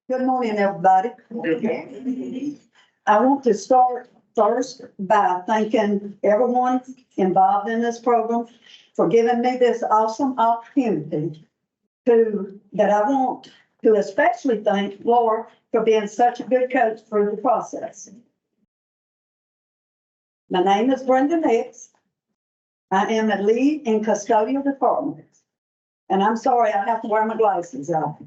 Good morning, everybody. I want to start first by thanking everyone involved in this program for giving me this awesome opportunity that I want to especially thank Laura for being such a good coach through the process. My name is Brenda Nix. I am a lead in custodial department. And I'm sorry, I have to wear my glasses off.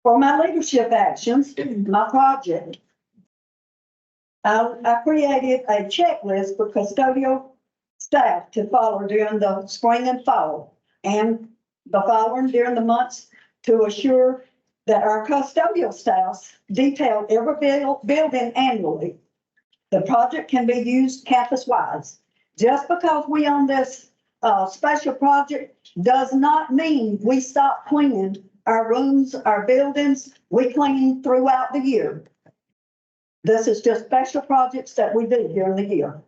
For my leadership actions, my project, I created a checklist for custodial staff to follow during the spring and fall, and the following during the months to assure that our custodial staffs detail every building annually. The project can be used campus-wide. Just because we own this special project does not mean we stop cleaning our rooms, our buildings. We clean throughout the year. This is just special projects that we do during the year.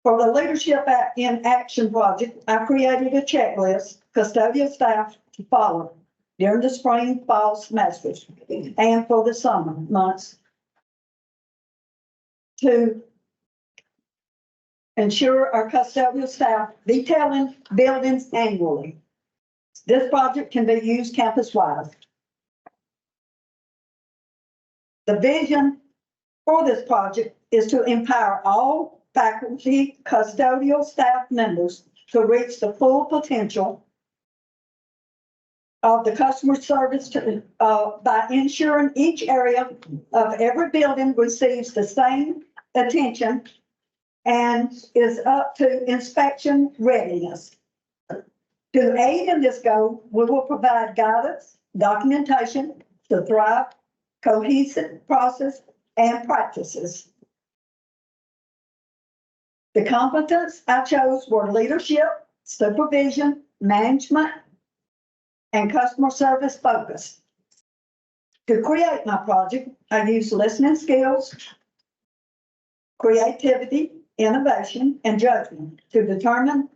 For the Leadership in Action project, I created a checklist, custodial staff to follow during the spring, fall semesters, and for the summer months to ensure our custodial staff detailing buildings annually. This project can be used campus-wide. The vision for this project is to empower all faculty, custodial staff members to reach the full potential of the customer service by ensuring each area of every building receives the same attention and is up to inspection readiness. To aid in this goal, we will provide guidance, documentation to thrive, cohesive process, and practices. The competence I chose were leadership, supervision, management, and customer service focus. To create my project, I used listening skills, creativity, innovation, and judgment to determine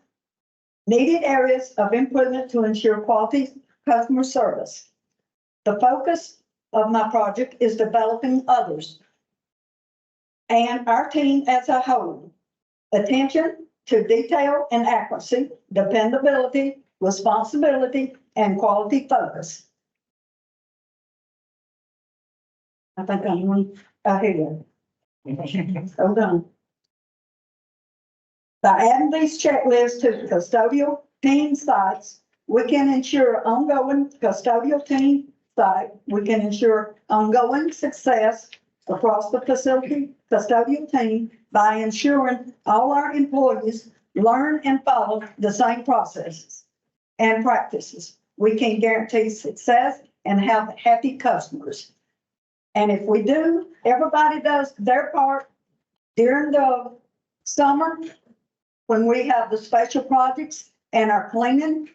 needed areas of improvement to ensure quality customer service. The focus of my project is developing others and our team as a whole. Attention to detail and accuracy, dependability, responsibility, and quality focus. I think I'm one ahead. Hold on. By adding these checklists to the custodial team sites, we can ensure ongoing custodial team site. We can ensure ongoing success across the facility custodial team by ensuring all our employees learn and follow the same processes and practices. We can guarantee success and have happy customers. And if we do, everybody does their part during the summer when we have the special projects and our cleaning.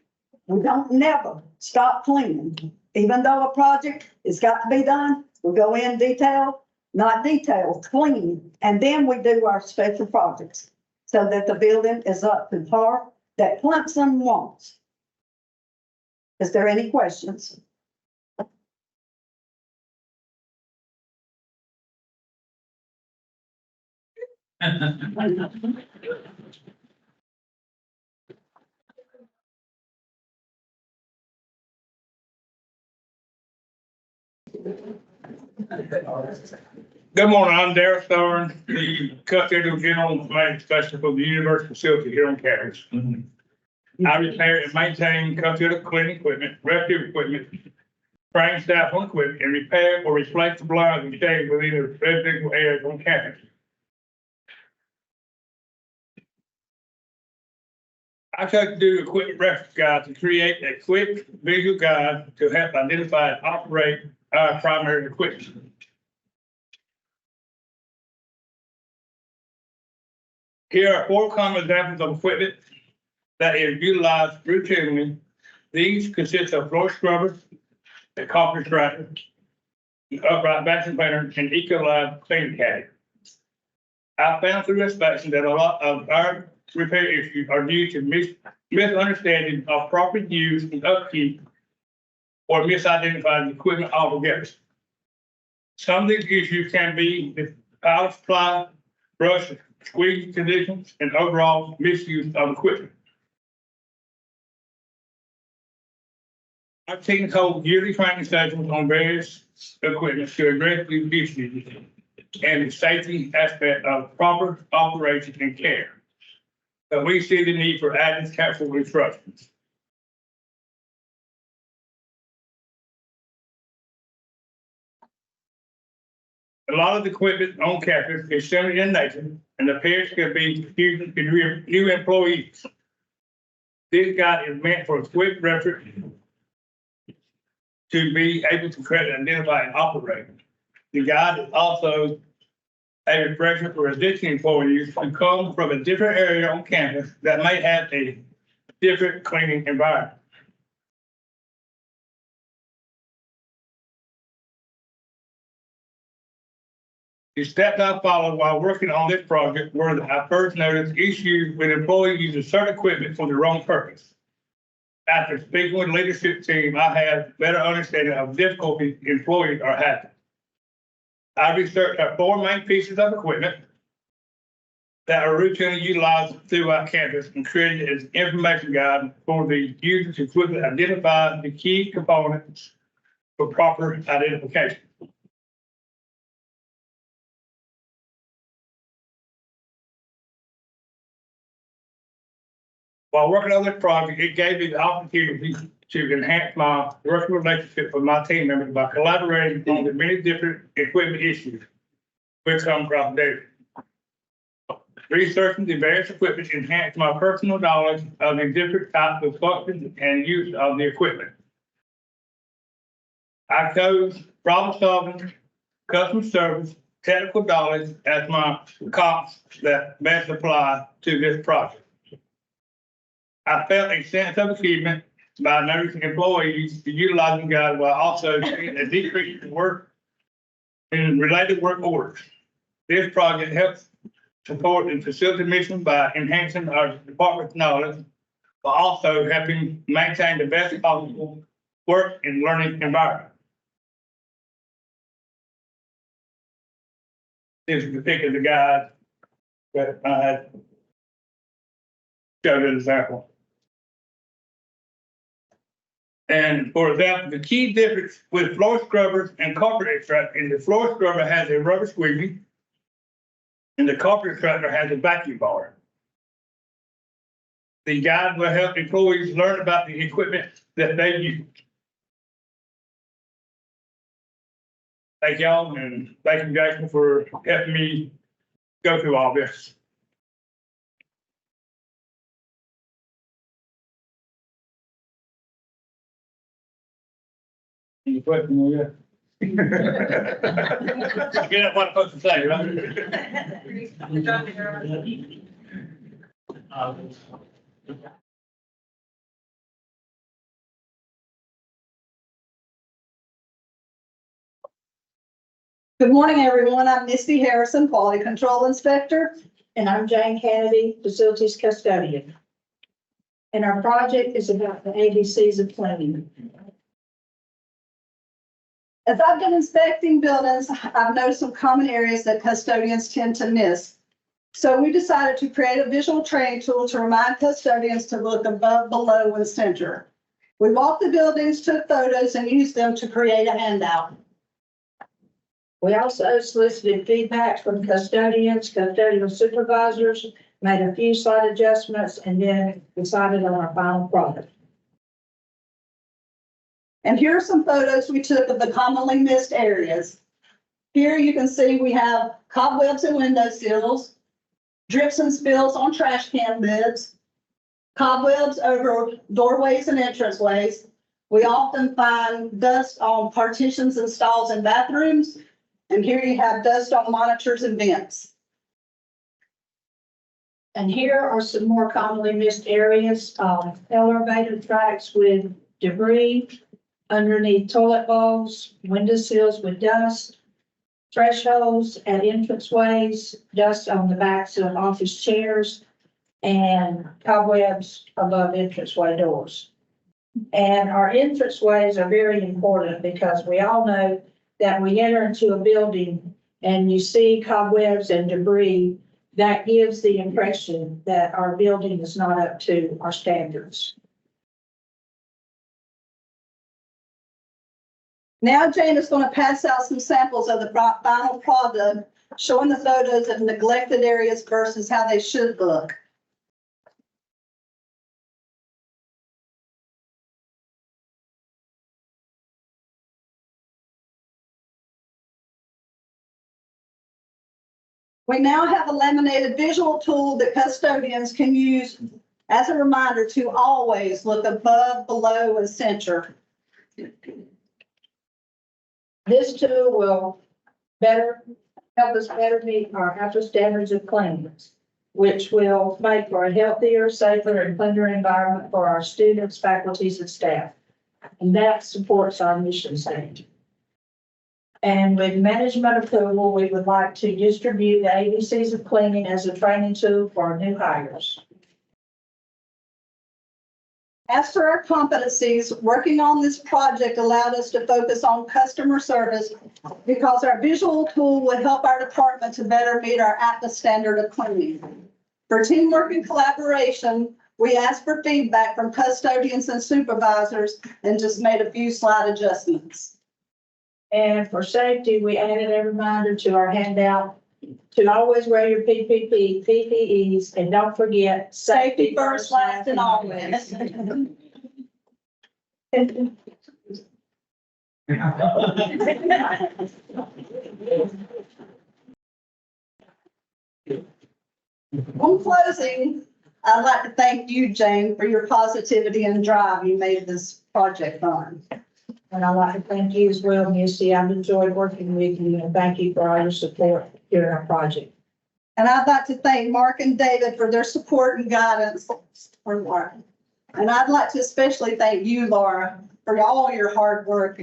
We don't never stop cleaning. Even though a project has got to be done, we go in detail, not detail, clean, and then we do our special projects so that the building is up to par that Clemson wants. Is there any questions? Good morning, I'm Darrell Starnes, the custodial general information specialist for the university facility here on campus. I repair and maintain custodial cleaning equipment, rescue equipment, train staff on equipment, and repair or replace the blinds and shades within the residential areas on campus. I try to do equipment reference guide to create a quick visual guide to help identify and operate our primary equipment. Here are 4 common examples of equipment that is utilized routinely. These consist of floor scrubbers, a coffee extractor, the upright vacuum cleaner, and Ecolab cleaning caddy. I found through inspection that a lot of our repair issues are due to misunderstanding of proper use and upkeep or misidentified equipment altogether. Some of these issues can be the power supply, brush, squeeze conditions, and overall misuse of equipment. Our team holds yearly training sessions on various equipment to address these issues and the safety aspect of proper operation and care. But we see the need for added capital instructions. A lot of the equipment on campus is similar in nature and appears to be used to new employees. This guide is meant for a quick reference to be able to correctly identify and operate. The guide is also a refresher for existing employees who come from a different area on campus that may have a different cleaning environment. The steps I followed while working on this project were that I first noticed issues with employees using certain equipment for the wrong purpose. After speaking with the leadership team, I have better understanding of difficulties employees are having. I researched our 4 main pieces of equipment that are routinely utilized throughout campus and created an information guide for the users equipment to identify the key components for proper identification. While working on this project, it gave me the opportunity to enhance my working relationship with my team members by collaborating on the many different equipment issues which come across daily. Researching the various equipment enhanced my personal knowledge of the different types of functions and use of the equipment. I chose problem solving, customer service, technical knowledge as my comps that best apply to this project. I felt a sense of achievement by noticing employees utilizing guide while also seeing a decrease in work and related work orders. This project helps support the facility mission by enhancing our department's knowledge, but also helping maintain the best possible work and learning environment. This is the pick of the guide that I had showed an example. And for example, the key difference with floor scrubbers and carpet extractor is the floor scrubber has a rubber squeegee and the carpet extractor has a vacuum bar. The guide will help employees learn about the equipment that they use. Thank y'all, and thank you, Jason, for helping me go through all this. Any questions? Yeah. You get what I'm supposed to say, right? Good morning, everyone. I'm Misty Harrison, Quality Control Inspector. And I'm Jain, Canady, Facilities Custodian. And our project is about the ABCs of cleaning. As I've been inspecting buildings, I've noticed some common areas that custodians tend to miss. So we decided to create a visual training tool to remind custodians to look above, below, and center. We walked the buildings, took photos, and used them to create a handout. We also solicited feedback from custodians, custodial supervisors, made a few slight adjustments, and then decided on our final product. And here are some photos we took of the commonly missed areas. Here you can see we have cobwebs in window sills, drips and spills on trash can lids, cobwebs over doorways and entranceways. We often find dust on partitions and stalls in bathrooms. And here you have dust on monitors and vents. And here are some more commonly missed areas, elevator tracks with debris, underneath toilet bowls, windowsills with dust, thresholds at entranceways, dust on the backs of office chairs, and cobwebs above entranceway doors. And our entranceways are very important because we all know that we enter into a building and you see cobwebs and debris, that gives the impression that our building is not up to our standards. Now Jane is going to pass out some samples of the final product, showing the photos of neglected areas versus how they should look. We now have a laminated visual tool that custodians can use as a reminder to always look above, below, and center. This tool will help us better meet our HIPAA standards of cleanliness, which will make for a healthier, safer, and cleaner environment for our students, faculties, and staff. And that supports our mission statement. And with management approval, we would like to distribute the ABCs of cleaning as a training tool for our new hires. As for our competencies, working on this project allowed us to focus on customer service because our visual tool would help our department to better meet our HIPAA standard of cleaning. For teamwork and collaboration, we asked for feedback from custodians and supervisors and just made a few slight adjustments. And for safety, we added a reminder to our handout to always wear your PPEs, and don't forget, Safety first, last, and always. On closing, I'd like to thank you, Jane, for your positivity and drive you made this project on. And I'd like to thank you as well, Misty. I've enjoyed working with you, and thank you for all your support during our project. And I'd like to thank Mark and David for their support and guidance for Laura. And I'd like to especially thank you, Laura, for all your hard work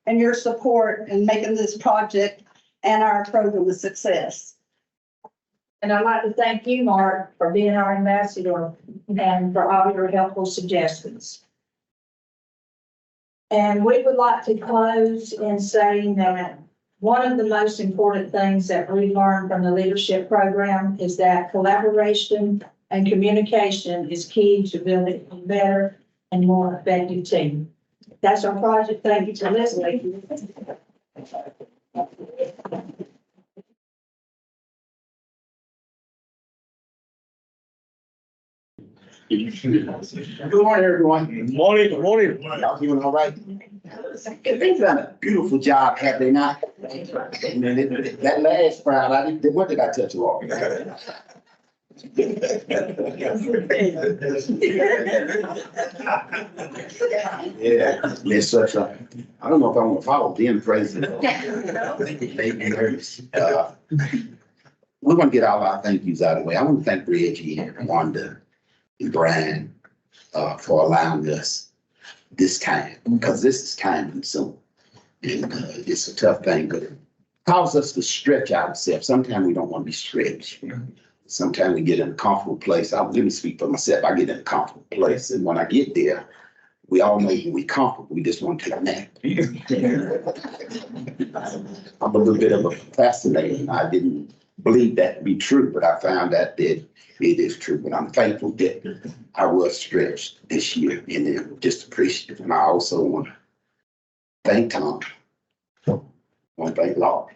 and your support in making this project and our program a success. And I'd like to thank you, Mark, for being our ambassador and for all your helpful suggestions. And we would like to close in saying that one of the most important things that we learned from the leadership program is that collaboration and communication is key to building a better and more effective team. That's our project. Thank you for listening. Good morning, everyone. Good morning, good morning. Y'all doing all right? They've done a beautiful job, have they not? That last crowd, what did I touch wrong? Yeah, it's such a, I don't know if I want to follow them crazy. We're gonna get all our thank yous out of the way. I want to thank Reggie and Wanda and Brian for allowing us this time, because this is time consuming. And it's a tough thing, but it causes us to stretch ourselves. Sometimes we don't want to be stretched. Sometimes we get in a comfortable place. Let me speak for myself. I get in a comfortable place, and when I get there, we all know when we're comfortable, we just want to take a nap. I'm a little bit of a procrastinator. I didn't believe that to be true, but I found out that it is true. But I'm thankful that I was stretched this year, and then just appreciative. And I also want to thank Tom. I want to thank Law.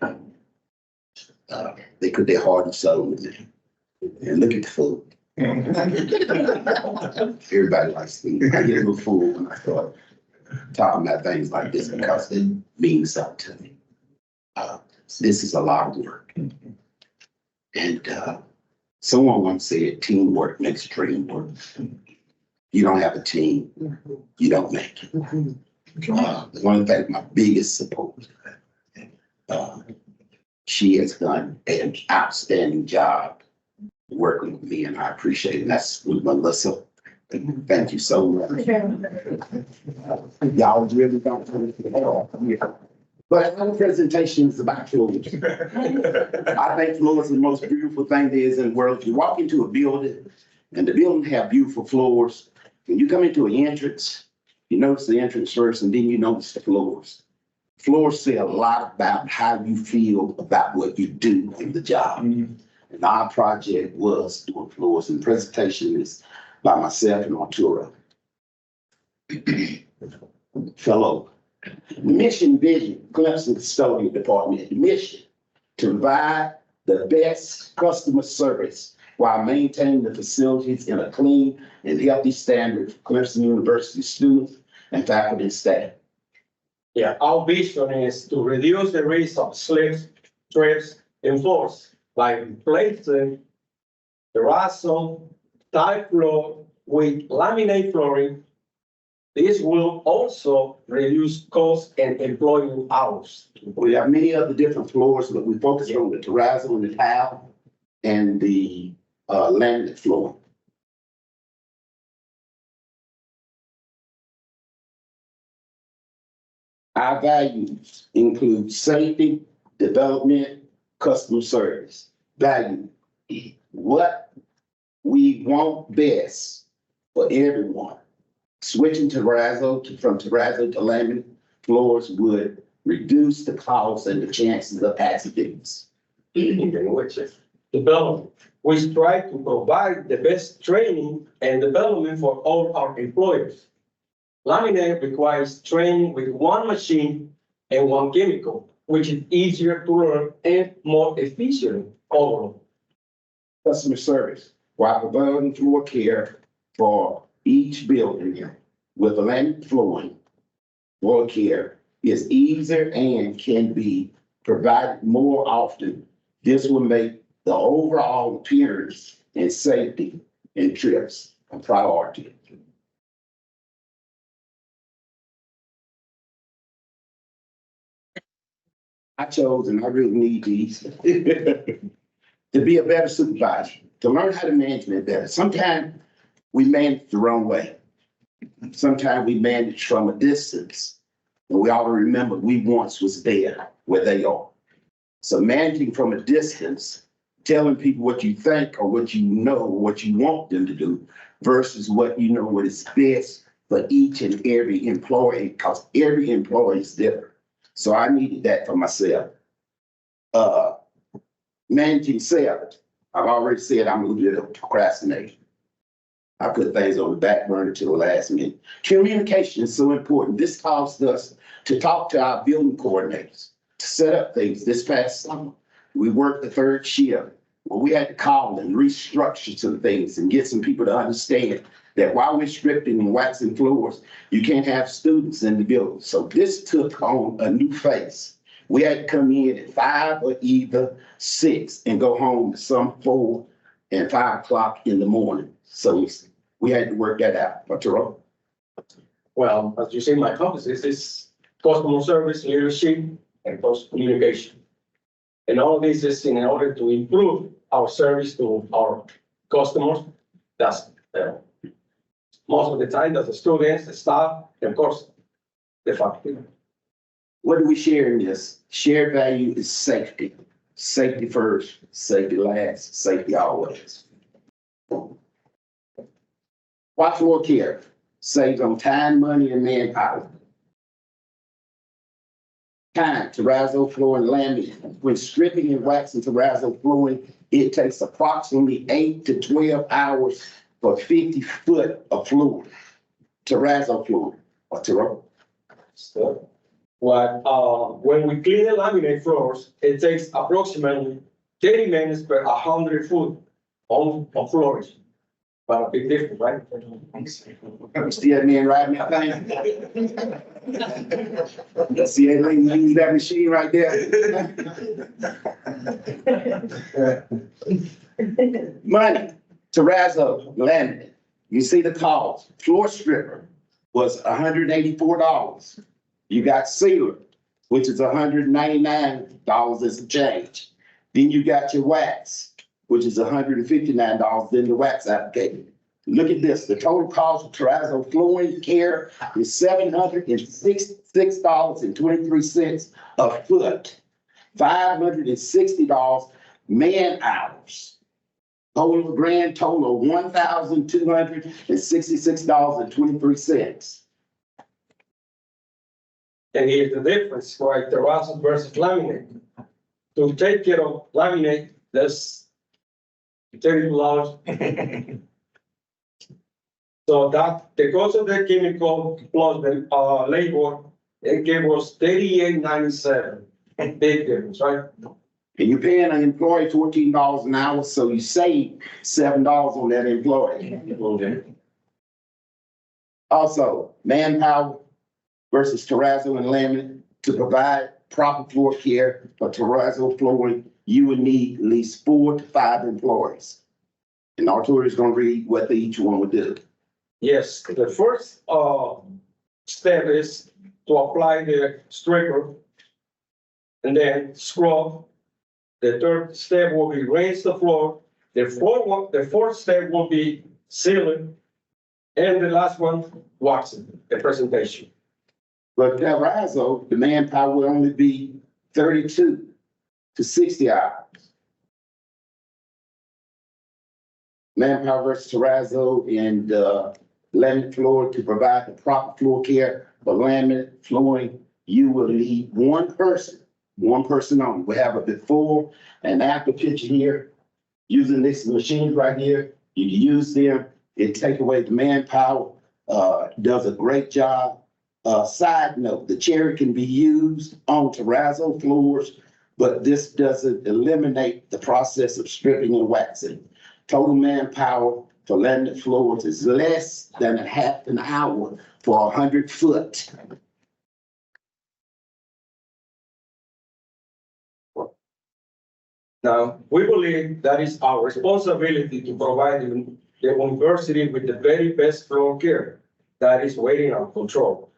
They put their heart and soul in it. And look at the food. Everybody likes to eat. I get a little full when I start talking about things like this because it means something to me. This is a lot of work. And someone once said, teamwork makes the dream work. You don't have a team, you don't make it. I want to thank my biggest supporter. She has done an outstanding job working with me, and I appreciate it. That's with Melissa. Thank you so much. Y'all really don't put it together. But our presentation is about floors. I think floors are the most beautiful thing there is in the world. If you walk into a building and the building have beautiful floors, when you come into an entrance, you notice the entrance first and then you notice the floors. Floors say a lot about how you feel about what you do in the job. And our project was doing floors, and the presentation is by myself and Arturo. Fellow. Mission vision, Clemson Custodial Department, mission to provide the best customer service while maintaining the facilities in a clean and healthy standard for Clemson University students and faculty and staff. Yeah, our vision is to reduce the risk of slips, trips, and falls by replacing the terrazzo tile floor with laminate flooring. This will also reduce costs and employment hours. We have many other different floors, but we focus on the terrazzo and the tile and the laminate floor. Our values include safety, development, customer service. Value, what we want best for everyone. Switching from terrazzo to laminate floors would reduce the cost and the chances of accidents. Development. We strive to provide the best training and development for all our employees. Laminate requires training with one machine and one chemical, which is easier to learn and more efficient overall. Customer service, while providing floor care for each building with a laminate flooring, floor care is easier and can be provided more often. This will make the overall appearance and safety in trips a priority. I chose, and I really need these, to be a better supervisor, to learn how to manage it better. Sometimes we manage the wrong way. Sometimes we manage from a distance. And we ought to remember we once was there where they are. So managing from a distance, telling people what you think or what you know, what you want them to do versus what you know what is best for each and every employee, because every employee is different. So I needed that for myself. Managing sales. I've already said I'm a little bit of a procrastinator. I put things on the back burner till the last minute. Communication is so important. This caused us to talk to our building coordinators, to set up things. This past summer, we worked the third shift where we had to call and restructure some things and get some people to understand that while we're stripping and waxing floors, you can't have students in the building. So this took on a new face. We had to come in at 5 or either 6 and go home at some 4 and 5 o'clock in the morning. So we had to work that out. Arturo? Well, as you see, my competencies is customer service, leadership, and post communication. And all this is in order to improve our service to our customers. That's most of the time, that's the students, the staff, and of course, the faculty. What do we share in this? Shared value is safety. Safety first, safety last, safety always. Why floor care? Saves on time, money, and manpower. Time, terrazzo flooring, laminate. When stripping and waxing terrazzo flooring, it takes approximately 8 to 12 hours for 50 foot of floor. Terrazzo flooring. Arturo? So, when we clean the laminate floors, it takes approximately 30 minutes per 100 foot of floors. But a big difference, right? See that man riding that thing? See that lady use that machine right there? Money, terrazzo, laminate. You see the cost. Floor stripper was $184. You got sealer, which is $199 as a change. Then you got your wax, which is $159, then the wax applicator. Look at this, the total cost of terrazzo flooring care is $766.23 a foot. $560 man hours. Total grand total of $1,266.23. And here's the difference, right, terrazzo versus laminate. To take care of laminate, that's $32. So that, the cost of the chemical plus the, labor, it gave us $38.97. Big difference, right? And you're paying an employee $14 an hour, so you save $7 on that employee. Okay. Also, manpower versus terrazzo and laminate. To provide proper floor care for terrazzo flooring, you would need at least 4 to 5 employees. And Arturo is gonna read what each one would do. Yes, the first, step is to apply the stripper and then scrub. The third step will be raise the floor. The fourth step will be sealing. And the last one, waxing, the presentation. But terrazzo, the manpower will only be 32 to 60 hours. Manpower versus terrazzo and laminate floor. To provide the proper floor care for laminate flooring, you will need one person only. We have a before and after picture here. Using these machines right here, you can use them. It take away the manpower, does a great job. Side note, the cherry can be used on terrazzo floors, but this doesn't eliminate the process of stripping and waxing. Total manpower for laminate floors is less than a half an hour for 100 foot. Now, we believe that is our responsibility to provide the university with the very best floor care that is waiting on control.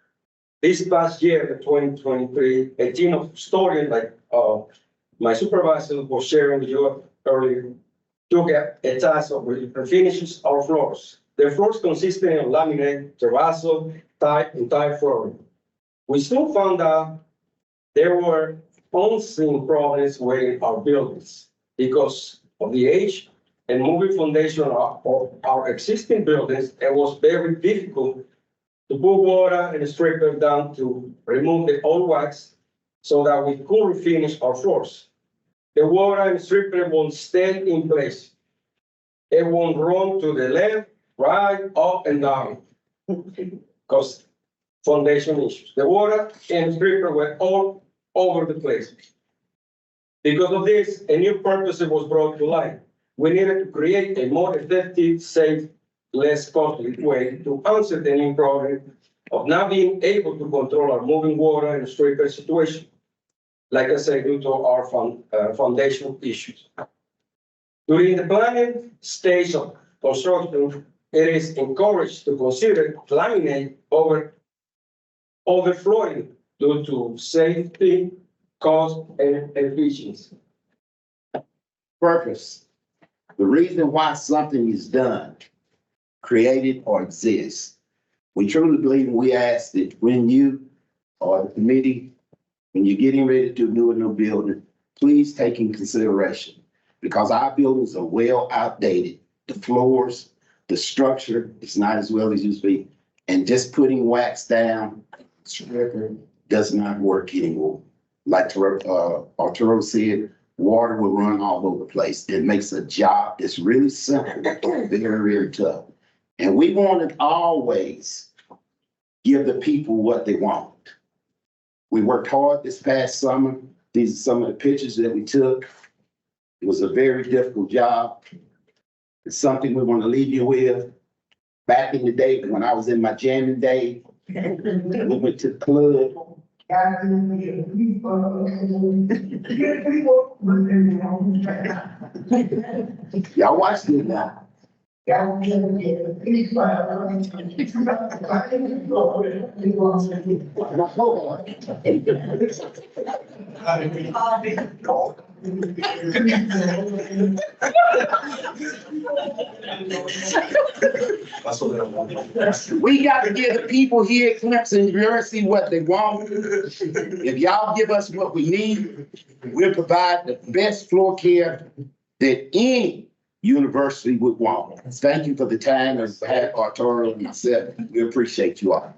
This past year, the 2023, a team of historians like my supervisor was sharing with you earlier, took a task of finishes our floors. The floors consisted of laminate, terrazzo, tile, and tile flooring. We soon found out there were unseen problems within our buildings because of the age and moving foundation of our existing buildings. It was very difficult to put water and stripper down to remove the old wax so that we could refinish our floors. The water and stripper won't stay in place. It won't run to the left, right, up and down because foundation issues. The water and stripper were all over the place. Because of this, a new purpose was brought to light. We needed to create a more effective, safe, less costly way to answer the new problem of not being able to control our moving water and stripper situation. Like I said, due to our foundation issues. During the planning stage of construction, it is encouraged to consider laminate over overflowing due to safety, cost, and efficiency. Purpose. The reason why something is done, created, or exists. We truly believe, and we ask that when you or the committee, when you're getting ready to do a new building, please take in consideration, because our buildings are well outdated. The floors, the structure is not as well as it used to be. And just putting wax down does not work anymore. Like Arturo said, water will run all over the place. It makes a job that's really simple, very, very tough. And we want to always give the people what they want. We worked hard this past summer. These are some of the pictures that we took. It was a very difficult job. It's something we want to leave you with. Back in the day, when I was in my jamming day, we went to the club. Y'all watch this now. That's what I'm. We got to give the people here at Clemson University what they want. If y'all give us what we need, we'll provide the best floor care that any university would want. Thank you for the time, and behalf of Arturo and myself, we appreciate you all.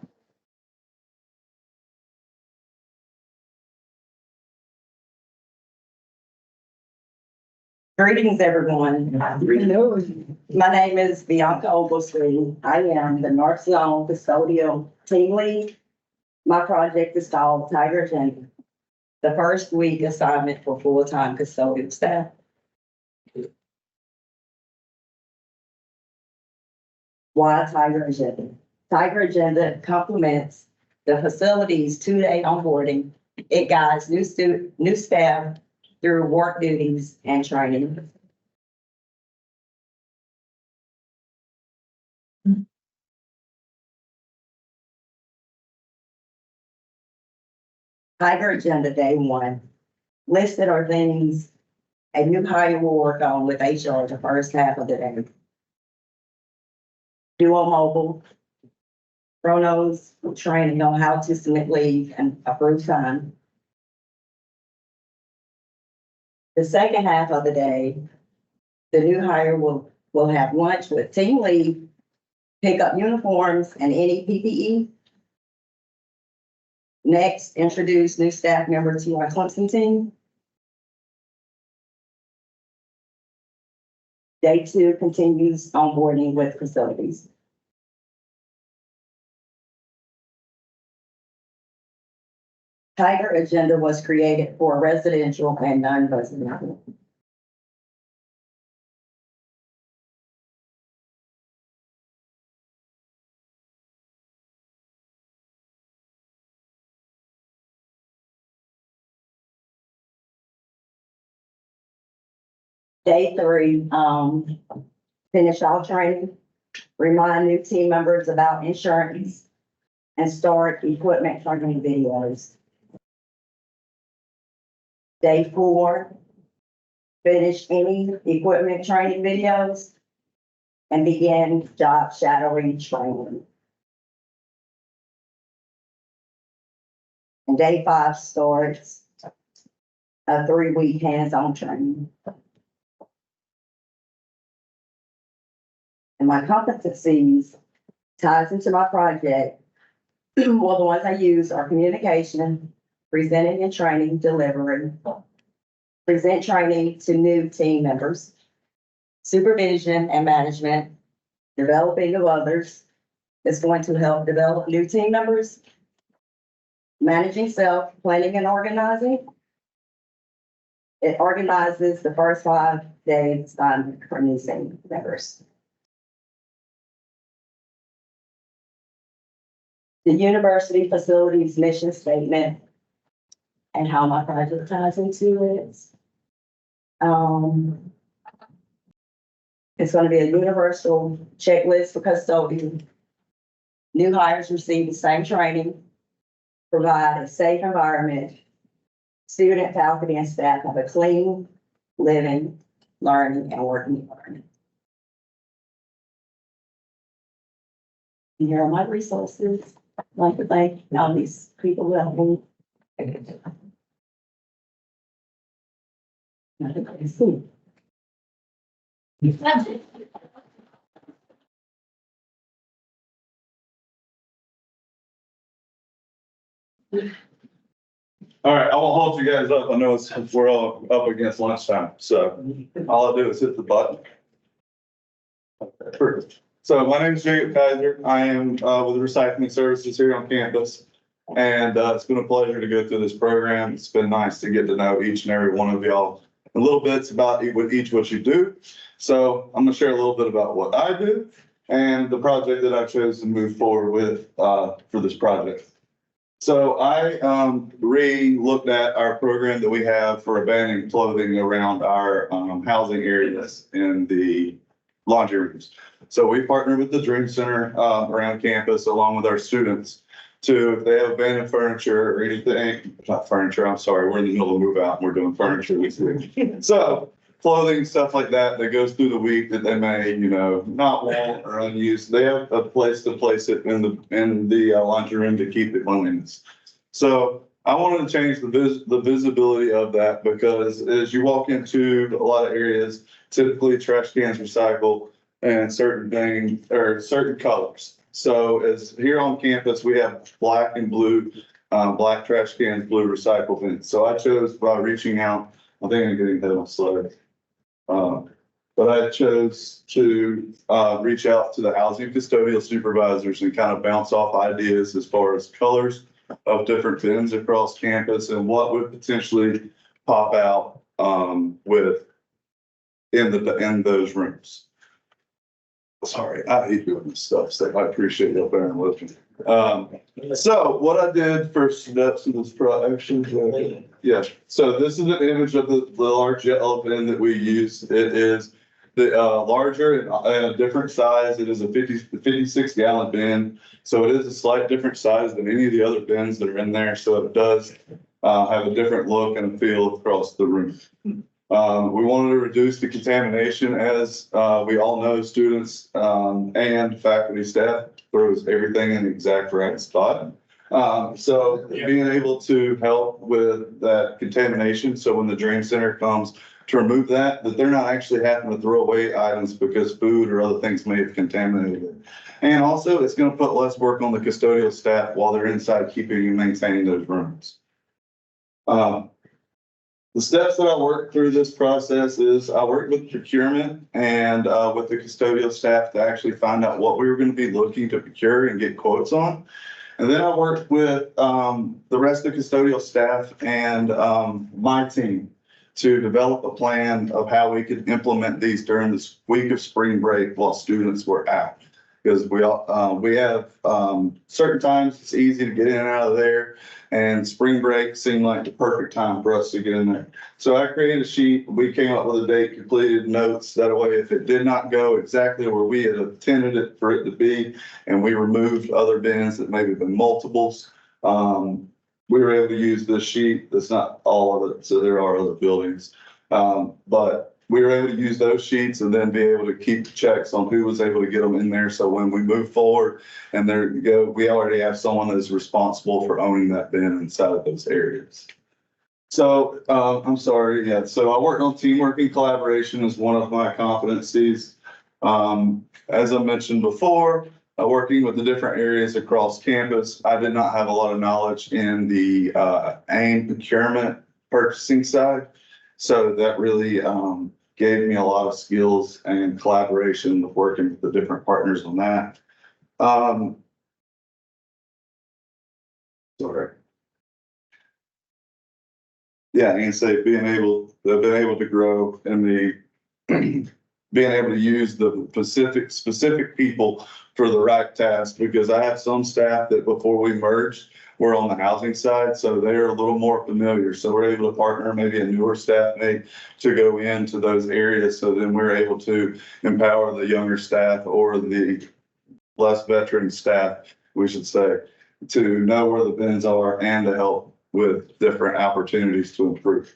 Greetings, everyone. My name is Beyonka Oglesby. I am the North Zone Custodial Team Lead. My project is called Tiger Jain, the first week assignment for full-time custodial staff. Why Tiger Agenda? Tiger Agenda complements the facility's two-day onboarding. It guides new staff through work duties and training. Tiger Agenda Day 1. Listed are things a new hire will work on with HR the first half of the day. Duo mobile, Chronos training on how to submit leave and approve time. The second half of the day, the new hire will have lunch with team lead, pick up uniforms and any PPE. Next, introduce new staff member to our Clemson team. Day 2 continues onboarding with facilities. Tiger Agenda was created for residential and non-residential. Day 3, finish all training, remind new team members about insurance, and start equipment training videos. Day 4, finish any equipment training videos and begin job shadowing training. And day 5 starts a 3-week hands-on training. And my competencies ties into my project. Well, the ones I use are communication, presenting and training, delivery, present training to new team members, supervision and management, developing of others. It's going to help develop new team members, managing self, planning and organizing. It organizes the first 5 days for new team members. The university facilities mission statement and how my project ties into it. It's going to be a universal checklist for custodian. New hires receive the same training, provide a safe environment. Student, faculty, and staff have a clean, living, learning, and working environment. And here are my resources. I'd like to thank all these people who helped me. All right, I won't hold you guys up. I know we're all up against lunchtime, so all I do is hit the button. Perfect. So my name is Jain Kiser. I am with the recycling services here on campus. And it's been a pleasure to go through this program. It's been nice to get to know each and every one of y'all a little bit about what you do. So I'm gonna share a little bit about what I do and the project that I chose to move forward with for this project. So I re-looked at our program that we have for abandoning clothing around our housing areas in the laundry rooms. So we partner with the Dream Center around campus along with our students to if they have abandoned furniture or anything, not furniture, I'm sorry, we're in the middle of move out and we're doing furniture this week. So clothing, stuff like that, that goes through the week that they may, not want or unused, they have a place to place it in the laundry room to keep it cleanliness. So I wanted to change the visibility of that because as you walk into a lot of areas, typically trash cans recycle and certain things or certain colors. So as here on campus, we have black and blue, black trash cans, blue recycle bins. So I chose by reaching out, I think I'm getting ahead of my slide. But I chose to reach out to the housing custodial supervisors and kind of bounce off ideas as far as colors of different bins across campus and what would potentially pop out in those rooms. Sorry, I hate doing this stuff, so I appreciate y'all bearing with me. So what I did for steps in this project, yeah. So this is an image of the large yellow bin that we use. It is the larger and a different size. It is a 56 gallon bin. So it is a slight different size than any of the other bins that are in there. So it does have a different look and a feel across the room. We wanted to reduce the contamination as we all know students and faculty staff throws everything in the exact right spot. So being able to help with that contamination. So when the drain center comes to remove that they're not actually having to throw away items because food or other things may have contaminated it. And also it's going to put less work on the custodial staff while they're inside keeping and maintaining those rooms. The steps that I worked through this process is I worked with procurement and with the custodial staff to actually find out what we were going to be looking to procure and get quotes on. And then I worked with the rest of the custodial staff and my team to develop a plan of how we could implement these during this week of spring break while students were out. Because we have certain times it's easy to get in and out of there. And spring break seemed like the perfect time for us to get in there. So I created a sheet. We came up with a date, completed notes. That way, if it did not go exactly where we had intended it for it to be, and we removed other bins that maybe have been multiples, we were able to use this sheet. That's not all of it. So there are other buildings. But we were able to use those sheets and then be able to keep checks on who was able to get them in there. So when we move forward and there you go, we already have someone that's responsible for owning that bin inside of those areas. So I'm sorry. Yeah. So I worked on teamwork and collaboration as one of my competencies. As I mentioned before, working with the different areas across campus, I did not have a lot of knowledge in the AIM procurement purchasing side. So that really gave me a lot of skills and collaboration with working with the different partners on that. Sorry. Yeah, and say being able to grow and being able to use the specific people for the right task, because I have some staff that before we merged were on the housing side, so they're a little more familiar. So we're able to partner maybe a newer staff mate to go into those areas. So then we're able to empower the younger staff or the less veteran staff, we should say, to know where the bins are and to help with different opportunities to improve.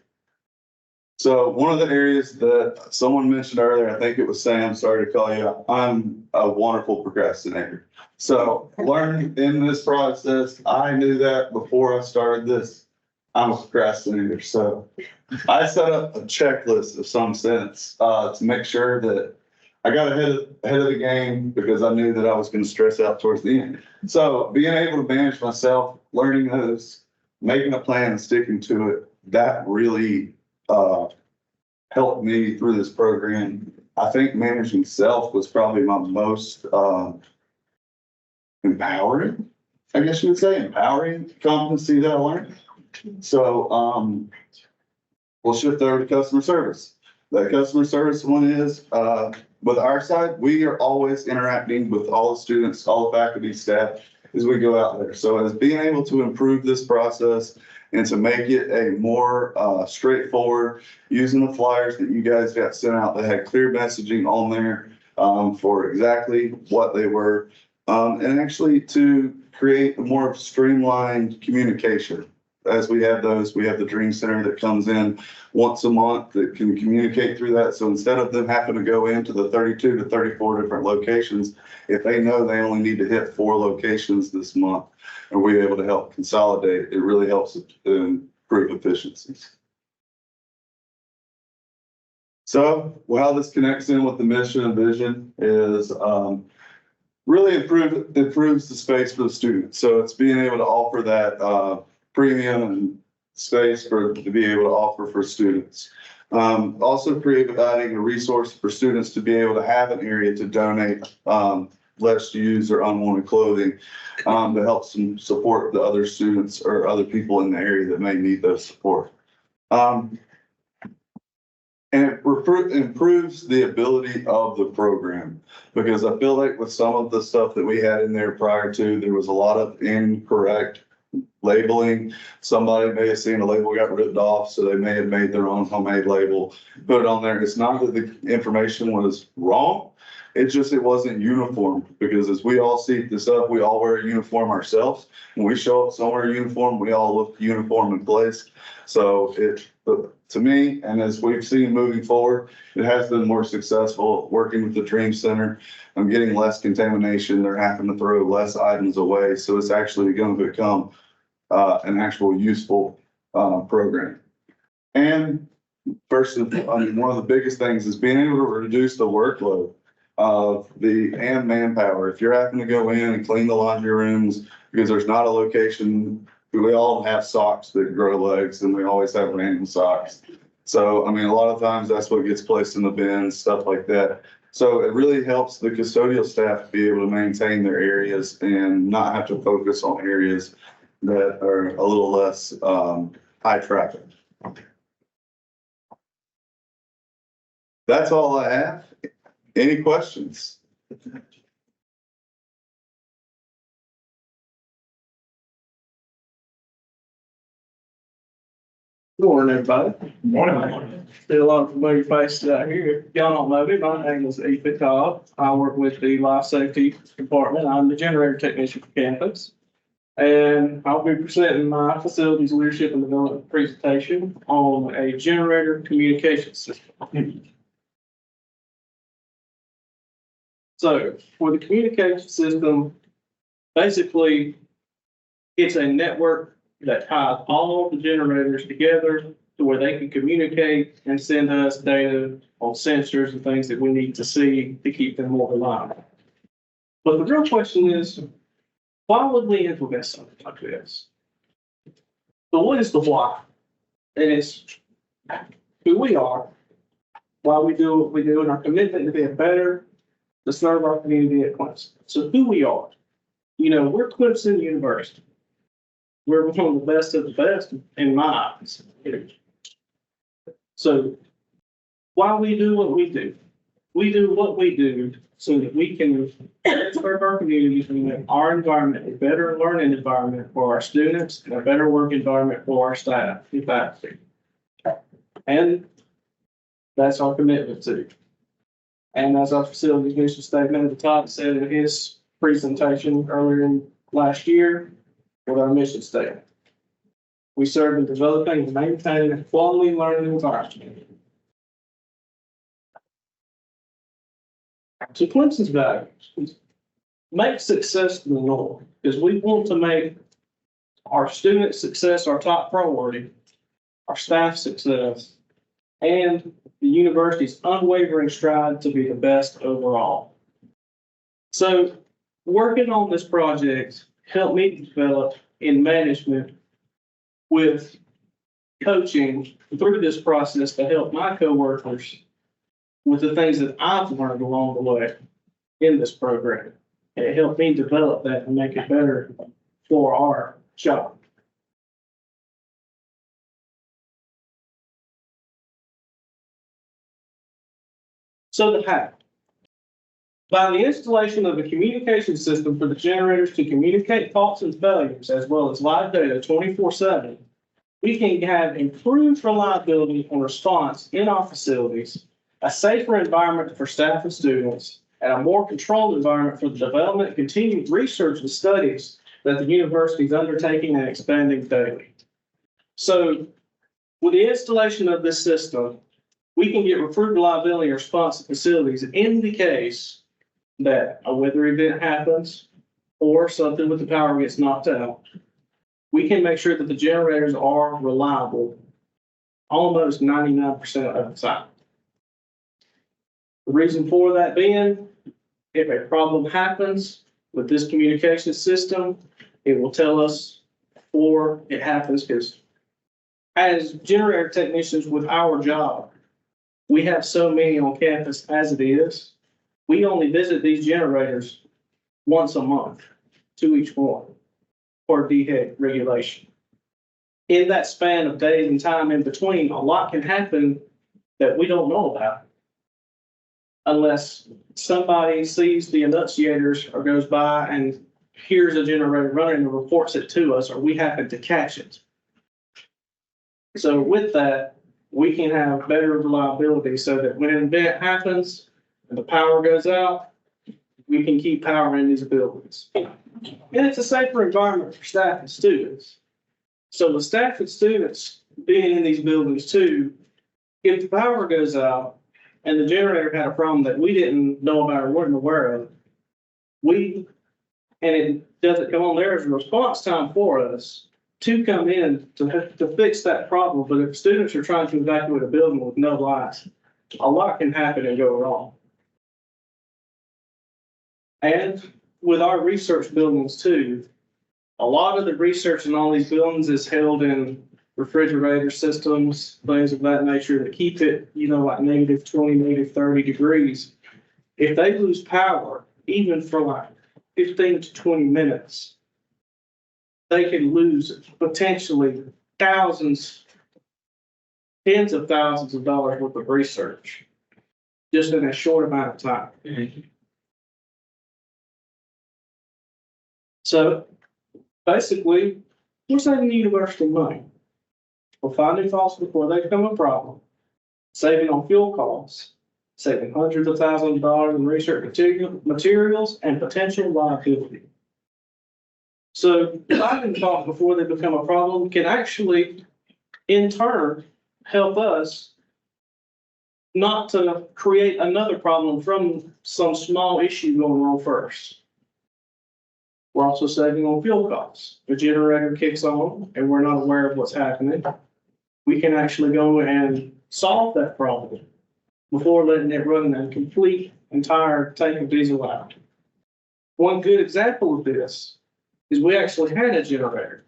So one of the areas that someone mentioned earlier, I think it was Sam, sorry to call you, I'm a wonderful procrastinator. So learning in this process, I knew that before I started this, I'm a procrastinator. So I set up a checklist of some sense to make sure that I got ahead of the game, because I knew that I was going to stress out towards the end. So being able to manage myself, learning those, making a plan and sticking to it, that really helped me through this program. I think managing self was probably my most empowering, I guess you would say, empowering competency that I learned. So we'll shift over to customer service. The customer service one is, with our side, we are always interacting with all the students, all the faculty, staff, as we go out there. So as being able to improve this process and to make it a more straightforward, using the flyers that you guys got sent out that had clear messaging on there for exactly what they were, And actually to create a more streamlined communication. As we have those, we have the Dream Center that comes in once a month that can communicate through that. So instead of them having to go into the 32 to 34 different locations, if they know they only need to hit 4 locations this month, and we're able to help consolidate, it really helps improve efficiencies. So how this connects in with the mission and vision is really improves the space for the students. So it's being able to offer that premium and space to be able to offer for students. Also providing a resource for students to be able to have an area to donate less used or unwanted clothing to help support the other students or other people in the area that may need those support. And it improves the ability of the program, because I feel like with some of the stuff that we had in there prior to, there was a lot of incorrect labeling. Somebody may have seen a label got ripped off, so they may have made their own homemade label, put it on there. It's not that the information was wrong. It's just, it wasn't uniform, because as we all see this up, we all wear a uniform ourselves. When we show up somewhere uniform, we all look uniform in place. So to me, and as we've seen moving forward, it has been more successful working with the Dream Center. I'm getting less contamination. They're having to throw less items away. So it's actually going to become an actual useful program. And first, one of the biggest things is being able to reduce the workload of and manpower. If you're having to go in and clean the laundry rooms because there's not a location, we all have socks that grow legs, and we always have random socks. So, I mean, a lot of times that's what gets placed in the bins, stuff like that. So it really helps the custodial staff be able to maintain their areas and not have to focus on areas that are a little less high traffic. That's all I have. Any questions? Good morning, everybody. Morning. See a lot of familiar faces out here. If y'all don't know me, my name is Cobb. I work with the life safety department. I'm the generator technician for campus. And I'll be presenting my facilities leadership and development presentation on a generator communication system. So for the communication system, basically, it's a network that ties all the generators together to where they can communicate and send us data on sensors and things that we need to see to keep them more reliable. But the real question is, why would we implement something like this? So what is the why? And it's who we are, why we do what we do, and our commitment to be better to serve our community at Clemson. So who we are. You know, we're Clemson University. We're one of the best in my eyes. So why we do what we do? We do what we do so that we can serve our communities and make our environment a better learning environment for our students and a better work environment for our staff and faculty. And that's our commitment to. And as our facilities mission statement at the top said in his presentation earlier in last year, with our mission statement, we serve in developing and maintaining a quality learning environment. So Clemson's values make success the norm, because we want to make our student success our top priority, our staff success, and the university's unwavering stride to be the best overall. So working on this project helped me develop in management with coaching through this process to help my coworkers with the things that I've learned along the way in this program. And it helped me develop that and make it better for our job. So the how. By the installation of a communication system for the generators to communicate faults and failures, as well as live data 24/7, we can have improved reliability and response in our facilities, a safer environment for staff and students, and a more controlled environment for the development and continued research and studies that the university is undertaking and expanding daily. So with the installation of this system, we can get recruit reliability and response to facilities in the case that a weather event happens or something with the power gets knocked out. We can make sure that the generators are reliable almost 99% of the time. The reason for that being, if a problem happens with this communication system, it will tell us before it happens, because as generator technicians with our job, we have so many on campus as it is. We only visit these generators once a month to each one for DHEC regulation. In that span of days and time in between, a lot can happen that we don't know about. Unless somebody sees the enunciators or goes by and hears a generator running and reports it to us, or we happen to catch it. So with that, we can have better reliability so that when an event happens and the power goes out, we can keep power in these buildings. And it's a safer environment for staff and students. So with staff and students being in these buildings too, if the power goes out and the generator had a problem that we didn't know about or weren't aware of, and it doesn't come on, there is a response time for us to come in to fix that problem. But if students are trying to evacuate a building with no lights, a lot can happen and go wrong. And with our research buildings too, a lot of the research in all these buildings is held in refrigerator systems, things of that nature that keep it, like -20, -30 degrees. If they lose power, even for like 15 to 20 minutes, they can lose potentially thousands, tens of thousands of dollars worth of research just in a short amount of time. So basically, we're saving the university money. We're finding faults before they become a problem, saving on fuel costs, saving hundreds of thousands of dollars in research materials and potential liability. So finding faults before they become a problem can actually, in turn, help us not to create another problem from some small issue going wrong first. We're also saving on fuel costs. The generator kicks on and we're not aware of what's happening. We can actually go and solve that problem before letting it run a complete entire tank of diesel out. One good example of this is we actually had a generator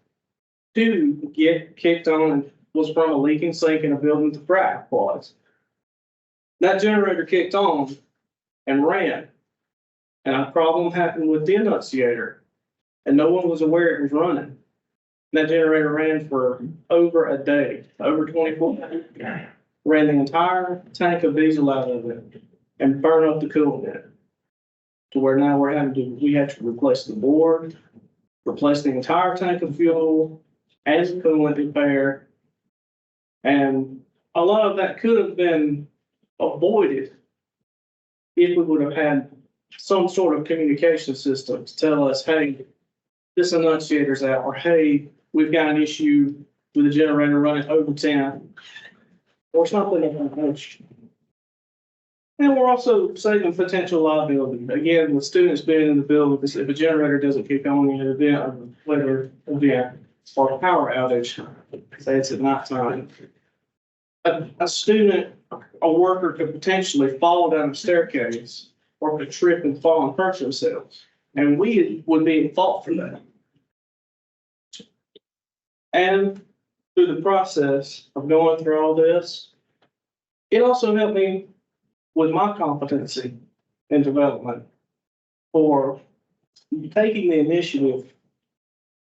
to get kicked on was from a leaking sink in a building the frac was. That generator kicked on and ran, and a problem happened with the enunciator, and no one was aware it was running. That generator ran for over a day, over 24 hours, ran the entire tank of diesel out of it and burned up the coolant in it. To where now we had to replace the board, replace the entire tank of fuel and the coolant repair. And a lot of that could have been avoided if we would have had some sort of communication system to tell us, hey, this enunciator's out, or hey, we've got an issue with the generator running over 10, or something of that nature. And we're also saving potential liability. Again, with students being in the building, if a generator doesn't kick on in an event, or weather event, or a power outage, say it's at nighttime, a student, a worker could potentially fall down a staircase or could trip and fall and hurt themselves. And we would be at fault for that. And through the process of going through all this, it also helped me with my competency in development for taking the initiative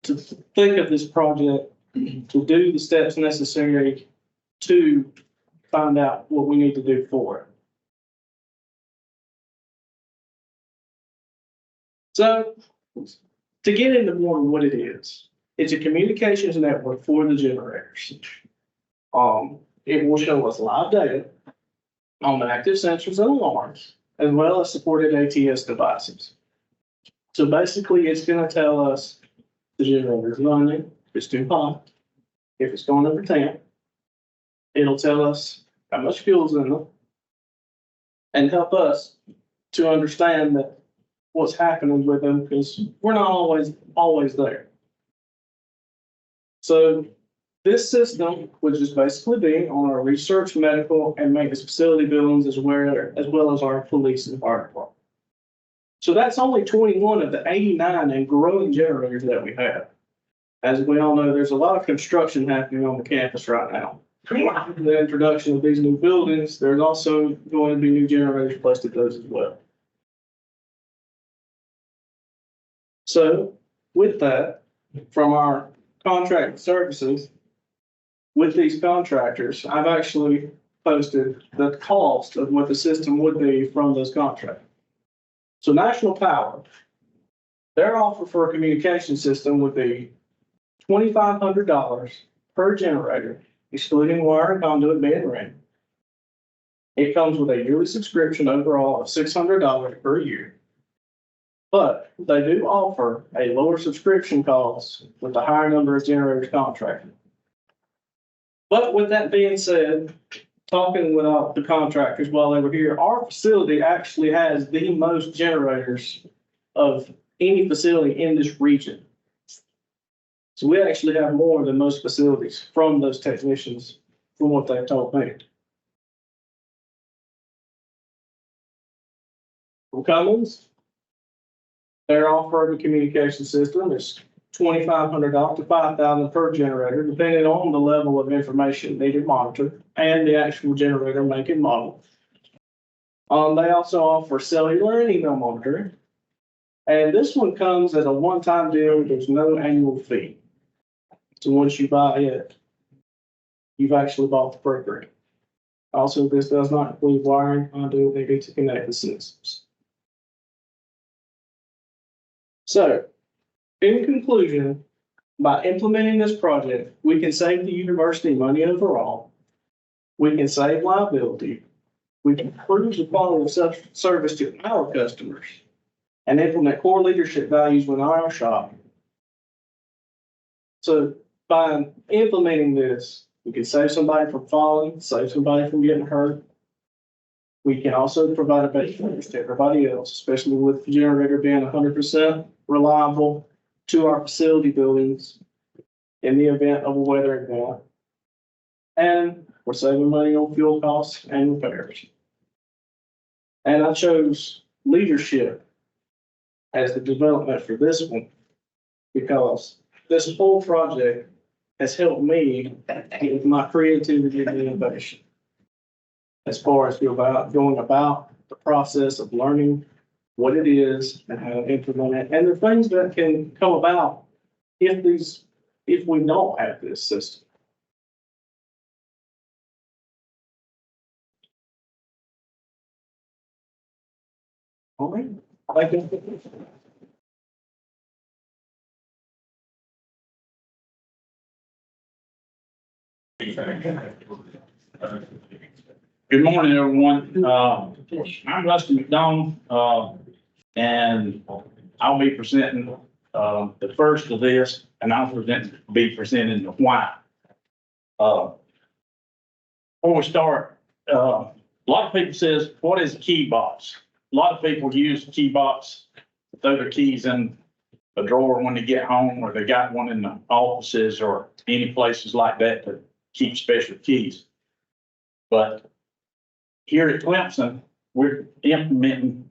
to think of this project, to do the steps necessary to find out what we need to do for it. So to get into more of what it is, it's a communications network for the generators. It will show us live data on active sensors and alarms as well as supported ATS devices. So basically, it's gonna tell us the generator's running, if it's too hot, if it's going over temp. It'll tell us how much fuel's in them and help us to understand that what's happening with them, because we're not always there. So this system would just basically be on our research, medical, and maintenance facility buildings as well as our police and fire department. So that's only 21 of the 89 and growing generators that we have. As we all know, there's a lot of construction happening on the campus right now. The introduction of these new buildings, there's also going to be new generators placed at those as well. So with that, from our contract services, with these contractors, I've actually posted the cost of what the system would be from those contracts. So National Power, their offer for a communication system would be $2,500 per generator, excluding wire and conduit being ran. It comes with a yearly subscription overall of $600 per year. But they do offer a lower subscription cost with the higher number of generators contracted. But with that being said, talking with all the contractors while they were here, our facility actually has the most generators of any facility in this region. So we actually have more than most facilities from those technicians, from what they've told me. From Cummins, their offer of a communication system is $2,500 to $5,000 per generator, depending on the level of information needed monitored and the actual generator make and model. They also offer cellular and email monitoring. And this one comes as a one-time deal. There's no annual fee. So once you buy it, you've actually bought the program. Also, this does not include wiring, conduit needed to connect the systems. So, in conclusion, by implementing this project, we can save the university money overall. We can save liability. We can improve the quality of service to our customers and implement core leadership values within our shop. So by implementing this, we can save somebody from falling, save somebody from getting hurt. We can also provide a better service to everybody else, especially with the generator being 100% reliable to our facility buildings in the event of a weather event. And we're saving money on fuel costs and repairs. And I chose leadership as the development for this one because this whole project has helped me with my creativity and innovation as far as going about the process of learning what it is and how to implement it, and the things that can come about if we don't have this system. All right. Thank you. Good morning, everyone. I'm Dustin McDonald, and I'll be presenting the first of this, and I'll be presenting the why. Before we start, a lot of people says, "What is a key box?" A lot of people use the key box to throw their keys in a drawer when they get home, or they got one in the offices or any places like that to keep special keys. But here at Clemson, we're implementing,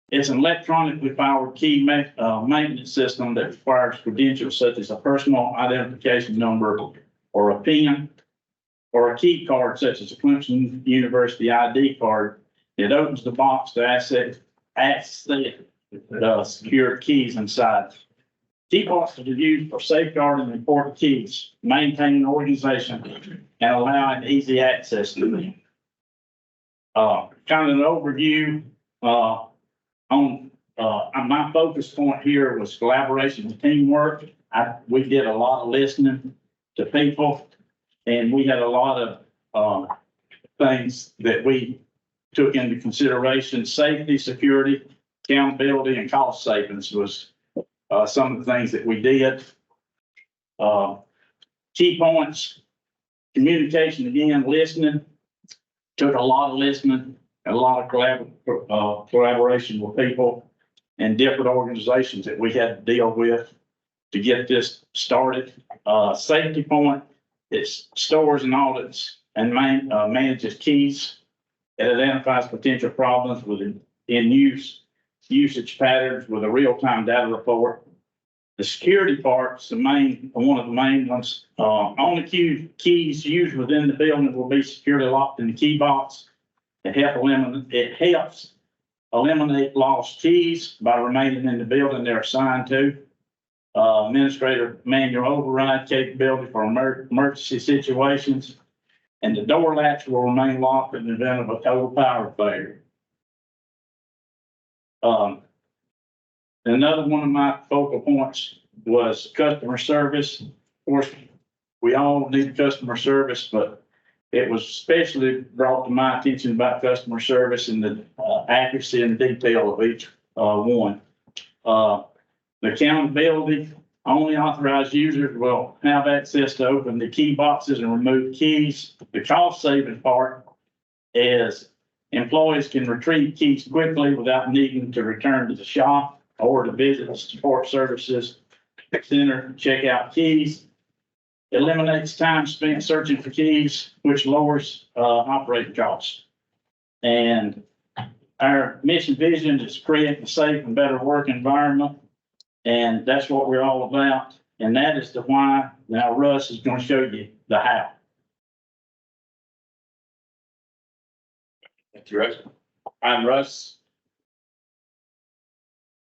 it's an electronically powered key maintenance system that requires credentials such as a personal identification number or a PIN or a key card such as a Clemson University ID card. It opens the box to access the secure keys inside. Key boxes are used for safeguarding important keys, maintaining organization, and allowing easy access to them. Kind of an overview on my focus point here was collaboration and teamwork. We did a lot of listening to people, and we had a lot of things that we took into consideration safety, security, accountability, and cost savings was some of the things that we did. Key points, communication again, listening. Took a lot of listening, and a lot of collaboration with people and different organizations that we had to deal with to get this started. Safety point, it stores and audits and manages keys. It identifies potential problems with usage patterns with a real-time data report. The security part's one of the main ones. Only keys used within the building will be securely locked in the key box. It helps eliminate lost keys by remaining in the building they're assigned to. Administrator manual override capability for emergency situations. And the door latch will remain locked in the event of a total power failure. Another one of my focal points was customer service. Of course, we all need customer service, but it was especially brought to my attention about customer service and the accuracy and detail of each one. The accountability, only authorized users will have access to open the key boxes and remove keys. The cost saving part is employees can retrieve keys quickly without needing to return to the shop or to visit the support services center to check out keys. Eliminates time spent searching for keys, which lowers operating costs. And our mission vision is create a safe and better work environment. And that's what we're all about. And that is the why. Now Russ is going to show you the how. Thank you, Russ. I'm Russ.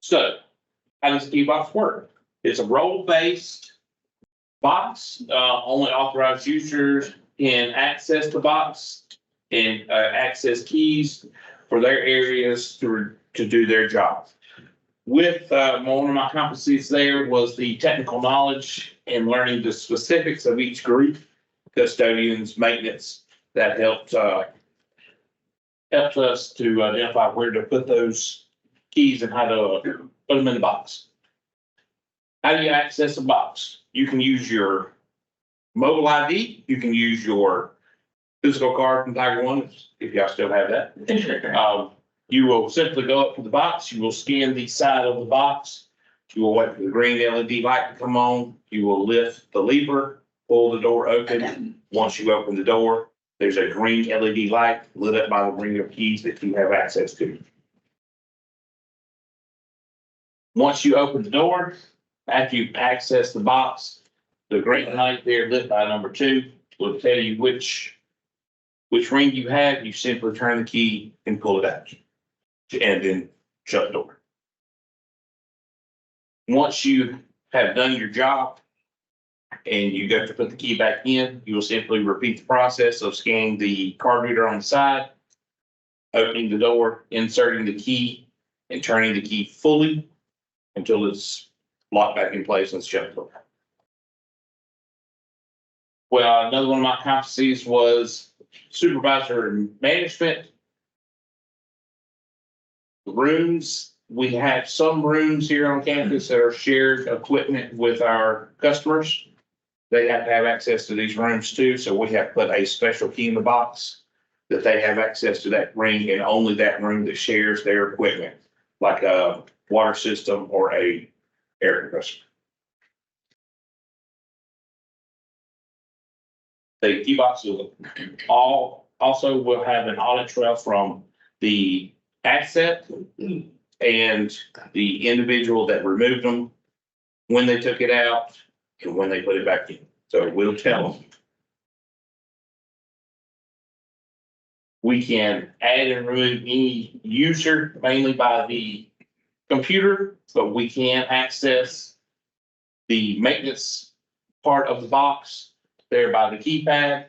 So, how does the key box work? It's a role-based box. Only authorized users can access the box and access keys for their areas to do their job. With one of my competencies there was the technical knowledge and learning the specifics of each group, custodians, maintenance, that helped us to identify where to put those keys and how to put them in the box. How do you access a box? You can use your mobile ID. You can use your physical card from Tiger One, if y'all still have that. You will simply go up to the box. You will scan the side of the box. You will wait for the green LED light to come on. You will lift the lever, pull the door open. Once you open the door, there's a green LED light lit up by the ring of keys that you have access to. Once you open the door, after you access the box, the green light there lit by number 2 will tell you which ring you have. You simply turn the key and pull it out and then shut the door. Once you have done your job and you go to put the key back in, you will simply repeat the process of scanning the card reader on the side, opening the door, inserting the key, and turning the key fully until it's locked back in place and shut the door. Well, another one of my competencies was supervisor and management. Rooms, we have some rooms here on campus that are shared equipment with our customers. They have to have access to these rooms too, so we have put a special key in the box that they have access to that ring and only that room that shares their equipment, like a water system or a air compressor. The key boxes also will have an audit trail from the asset and the individual that removed them, when they took it out and when they put it back in. So we'll tell them. We can add and remove any user mainly by the computer, but we can access the maintenance part of the box there by the keypad.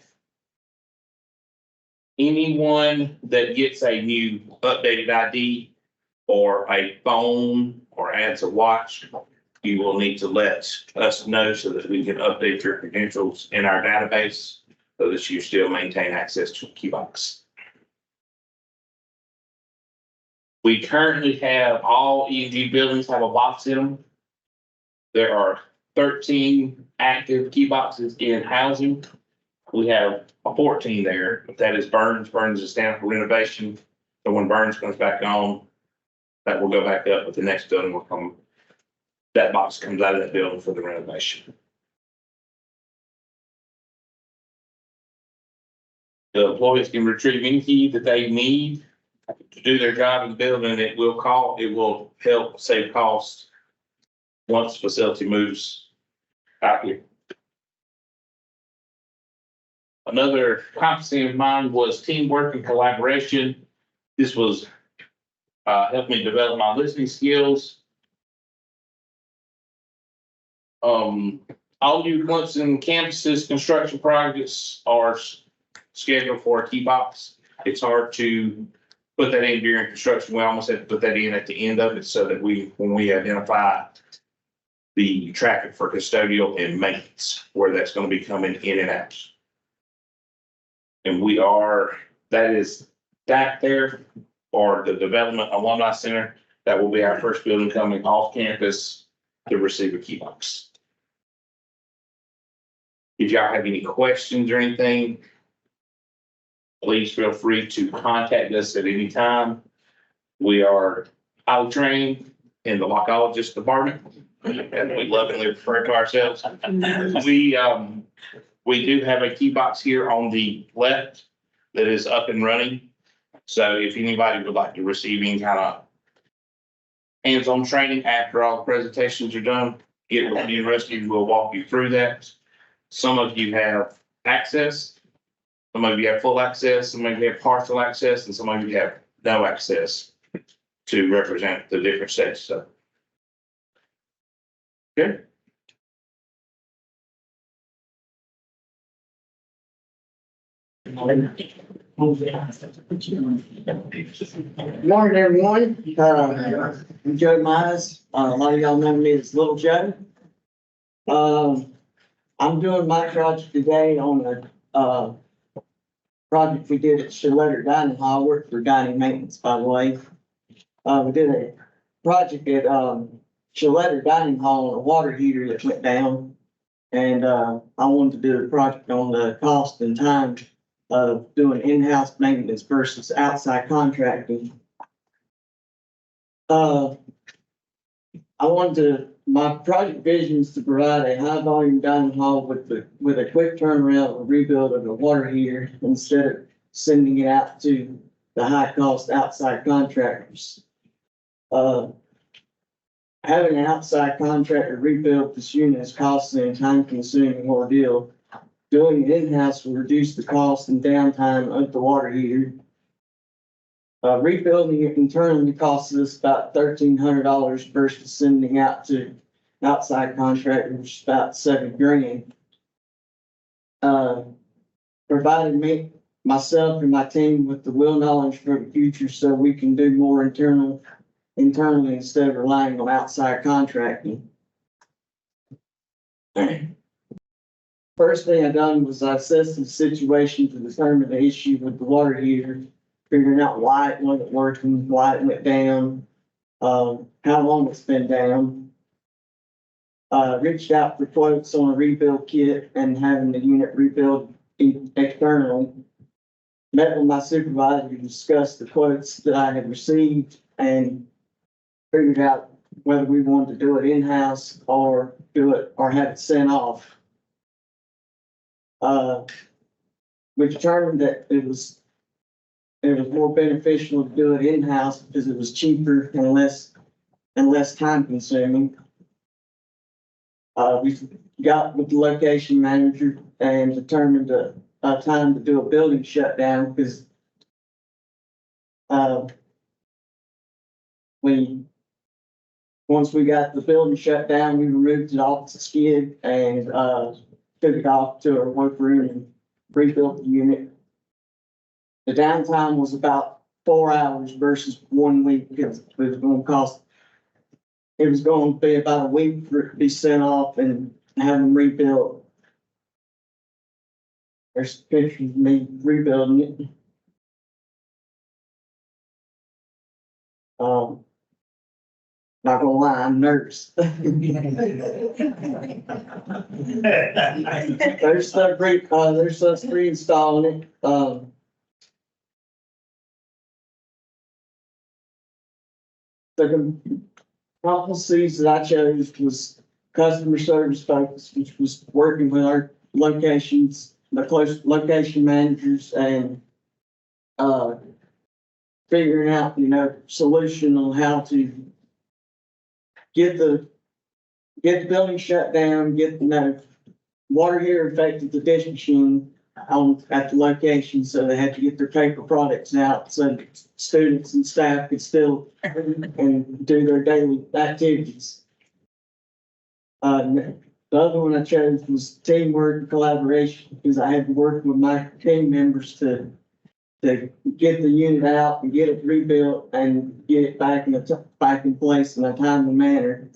Anyone that gets a new updated ID or a phone or adds a watch, you will need to let us know so that we can update your credentials in our database so that you still maintain access to the key box. We currently have all E&G buildings have a box in them. There are 13 active key boxes in housing. We have 14 there, but that is Burns. Burns is down for renovation. So when Burns comes back on, that will go back up, but the next building will come, that box comes out of that building for the renovation. The employees can retrieve any key that they need to do their job in the building. It will help save costs once the facility moves out here. Another competency of mine was teamwork and collaboration. This was helped me develop my listening skills. All new Clemson campuses construction projects are scheduled for a key box. It's hard to put that in during construction. We almost have to put that in at the end of it so that when we identify the traffic for custodial and maintenance, where that's going to be coming in and out. And that is back there for the Development Alumni Center. That will be our first building coming off campus to receive a key box. If y'all have any questions or anything, please feel free to contact us at any time. We are highly trained in the lockologist department, and we lovingly refer to ourselves. We do have a key box here on the left that is up and running. So if anybody would like to receive any kind of hands-on training after all the presentations are done, get with the university, we'll walk you through that. Some of you have access, some of you have full access, some of you have partial access, and some of you have no access to represent the different states. So, good. Morning, everyone. I'm Joe Mize. A lot of y'all know me as Little Joe. I'm doing my project today on a project we did at Shelletter Dining Hall. I work for dining maintenance, by the way. We did a project at Shelletter Dining Hall on a water heater that went down. And I wanted to do a project on the cost and time of doing in-house maintenance versus outside contracting. My project vision is to provide a high volume dining hall with a quick turnaround or rebuild of the water heater instead of sending it out to the high cost outside contractors. Having an outside contractor rebuild this unit is costly and time consuming ordeal. Doing it in-house will reduce the cost and downtime of the water heater. Rebuilding it internally costs us about $1,300 versus sending out to outside contractors about $7,000. Provided myself and my team with the will knowledge for the future so we can do more internally instead of relying on outside contracting. First thing I done was I assessed the situation to determine the issue with the water heater, figuring out why it wasn't working, why it went down, how long it's been down. Reached out for quotes on a rebuild kit and having the unit rebuilt externally. Met with my supervisor to discuss the quotes that I had received and figured out whether we wanted to do it in-house or have it sent off. We determined that it was more beneficial to do it in-house because it was cheaper and less time consuming. We got with the location manager and determined a time to do a building shutdown because once we got the building shut down, we removed it off the skid and took it off to our workroom and rebuilt the unit. The downtime was about 4 hours versus 1 week because it was going to be about a week for it to be sent off and have them rebuilt. There's pictures of me rebuilding it. Not gonna lie, I'm nervous. There's stuff reinstalling it, the competencies that I chose was customer service focused, which was working with our locations, the close location managers and, figuring out, solution on how to get the building shut down, water here affected the dish machine at the location, so they had to get their paper products out, so students and staff could still and do their daily activities. The other one I chose was teamwork and collaboration, because I had to work with my team members to get the unit out and get it rebuilt and get it back in place in a timely manner.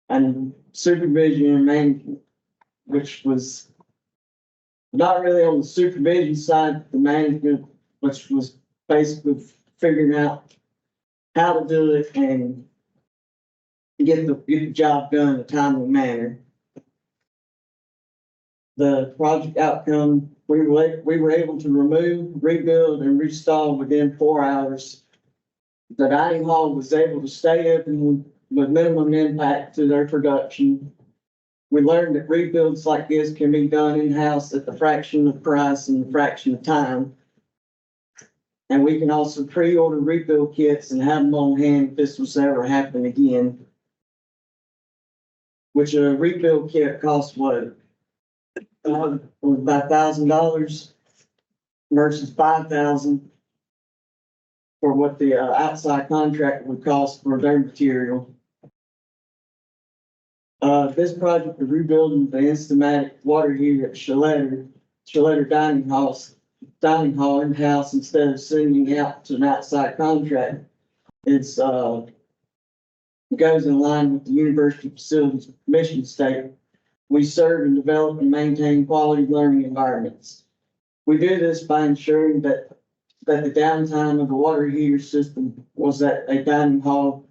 And supervision and management, which was not really on the supervision side, the management, which was basically figuring out how to do it and get the job done in a timely manner. The project outcome, we were able to remove, rebuild, and restore within 4 hours. The dining hall was able to stay open with minimum impact to their production. We learned that rebuilds like this can be done in-house at the fraction of price and the fraction of time. And we can also pre-order rebuild kits and have them on hand if this was ever happen again. Which a rebuild kit costs what? About $1,000 versus $5,000 for what the outside contract would cost for their material. This project of rebuilding the Instamatic water heater at Schletter dining hall in-house instead of sending out to an outside contract. It goes in line with the university facilities mission statement. We serve and develop and maintain quality learning environments. We do this by ensuring that the downtime of the water heater system was at the dining hall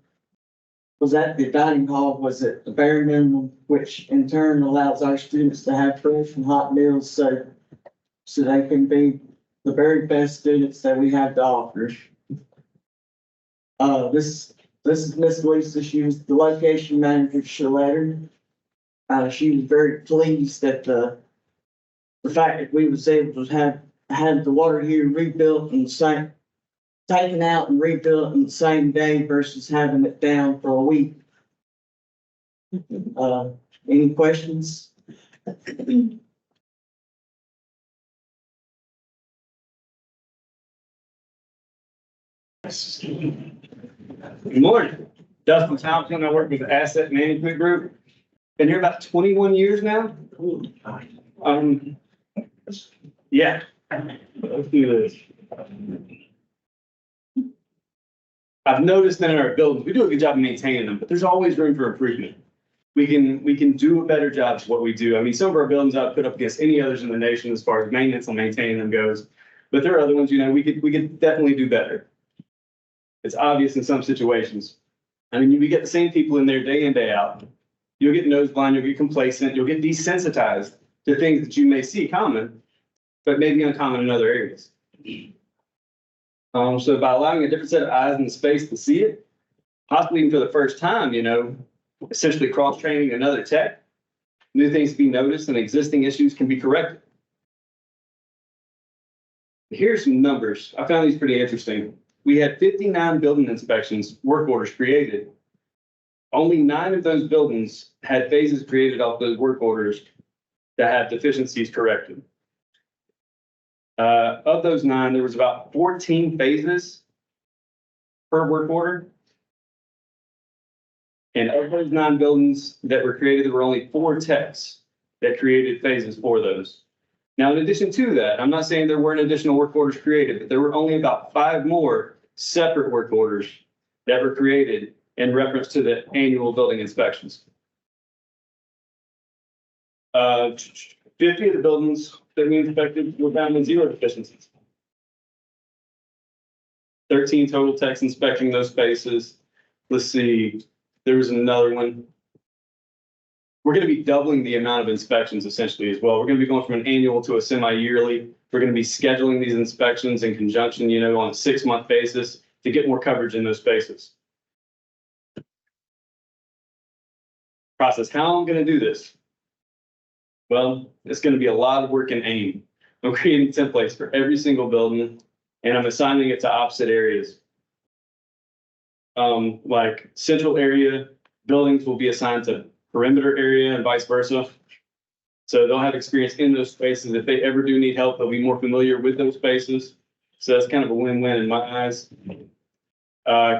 was at the bare minimum, which in turn allows our students to have fresh and hot meals so they can be the very best students that we have to offer. This is Miss Lisa. She was the location manager at Schletter. She was very pleased at the fact that we was able to have the water heater rebuilt and taken out and rebuilt in the same day versus having it down for a week. Any questions? Good morning, Dustin Thomson. I work with the Asset Management Group. Been here about 21 years now. Yeah. Let's do this. I've noticed that in our buildings, we do a good job of maintaining them, but there's always room for improvement. We can do a better job of what we do. I mean, some of our buildings I've put up against any others in the nation as far as maintenance and maintaining them goes. But there are other ones, we could definitely do better. It's obvious in some situations. I mean, we get the same people in there day in, day out. You'll get nose blind, you'll get complacent, you'll get desensitized to things that you may see common, but maybe uncommon in other areas. So by allowing a different set of eyes in the space to see it, possibly even for the first time, essentially cross-training another tech, new things can be noticed and existing issues can be corrected. Here's some numbers. I found these pretty interesting. We had 59 building inspections, work orders created. Only 9 of those buildings had phases created off those work orders that had deficiencies corrected. Of those 9, there was about 14 phases per work order. And of those 9 buildings that were created, there were only 4 techs that created phases for those. Now, in addition to that, I'm not saying there weren't additional work orders created, but there were only about 5 more separate work orders that were created in reference to the annual building inspections. 50 of the buildings that we inspected were found with 0 deficiencies. 13 total techs inspecting those spaces. Let's see, there was another one. We're gonna be doubling the amount of inspections essentially as well. We're gonna be going from an annual to a semi-yearly. We're gonna be scheduling these inspections in conjunction, you know, on a 6-month basis to get more coverage in those spaces. Process, how I'm gonna do this? Well, it's gonna be a lot of work in AIM. I'm creating templates for every single building and I'm assigning it to opposite areas. Like central area buildings will be assigned to perimeter area and vice versa. So they'll have experience in those spaces. If they ever do need help, they'll be more familiar with those spaces. So that's kind of a win-win in my eyes.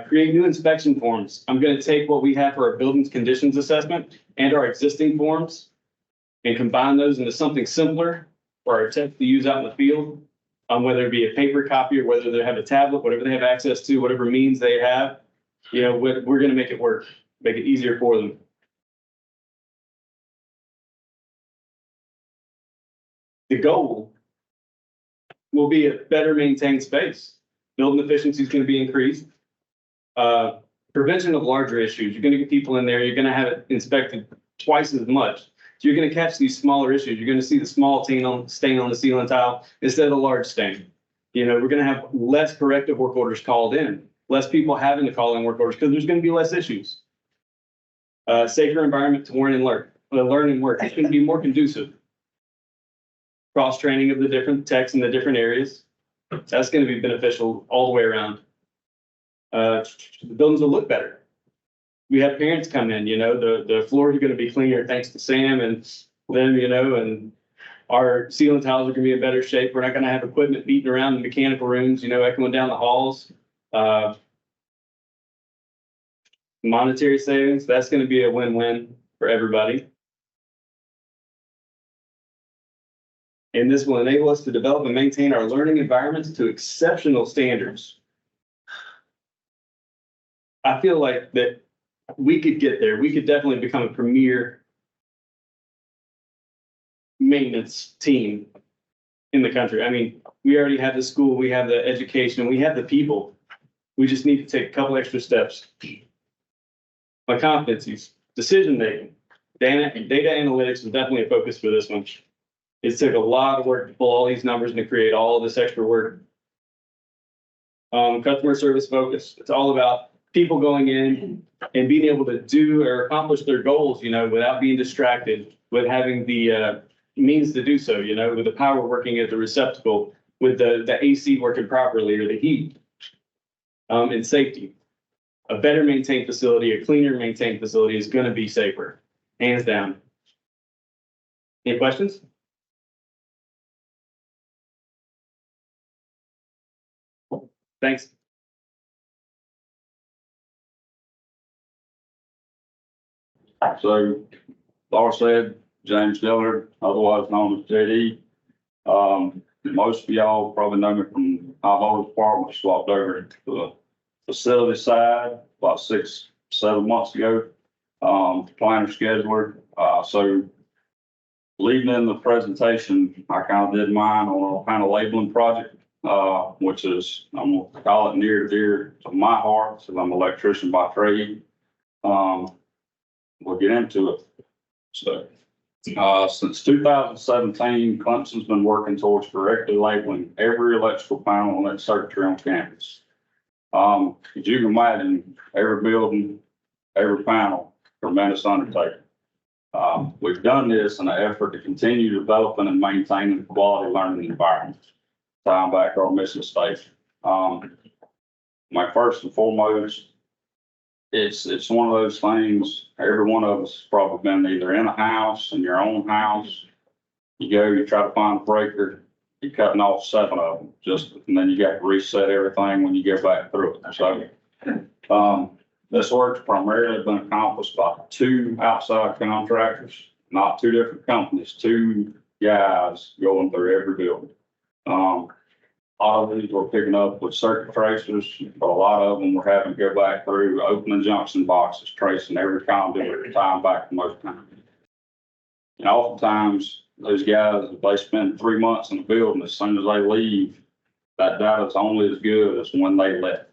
Create new inspection forms. I'm going to take what we have for our buildings conditions assessment and our existing forms and combine those into something simpler for our techs to use out in the field. Whether it be a paper copy or whether they have a tablet, whatever they have access to, whatever means they have, you know, we're going to make it work, make it easier for them. The goal will be a better maintained space. Building efficiency is going to be increased. Prevention of larger issues. You're going to get people in there. You're going to have it inspected twice as much. So you're going to catch these smaller issues. You're going to see the small stain on the ceiling tile instead of the large stain. You know, we're going to have less corrective work orders called in, less people having to call in work orders because there's going to be less issues. Safer environment to learn and work. It's going to be more conducive. Cross-training of the different techs in the different areas. That's going to be beneficial all the way around. The buildings will look better. We have parents come in, you know, the floors are going to be cleaner thanks to Sam and them, you know, and our ceiling tiles are going to be in better shape. We're not going to have equipment beating around the mechanical rooms, you know, echoing down the halls. Monetary savings, that's going to be a win-win for everybody. And this will enable us to develop and maintain our learning environments to exceptional standards. I feel like that we could get there. We could definitely become a premier maintenance team in the country. I mean, we already have the school, we have the education, we have the people. We just need to take a couple extra steps. My competencies, decision-making, data analytics is definitely a focus for this one. It took a lot of work to pull all these numbers and to create all of this extra work. Customer service focus. It's all about people going in and being able to do or accomplish their goals, you know, without being distracted, with having the means to do so, you know, with the power working at the receptacle, with the AC working properly or the heat, and safety. A better maintained facility, a cleaner maintained facility is going to be safer, hands down. Any questions? Thanks. So, Laura said, James Dillard, otherwise known as JD. Most of y'all probably know me from our whole department, swapped over to the facility side about 6-7 months ago. Planner scheduler. So leading in the presentation, I kind of did mine on a kind of labeling project, which is, I'm gonna call it near and dear to my heart, since I'm an electrician by trade. We'll get into it. So, since 2017, Clemson's been working towards correctly labeling every electrical panel on its circuitry on campus. As you can imagine, every building, every panel, tremendous undertaking. We've done this in an effort to continue developing and maintaining quality learning environments, tying back our mission statement. My first and foremost, it's one of those things, every one of us has probably been either in a house, in your own house. You go, you try to find a breaker, you're cutting off 7 of them, and then you got to reset everything when you get back through it. So, this work's primarily been accomplished by 2 outside contractors, not 2 different companies, 2 guys going through every building. All of these we're picking up with circuit tracers, but a lot of them we're having to go back through opening junction boxes, tracing every conduit, tying back to most times. And oftentimes those guys, if they spend 3 months in the building, as soon as they leave, that data is only as good as when they left.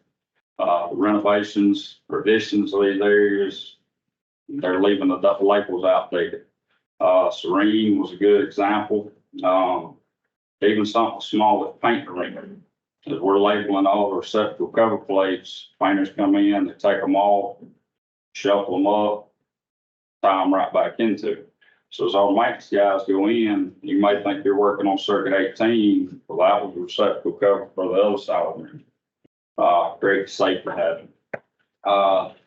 Renovations, additions to these areas, they're leaving the labels outdated. Serene was a good example. Even something small as paint removal. As we're labeling all the receptacle cover plates, painters come in, they take them off, shuffle them up, tie them right back into it. So as our maintenance guys go in, you may think you're working on circuit 18, well, that was the receptacle cover for the other side of the room. Great safety hazard.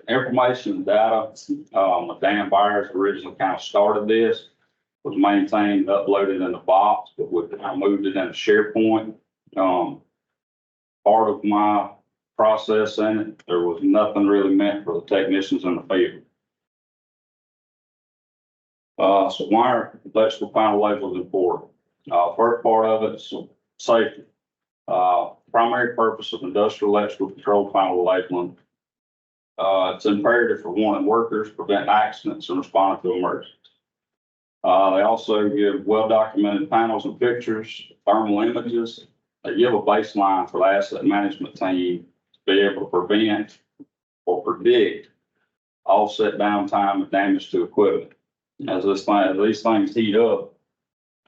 Information and data, Dan Byers originally kind of started this, was maintained, uploaded in the box, but we moved it into SharePoint. Part of my process in it, there was nothing really meant for the technicians in the field. So why are electrical panel labels important? First part of it is safety. Primary purpose of industrial electrical control panel labeling. It's imperative for warning workers, prevent accidents, and respond to emergencies. They also give well-documented panels and pictures, thermal images. They give a baseline for the asset management team to be able to prevent or predict offset downtime and damage to equipment. As these things heat up,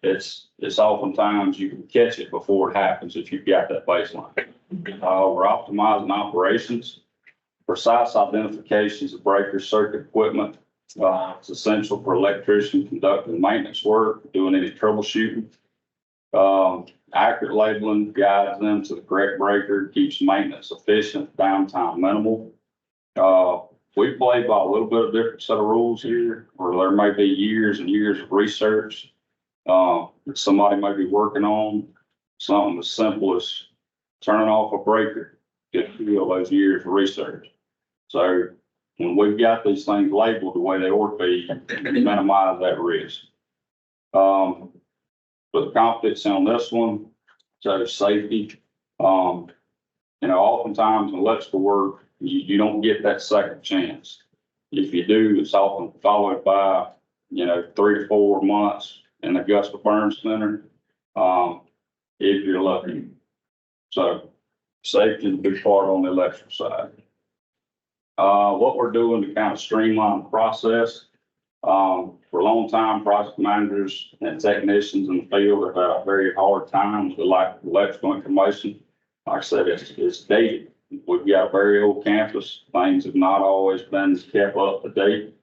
it's oftentimes you can catch it before it happens if you've got that baseline. We're optimizing operations, precise identifications of breakers, circuit equipment. It's essential for electricians conducting maintenance work, doing any troubleshooting. Accurate labeling guides them to the correct breaker, keeps maintenance efficient, downtime minimal. We play by a little bit of different set of rules here, or there may be years and years of research that somebody may be working on. Something as simple as turning off a breaker, get through all those years of research. So when we've got these things labeled the way they ought to be, minimize that risk. But the competency on this one, so safety. Oftentimes in electrical work, you don't get that second chance. If you do, it's often followed by, 3 to 4 months in the Augusta Burn Center, if you're lucky. So safety is a big part on the electrical side. What we're doing to kind of streamline the process, for a long time, project managers and technicians in the field have had a very hard time with the lack of electrical information. Like I said, it's dated. We've got a very old campus. Things have not always been kept up to date.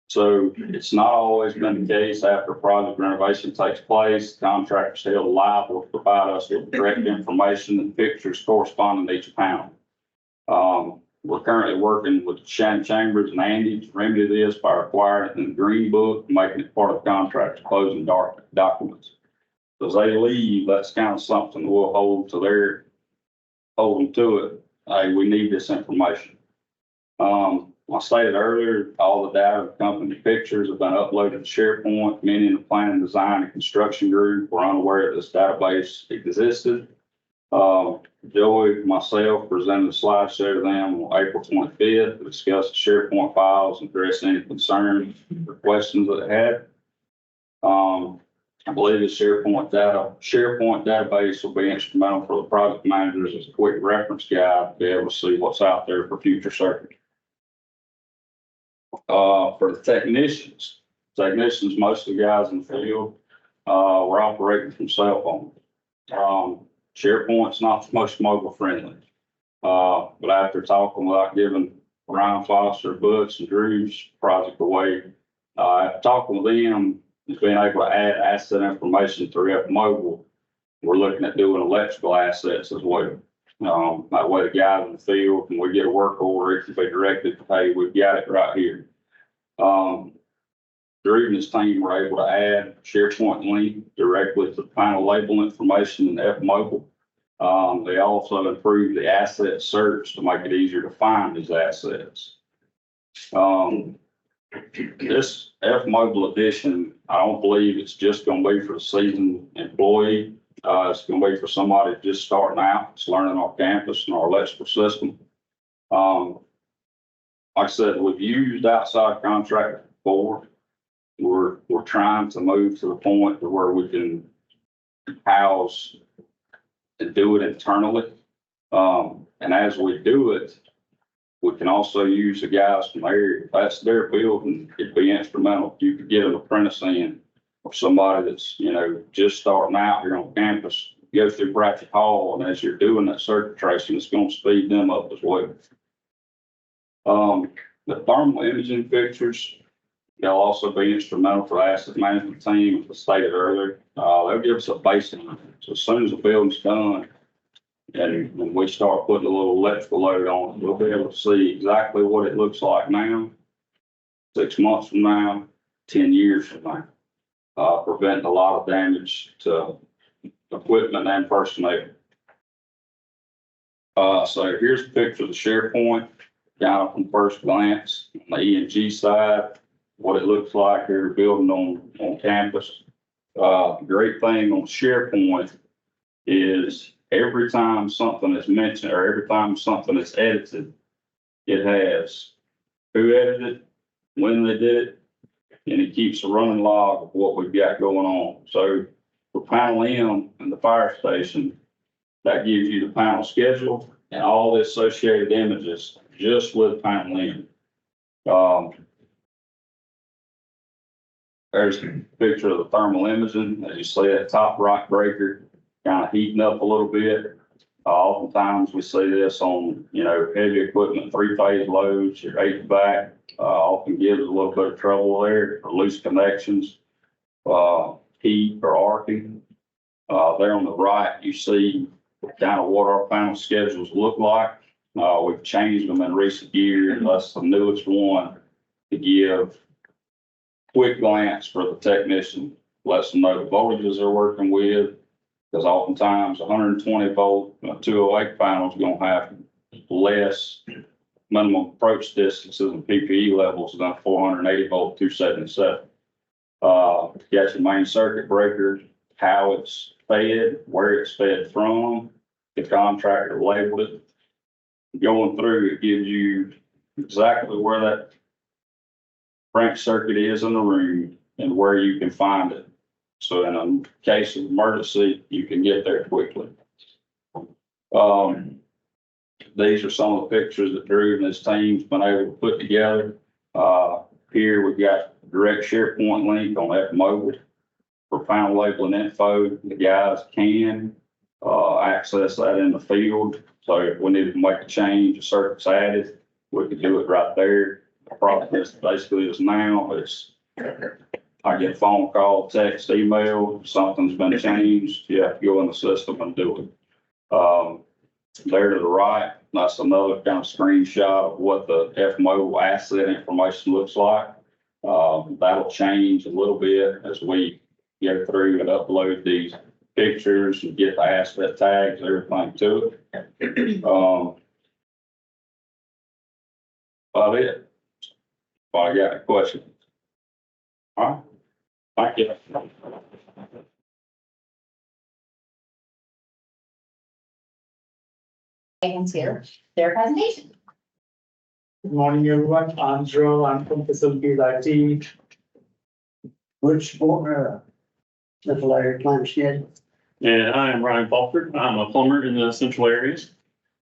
So it's not always been the case after project renovation takes place. Contractors held liable to provide us with correct information and pictures corresponding to each panel. We're currently working with Shannon Chambers and Andy to remedy this by requiring it in the green book, making it part of the contract's closing documents. As they leave, that's kind of something we'll hold them to it. Hey, we need this information. I stated earlier, all the data, company pictures have been uploaded to SharePoint. Many in the planning, design, and construction group were unaware that this database existed. Joey, myself, presented a slideshow to them on April 25th to discuss the SharePoint files and address any concerns or questions that they had. I believe the SharePoint database will be instrumental for the project managers as a quick reference guide to be able to see what's out there for future circuits. For the technicians, most of the guys in the field, we're operating from cell phones. SharePoint's not the most mobile friendly. But after talking without giving Ryan Foster, Butch, and Dhruv's project away, after talking with them, being able to add asset information through F Mobile, we're looking at doing electrical assets as well. That way the guys in the field, when we get a work order, it can be directed, hey, we've got it right here. Dhruv and his team were able to add SharePoint link directly to the panel label information in F Mobile. They also improved the asset search to make it easier to find these assets. This F Mobile edition, I don't believe it's just going to be for a seasoned employee. It's going to be for somebody just starting out, it's learning our campus and our electrical system. Like I said, we've used outside contractors before. We're trying to move to the point to where we can house and do it internally. And as we do it, we can also use the guys from there. If that's their building, it'd be instrumental. You could get an apprentice in or somebody that's, you know, just starting out here on campus, go through Bratchett Hall, and as you're doing that circuit tracing, it's going to speed them up as well. The thermal imaging pictures, they'll also be instrumental for the asset management team, as I stated earlier. They'll give us a baseline. So as soon as the building's done, and when we start putting a little electrical load on it, we'll be able to see exactly what it looks like now, 6 months from now, 10 years from now, preventing a lot of damage to equipment and personnel. So here's a picture of the SharePoint, kind of from first glance on the E&G side, what it looks like here building on campus. The great thing on SharePoint is every time something is mentioned or every time something is edited, it has who edited it, when they did it, and it keeps a running log of what we've got going on. So for panel M and the fire station, that gives you the panel schedule and all the associated images just with panel M. There's a picture of the thermal imaging. As you see, that top right breaker kind of heating up a little bit. Oftentimes we see this on, you know, heavy equipment, 3-phase loads, your HVAC, often gives a little bit of trouble there, or loose connections, heat or arcing. There on the right, you see kind of what our panel schedules look like. We've changed them in recent years. That's the newest one to give quick glance for the technician, lets them know the voltages they're working with. Because oftentimes 120 volt 208 panel is going to have less minimum approach distances and PPE levels than 480 volt 277. Got your main circuit breaker, how it's fed, where it's fed from, the contractor labeled it. Going through, it gives you exactly where that branch circuit is in the room and where you can find it. So in a case of emergency, you can get there quickly. These are some of the pictures that Dhruv and his team's been able to put together. Here we've got a direct SharePoint link on F Mobile for panel labeling info. The guys can access that in the field. So if we needed to make a change, a circuit's added, we could do it right there. The process basically is now it's I get a phone call, text, email, something's been changed, you have to go in the system and do it. There to the right, that's another kind of screenshot of what the F-Mobile asset information looks like. That'll change a little bit as we go through and upload these pictures and get the asset tags, everything to it. About it. If I got a question. All right. Thank you. Feagan's here, their presentation. Good morning, everyone. I'm Dhruv. I'm from Facilities IT. Which Fortner, the layer plan shed. And I am Ryan Falford. I'm a plumber in the central areas.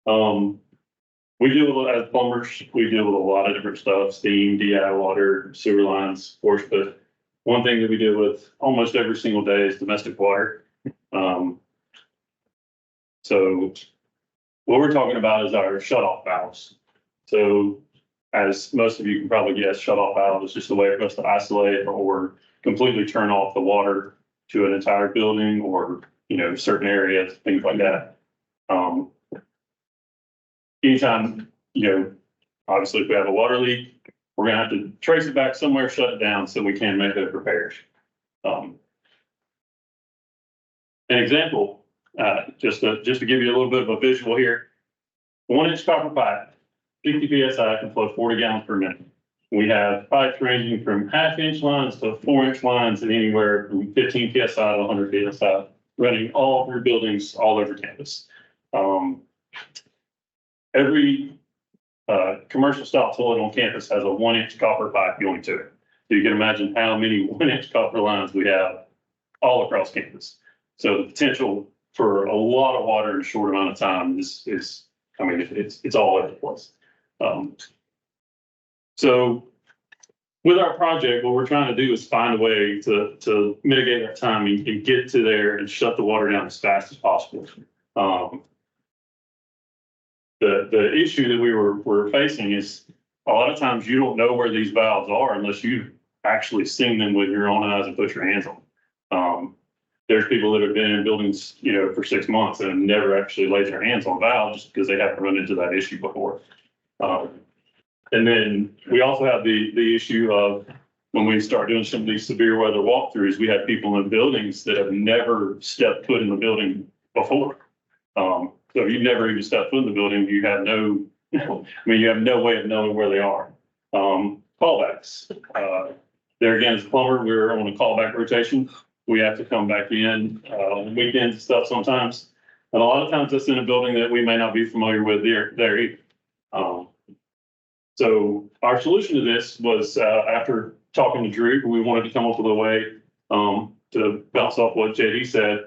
We deal with, as plumbers, we deal with a lot of different stuff, steam, DI, water, sewer lines, of course, but one thing that we deal with almost every single day is domestic water. So what we're talking about is our shutoff valves. So as most of you can probably guess, shutoff valve is just a way for us to isolate or completely turn off the water to an entire building or, you know, certain areas, things like that. Anytime, you know, obviously if we have a water leak, we're gonna have to trace it back somewhere, shut it down so we can make those repairs. An example, just to give you a little bit of a visual here, 1-inch copper pipe, 50 PSI can flow 40 gallons per minute. We have pipes ranging from 1/2-inch lines to 4-inch lines and anywhere from 15 PSI to 100 PSI, running all through buildings all over campus. Every commercial style toilet on campus has a 1-inch copper pipe going to it. So you can imagine how many 1-inch copper lines we have all across campus. So the potential for a lot of water in a short amount of time is, I mean, it's all over the place. So with our project, what we're trying to do is find a way to mitigate that time and get to there and shut the water down as fast as possible. The issue that we're facing is a lot of times you don't know where these valves are unless you've actually seen them with your own eyes and put your hands on them. There's people that have been in buildings, you know, for 6 months and have never actually laid their hands on valves just because they haven't run into that issue before. And then we also have the issue of when we start doing some of these severe weather walkthroughs, we have people in buildings that have never stepped foot in the building before. So if you've never even stepped foot in the building, you have no, I mean, you have no way of knowing where they are. Callbacks. There again, as a plumber, we're on a callback rotation. We have to come back in on weekends and stuff sometimes. And a lot of times that's in a building that we may not be familiar with there either. So our solution to this was after talking to Dhruv, we wanted to come up with a way to bounce off what JD said.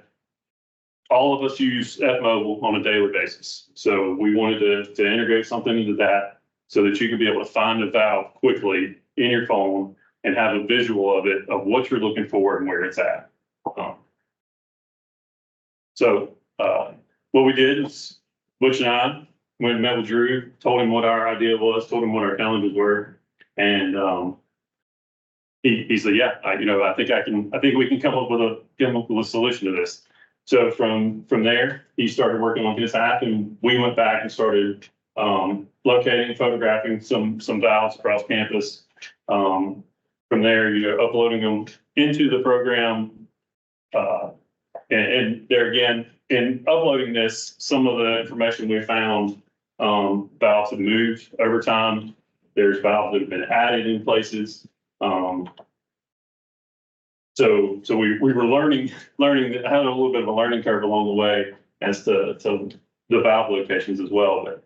All of us use F-Mobile on a daily basis. So we wanted to integrate something into that so that you could be able to find a valve quickly in your phone and have a visual of it, of what you're looking for and where it's at. What we did is Butch and I went and met with Dhruv, told him what our idea was, told him what our challenges were. And he said, yeah, I think we can come up with a solution to this. So from there, he started working on his app and we went back and started locating, photographing some valves across campus. From there, uploading them into the program. And there again, in uploading this, some of the information we found, valves have moved over time. There's valves that have been added in places. So we were learning, had a little bit of a learning curve along the way as to the valve locations as well. But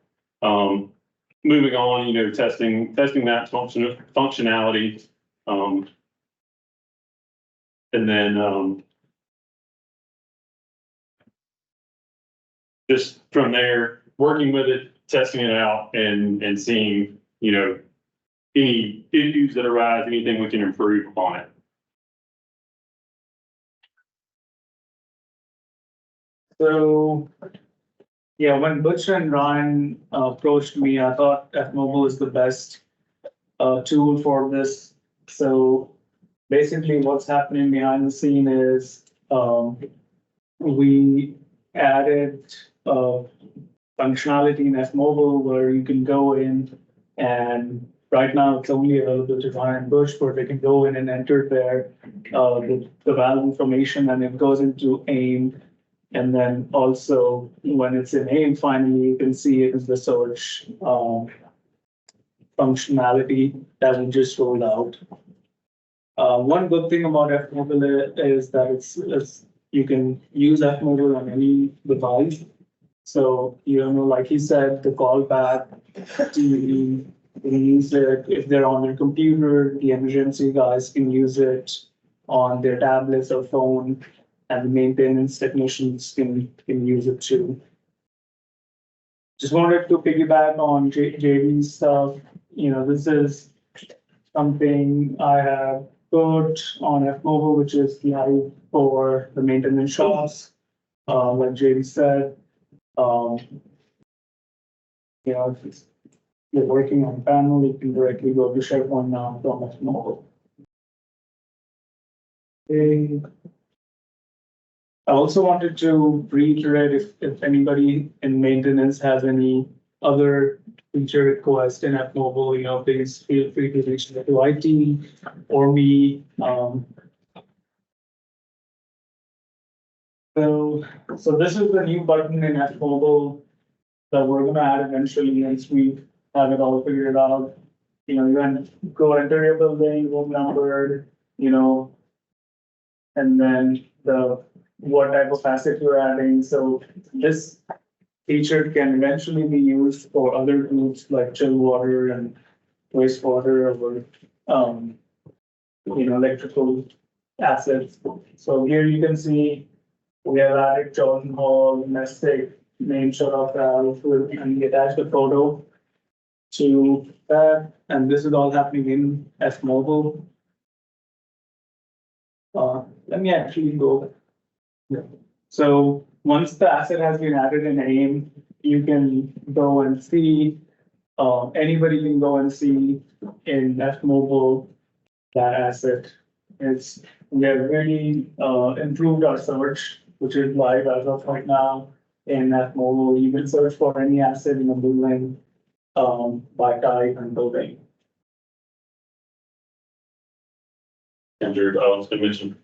moving on, testing that functionality. And then just from there, working with it, testing it out and seeing, any issues that arise, anything we can improve upon it. So, yeah, when Butch and Ryan approached me, I thought F-Mobile is the best tool for this. So basically what's happening behind the scene is we added functionality in F-Mobile where you can go in, and right now it's only available to Ryan and Butch, where they can go in and enter the valve information, and it goes into AIM. And then also when it's in AIM, finally, you can see it as the search functionality that we just rolled out. One good thing about F-Mobile is that you can use F-Mobile on any device. So, like he said, the callback, TV, they can use it if they're on their computer, the emergency guys can use it on their tablets or phone, and the maintenance technicians can use it too. Just wanted to piggyback on JD's stuff. This is something I have put on F-Mobile, which is live for the maintenance shops. Like JD said, if you're working on panel, you can directly go to SharePoint now from F-Mobile. I also wanted to reiterate if anybody in maintenance has any other feature request in F-Mobile, please feel free to reach out to IT or me. So this is the new button in F-Mobile that we're gonna add eventually once we have it all figured out. You can go enter your building, room number, and then what type of asset you're adding. So this feature can eventually be used for other groups like chill water and wastewater or electrical assets. So here you can see We have added Jordan Hall, Misty, name shot of Ralph, and we attached a photo to that, and this is all happening in F Mobile. Let me actually go. Yeah. So once the asset has been added in AIM, you can go and see, anybody can go and see in F Mobile that asset. We have really improved our search, which is live as of right now in F Mobile. You can search for any asset in a building by type and building. Andrew, I was gonna mention,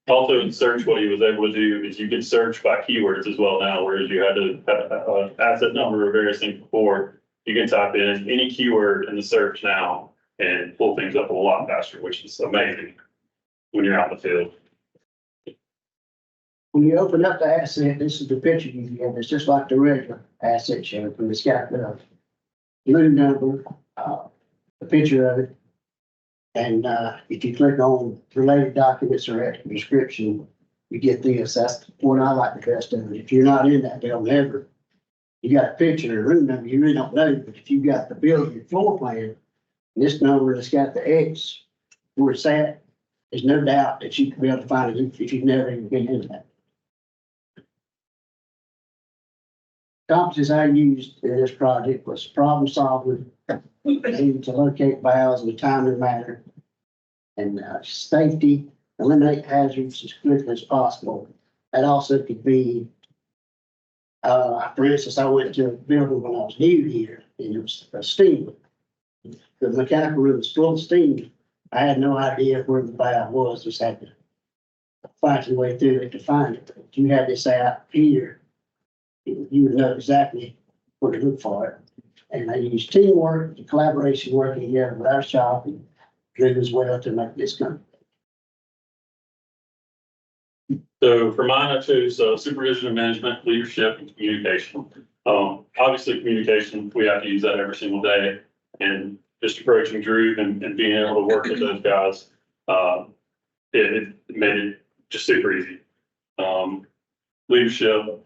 also in search, what he was able to do is you can search by keywords as well now, whereas you had to have asset number or various things before. You can type in any keyword in the search now and pull things up a lot faster, which is amazing when you're out in the field. When you open up the asset, this is the picture you get. It's just like the regular asset show, but it's got the blue number, the picture of it. And if you click on related documents or extra description, you get this. That's what I like the best of it. If you're not in that, they'll never. You got a picture and a room number, you really don't know, but if you got the building floor plan, this number that's got the X where it's at, there's no doubt that you can be able to find it if you've never even been in that. Competencies I used in this project was problem solving, needing to locate valves in a timely manner, and safety, eliminate hazards as quickly as possible. That also could be, for instance, I went to a building when I was new here, and it was a steam. The mechanical room was full of steam. I had no idea where the valve was, just had to find your way through it to find it. If you had this out here, you would know exactly where to look for it. And they use teamwork, collaboration, working together with our shop and Dhruv as well to make this come. So for mine, I chose supervision and management, leadership, and communication. Obviously, communication, we have to use that every single day. And just approaching Dhruv and being able to work with those guys, it made it just super easy. Leadership,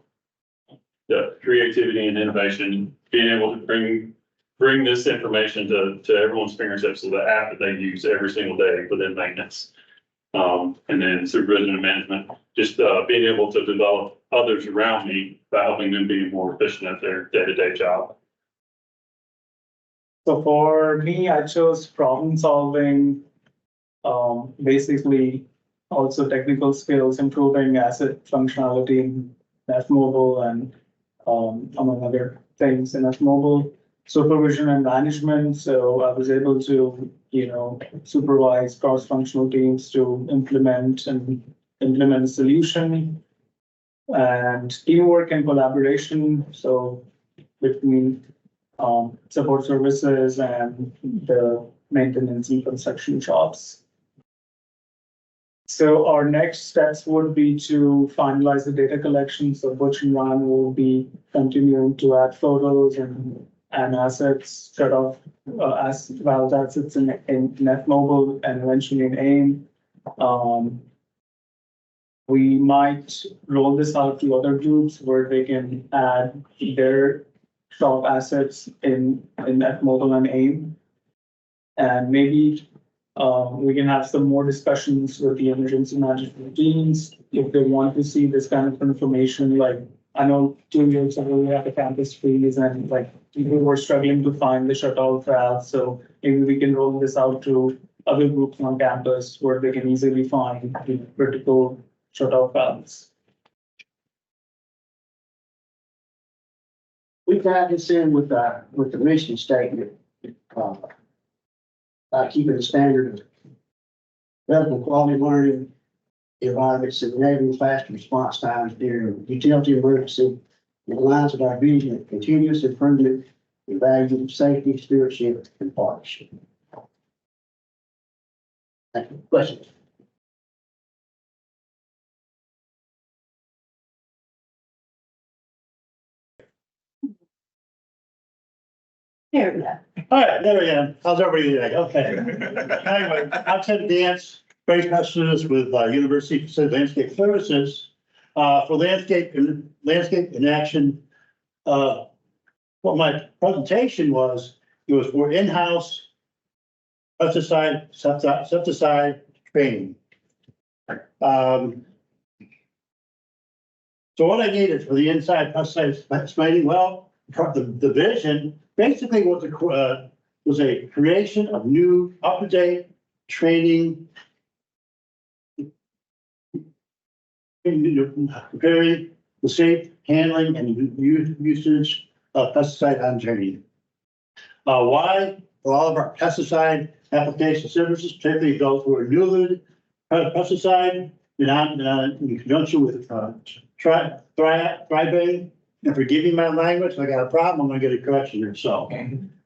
the creativity and innovation, being able to bring this information to everyone's fingertips, so the app that they use every single day within maintenance. And then supervision and management, just being able to develop others around me by helping them be more efficient at their day-to-day job. So for me, I chose problem solving, basically also technical skills, improving asset functionality in F Mobile and among other things in F Mobile. Supervision and management, so I was able to, supervise cross-functional teams to implement a solution. And teamwork and collaboration, so between support services and the maintenance and construction shops. So our next steps would be to finalize the data collection. So Butch and Ryan will be continuing to add photos and assets, sort of valve assets in F Mobile and eventually in AIM. We might roll this out to other groups where they can add their shop assets in F Mobile and AIM. And maybe we can have some more discussions with the emergency management teams if they want to see this kind of information. Like, I know 2 years ago we had a campus freeze and people were struggling to find the shutoff valve. So maybe we can roll this out to other groups on campus where they can easily find the critical shutoff valves. We tied this in with the mission statement, by keeping the standard of developing quality learning environments and enabling faster response times during utility emergency. It aligns with our vision of continuous improvement in values of safety, stewardship, and partnership. Thank you. Questions? There we go. All right, there we go. How's everybody today? Okay. Anyway, I'm Ted Dantz, graduate students with University of Landscape Services. For landscape in action, what my presentation was, it was for in-house pesticide training. So what I needed for the inside pesticide spraying, well, the vision basically was a creation of new up-to-date training. Preparing the safe handling and usage of pesticide on training. Why? All of our pesticide application services, particularly those who are newly pesticide, in conjunction with Thriving, and forgive me my language, if I got a problem, I'm gonna get a correction here, so.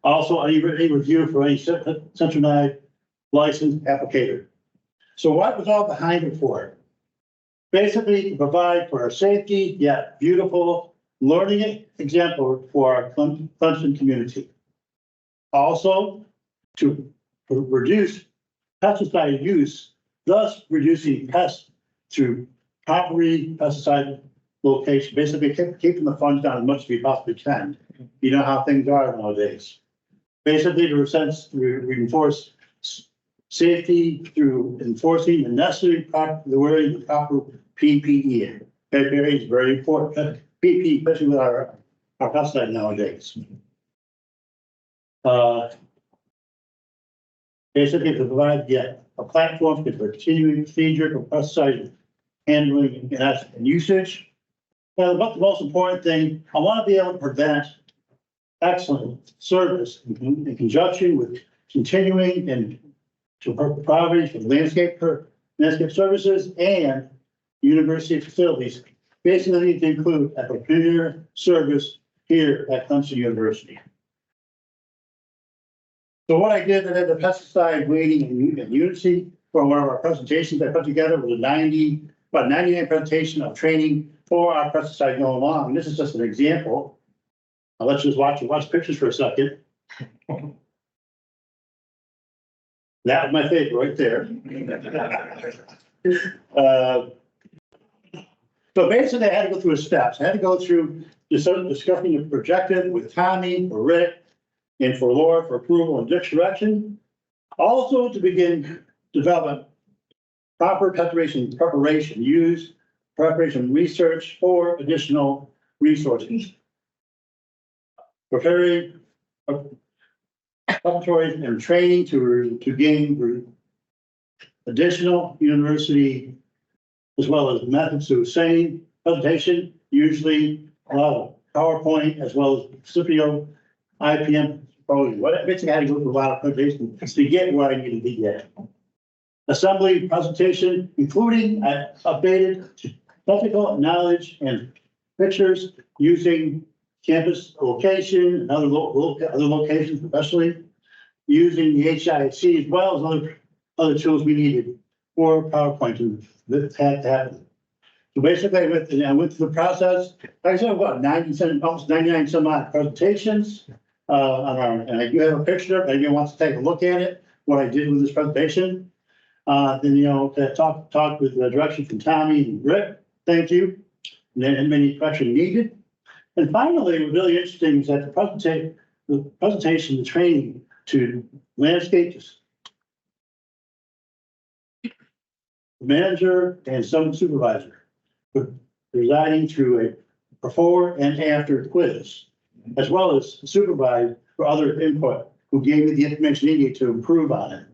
Also, any review for any centralized licensed applicator. So what was all behind it for? Basically, to provide for a safety yet beautiful learning example for our Clemson community. Also, to reduce pesticide use, thus reducing pests through proper pesticide location, basically keeping the funds down as much as we possibly can. You know how things are nowadays. Basically, to reinforce safety through enforcing the necessary the wearing the proper PPE. PPE is very important. PPE, especially with our pesticide nowadays. Basically, to provide a platform for continuing procedure for pesticide handling and usage. But the most important thing, I want to be able to prevent excellent service in conjunction with continuing and to properties for landscape services and university facilities. Basically, need to include a premier service here at Clemson University. So what I did, I did the pesticide weighting and unity for one of our presentations I put together was about 99 presentation of training for our pesticide going along. And this is just an example. Now let's just watch pictures for a second. That was my favorite right there. So basically I had to go through the steps. I had to go through discussing the projected with Tommy, for Rick, and for Laura for approval and direction. Also to begin development, proper preparation research for additional resources. Preparing laboratories and training to gain additional university as well as methods to saying presentation, usually a lot of PowerPoint as well as Scipio, IPM. Basically, I had to go through a lot of presentations to get where I needed to be at. Assembly presentation, including updated technical knowledge and pictures using campus location and other locations, especially using the HIC as well as other tools we needed for PowerPoint that had to happen. So basically, I went through the process. Like I said, about 90, almost 99 some odd presentations. And I do have a picture. If anyone wants to take a look at it, what I did with this presentation. Then, talk with the direction from Tommy and Rick. Thank you. And then any question needed. And finally, what's really interesting is that the presentation, the training to landscapers, manager and some supervisor, presiding through a before and after quiz, as well as supervise for other input who gave me the information needed to improve on it.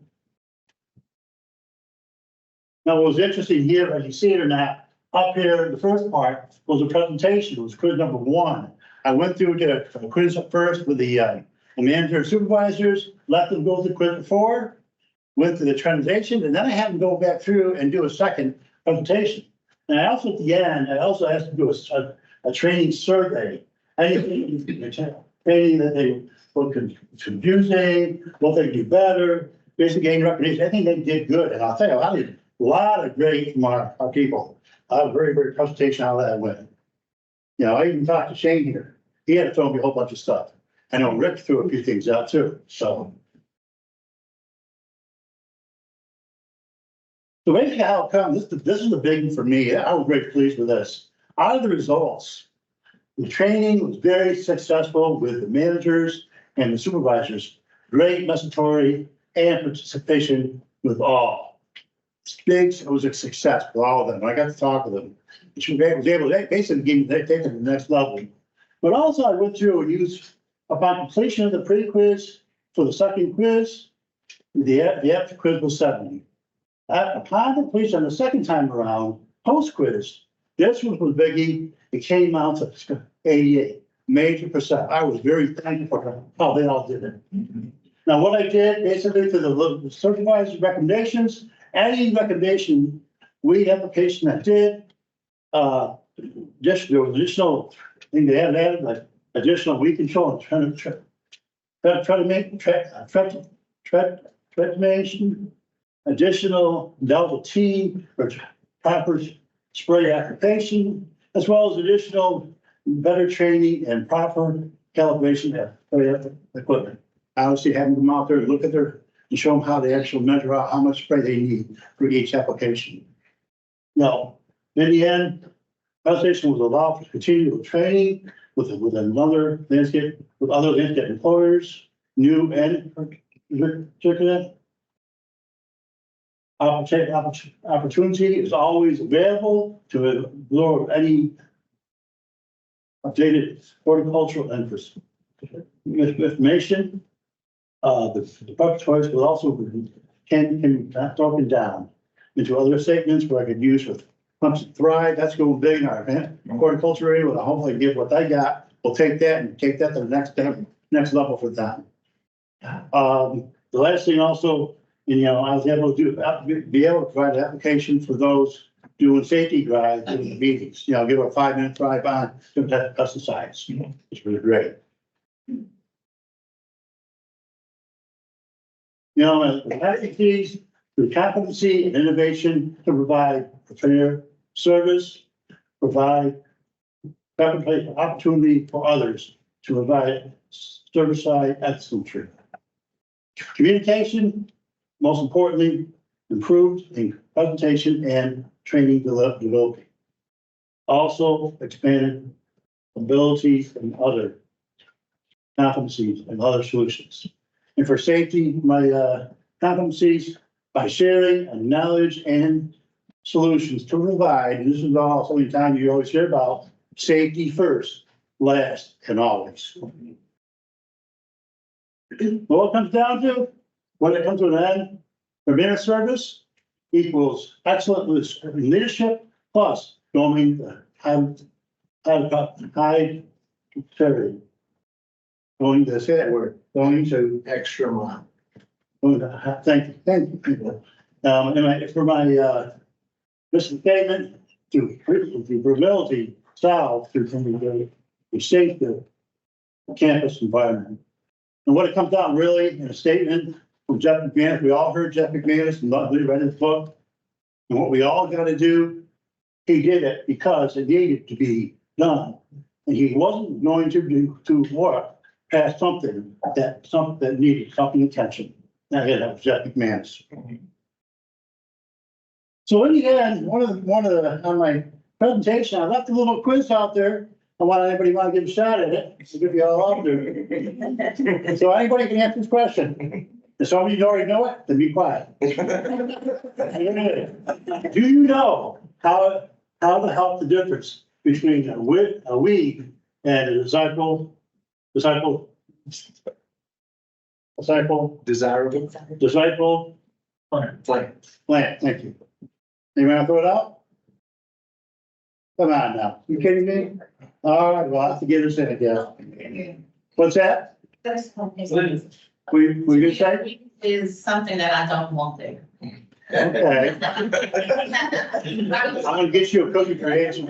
Now, what was interesting here, as you see it or not, up here, the first part was a presentation. It was quiz number 1. I went through, did a quiz first with the manager and supervisors, let them go through the quiz before, went through the translation, and then I had them go back through and do a second presentation. And I also, at the end, I also asked them to do a training survey. Anything training that they were confusing, what they do better, basically getting recognition. I think they did good. And I'll tell you, I did a lot of great from our people. I have a very, very presentation how that went. I even talked to Shane here. He had to throw me a whole bunch of stuff. I know Rick threw a few things out too. So So basically how it comes, this is the big one for me. I was very pleased with this. Out of the results, the training was very successful with the managers and the supervisors. Great respiratory and participation with all. It was a success for all of them. I got to talk to them. She was able to basically take it to the next level. But also I went through and used, upon completion of the pre-quiz for the second quiz, the after quiz was 70. Upon completion of the second time around, post-quiz, this one was biggie. It came out to 88, major percent. I was very thankful for how they all did it. Now, what I did basically for the supervisor's recommendations, any recommendation, weed application that did, just there was additional thing they had added, like additional weed control and try to make treatment, additional delta T or proper spray application, as well as additional better training and proper calibration of equipment. Obviously, having them out there and look at and show them how they actually measure out how much spray they need for each application. Now, in the end, presentation was allowed for continual training with other landscape employers, new and particular. Opportunity is always available to absorb any updated horticultural information. The preparatories will also can be broken down into other statements where I could use with Clemson Thrive. That's going big in our horticulture area. Will hopefully give what I got. We'll take that and take that to the next level for them. The last thing also, I was able to be able to provide an application for those doing safety drives in the meetings. Give a 5-minute drive on to pesticides. It's really great. Advocacies through competency and innovation to provide fair service, provide opportunity for others to provide service side excellence. Communication, most importantly, improved in presentation and training development. Also expanded abilities and other competencies and other solutions. And for safety, my competencies by sharing and knowledge and solutions to provide, and this is also the time you always hear about safety first, last, and always. What it comes down to, when it comes to an end, preventive service equals excellent leadership plus going high charity. Going to say that word, going to extra mile. Thank you, people. For my mission statement to ability solve through the safety campus environment. And what it comes down really in a statement from Jeff McManus, we all heard Jeff McManus and read his book. And what we all got to do, he did it because it needed to be done. And he wasn't going to work past something that needed something attention. That was Jeff McManus. So in the end, one of the on my presentation, I left a little quiz out there. I want anybody want to give a shot at it. I'll give you all up there. So anybody can answer this question. If some of you already know it, then be quiet. Do you know how to help the difference between a weed and a desirable plant? Thank you. You want to throw it out? Come on now. You kidding me? All right, well, I have to get this in again. What's that? We can say? Is something that I don't want there. Okay. I'm gonna get you a cookie for answering.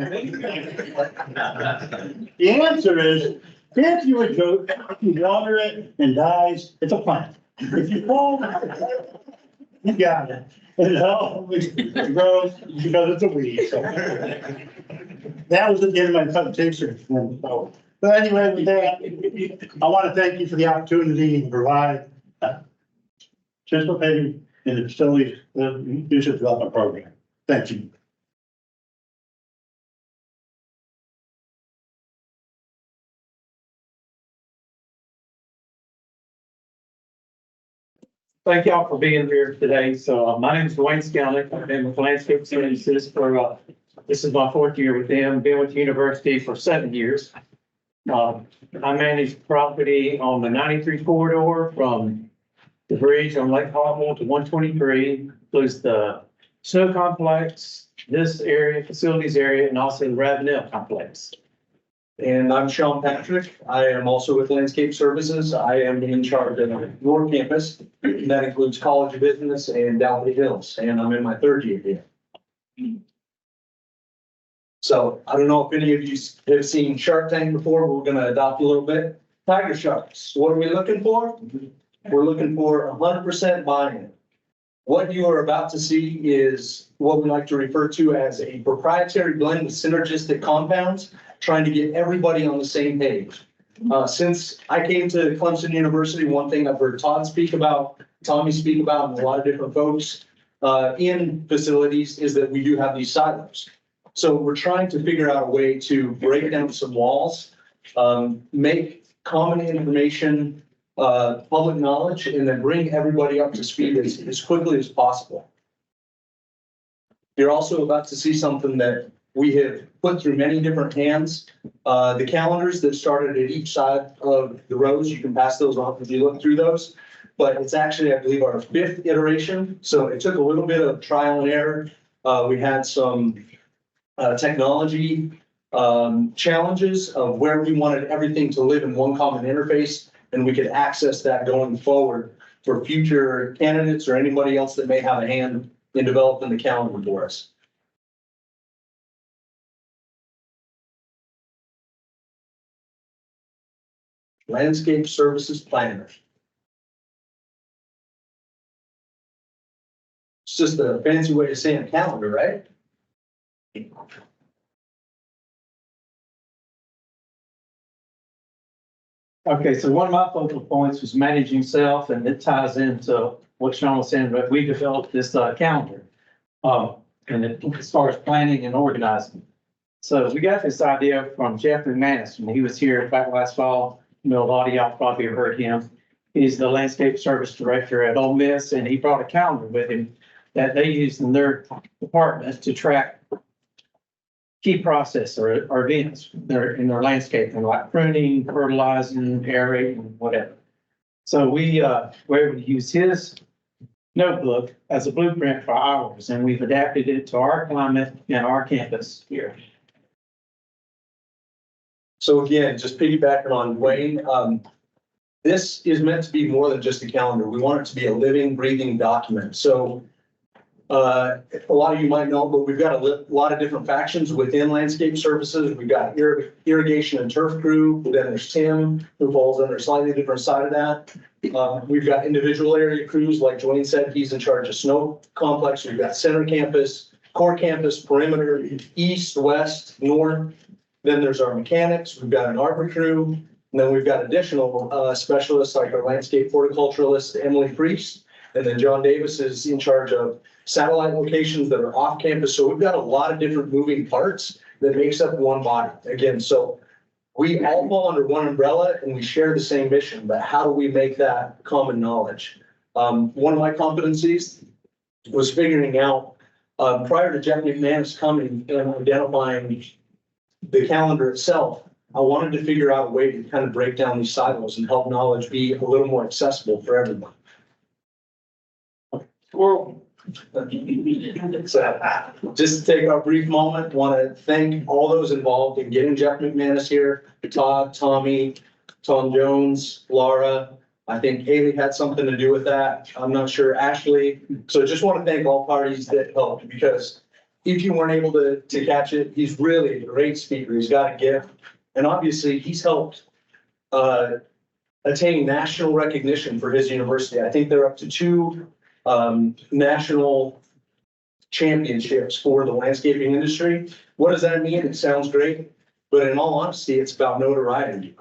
The answer is, if you would go, if you water it and dies, it's a plant. If you pull, you got it. It always grows because it's a weed. So. That was at the end of my presentation. But anyway, with that, I want to thank you for the opportunity to provide participating in the facilities, leadership development program. Thank you. Thank y'all for being here today. So my name is Dwayne Skelnik. I've been with Landscape Services for, this is my 4th year with them. Been with the university for 7 years. I manage property on the 93 corridor from the bridge on Lake Hartwell to 123, includes the snow complex, this area, facilities area, and also the Ravenel complex. And I'm Sean Patrick. I am also with Landscape Services. I am in charge of your campus. That includes College of Business and Dalvey Hills, and I'm in my 3rd year here. So I don't know if any of you have seen Shark Tank before, but we're gonna adopt a little bit. Tiger sharks, what are we looking for? We're looking for 100% buy-in. What you are about to see is what we like to refer to as a proprietary blend with synergistic compounds, trying to get everybody on the same page. Since I came to Clemson University, one thing I've heard Tommy speak about, and a lot of different folks in facilities is that we do have these silos. So we're trying to figure out a way to break down some walls, make common information public knowledge, and then bring everybody up to speed as quickly as possible. You're also about to see something that we have put through many different hands. The calendars that started at each side of the rows, you can pass those off if you look through those. But it's actually, I believe, our 5th iteration. So it took a little bit of trial and error. We had some technology challenges of where we wanted everything to live in one common interface, and we could access that going forward for future candidates or anybody else that may have a hand in developing the calendar for us. Landscape Services Planner. It's just a fancy way of saying calendar, right? Okay, so one of my focal points was managing self, and it ties into what Sean was saying, but we developed this calendar. As far as planning and organizing. So we got this idea from Jeff McManus when he was here back last fall. You know, a lot of y'all probably have heard him. He's the landscape service director at Ole Miss, and he brought a calendar with him that they use in their department to track key process or events in their landscaping, like pruning, fertilizing, aerating, whatever. So we were able to use his notebook as a blueprint for ours, and we've adapted it to our climate and our campus here. So again, just piggybacking on Dwayne, this is meant to be more than just a calendar. We want it to be a living, breathing document. So a lot of you might know, but we've got a lot of different factions within landscape services. We've got irrigation and turf crew. Then there's Tim, who falls under a slightly different side of that. We've got individual area crews, like Dwayne said, he's in charge of snow complex. We've got center campus, core campus, perimeter, east, west, north. Then there's our mechanics. We've got an arbor crew. And then we've got additional specialists like our landscape horticulturalist, Emily Priest. And then John Davis is in charge of satellite locations that are off campus. So we've got a lot of different moving parts that makes up one body. Again, so we all fall under one umbrella and we share the same mission, but how do we make that common knowledge? One of my competencies was figuring out, prior to Jeff McManus coming and identifying the calendar itself, I wanted to figure out a way to kind of break down these silos and help knowledge be a little more accessible for everyone. So, just to take a brief moment, want to thank all those involved in getting Jeff McManus here, Todd, Tommy, Tom Jones, Laura. I think Haley had something to do with that. I'm not sure, Ashley. So just want to thank all parties that helped, because if you weren't able to catch it, he's really a great speaker. He's got a gift. And obviously he's helped attain national recognition for his university. I think they're up to 2 national championships for the landscaping industry. What does that mean? It sounds great, but in all honesty, it's about notoriety.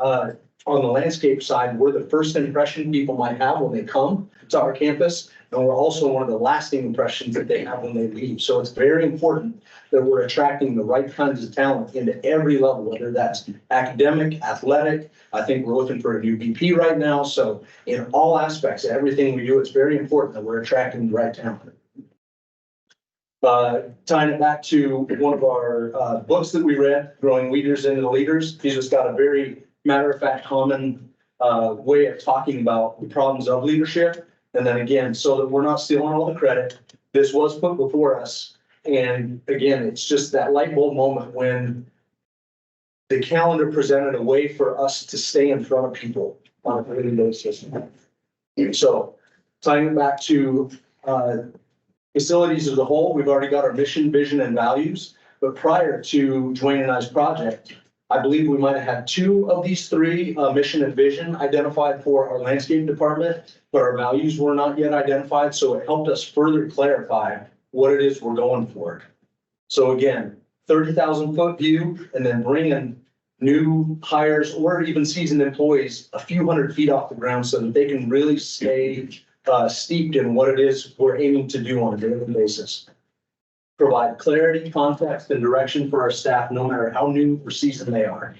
on the landscape side, we're the first impression people might have when they come to our campus. And we're also one of the lasting impressions that they have when they leave. So it's very important that we're attracting the right kinds of talent into every level, whether that's academic, athletic. I think we're looking for a new VP right now. So in all aspects, everything we do, it's very important that we're attracting the right talent. Tying it back to one of our books that we read, Growing Leaders into Leaders, he's just got a very matter-of-fact, common way of talking about the problems of leadership. And then again, so that we're not stealing all the credit, this was put before us. And again, it's just that light bulb moment when the calendar presented a way for us to stay in front of people on a daily basis. So tying it back to facilities as a whole, we've already got our mission, vision, and values. But prior to Dwayne and I's project, I believe we might have had 2 of these 3 mission and vision identified for our landscape department, but our values were not yet identified. So it helped us further clarify what it is we're going for. So again, 30,000 foot view, and then bringing new hires or even seasoned employees a few hundred feet off the ground so that they can really stay steeped in what it is we're aiming to do on a daily basis. Provide clarity, context, and direction for our staff, no matter how new or seasoned they are.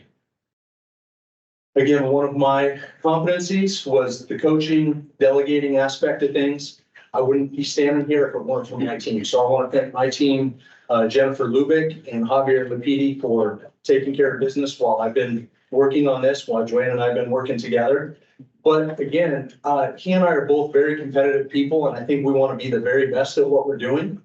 Again, one of my competencies was the coaching, delegating aspect of things. I wouldn't be standing here if it weren't for my team. So I want to thank my team, Jennifer Lubick and Javier Lapidi, for taking care of business while I've been working on this, while Dwayne and I have been working together. But again, he and I are both very competitive people, and I think we want to be the very best at what we're doing.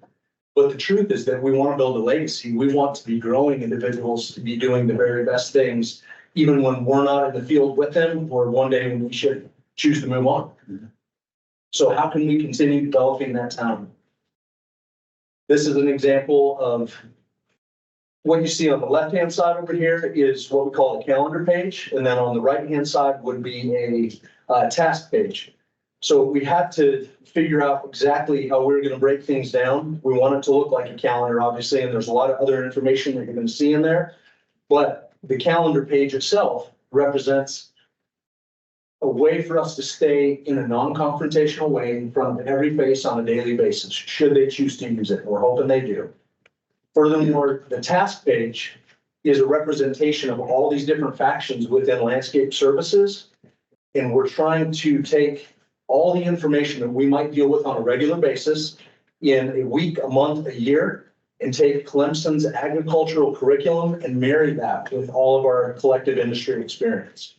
But the truth is that we want to build a legacy. We want to be growing individuals to be doing the very best things, even when we're not in the field with them, or one day when we should choose to move on. So how can we continue developing that talent? This is an example of what you see on the left-hand side over here is what we call a calendar page. And then on the right-hand side would be a task page. So we had to figure out exactly how we were going to break things down. We want it to look like a calendar, obviously, and there's a lot of other information that you're going to see in there. But the calendar page itself represents a way for us to stay in a non-confrontational way in front of every face on a daily basis, should they choose to use it. We're hoping they do. Furthermore, the task page is a representation of all these different factions within landscape services. And we're trying to take all the information that we might deal with on a regular basis in a week, a month, a year, and take Clemson's agricultural curriculum and marry that with all of our collective industry experience.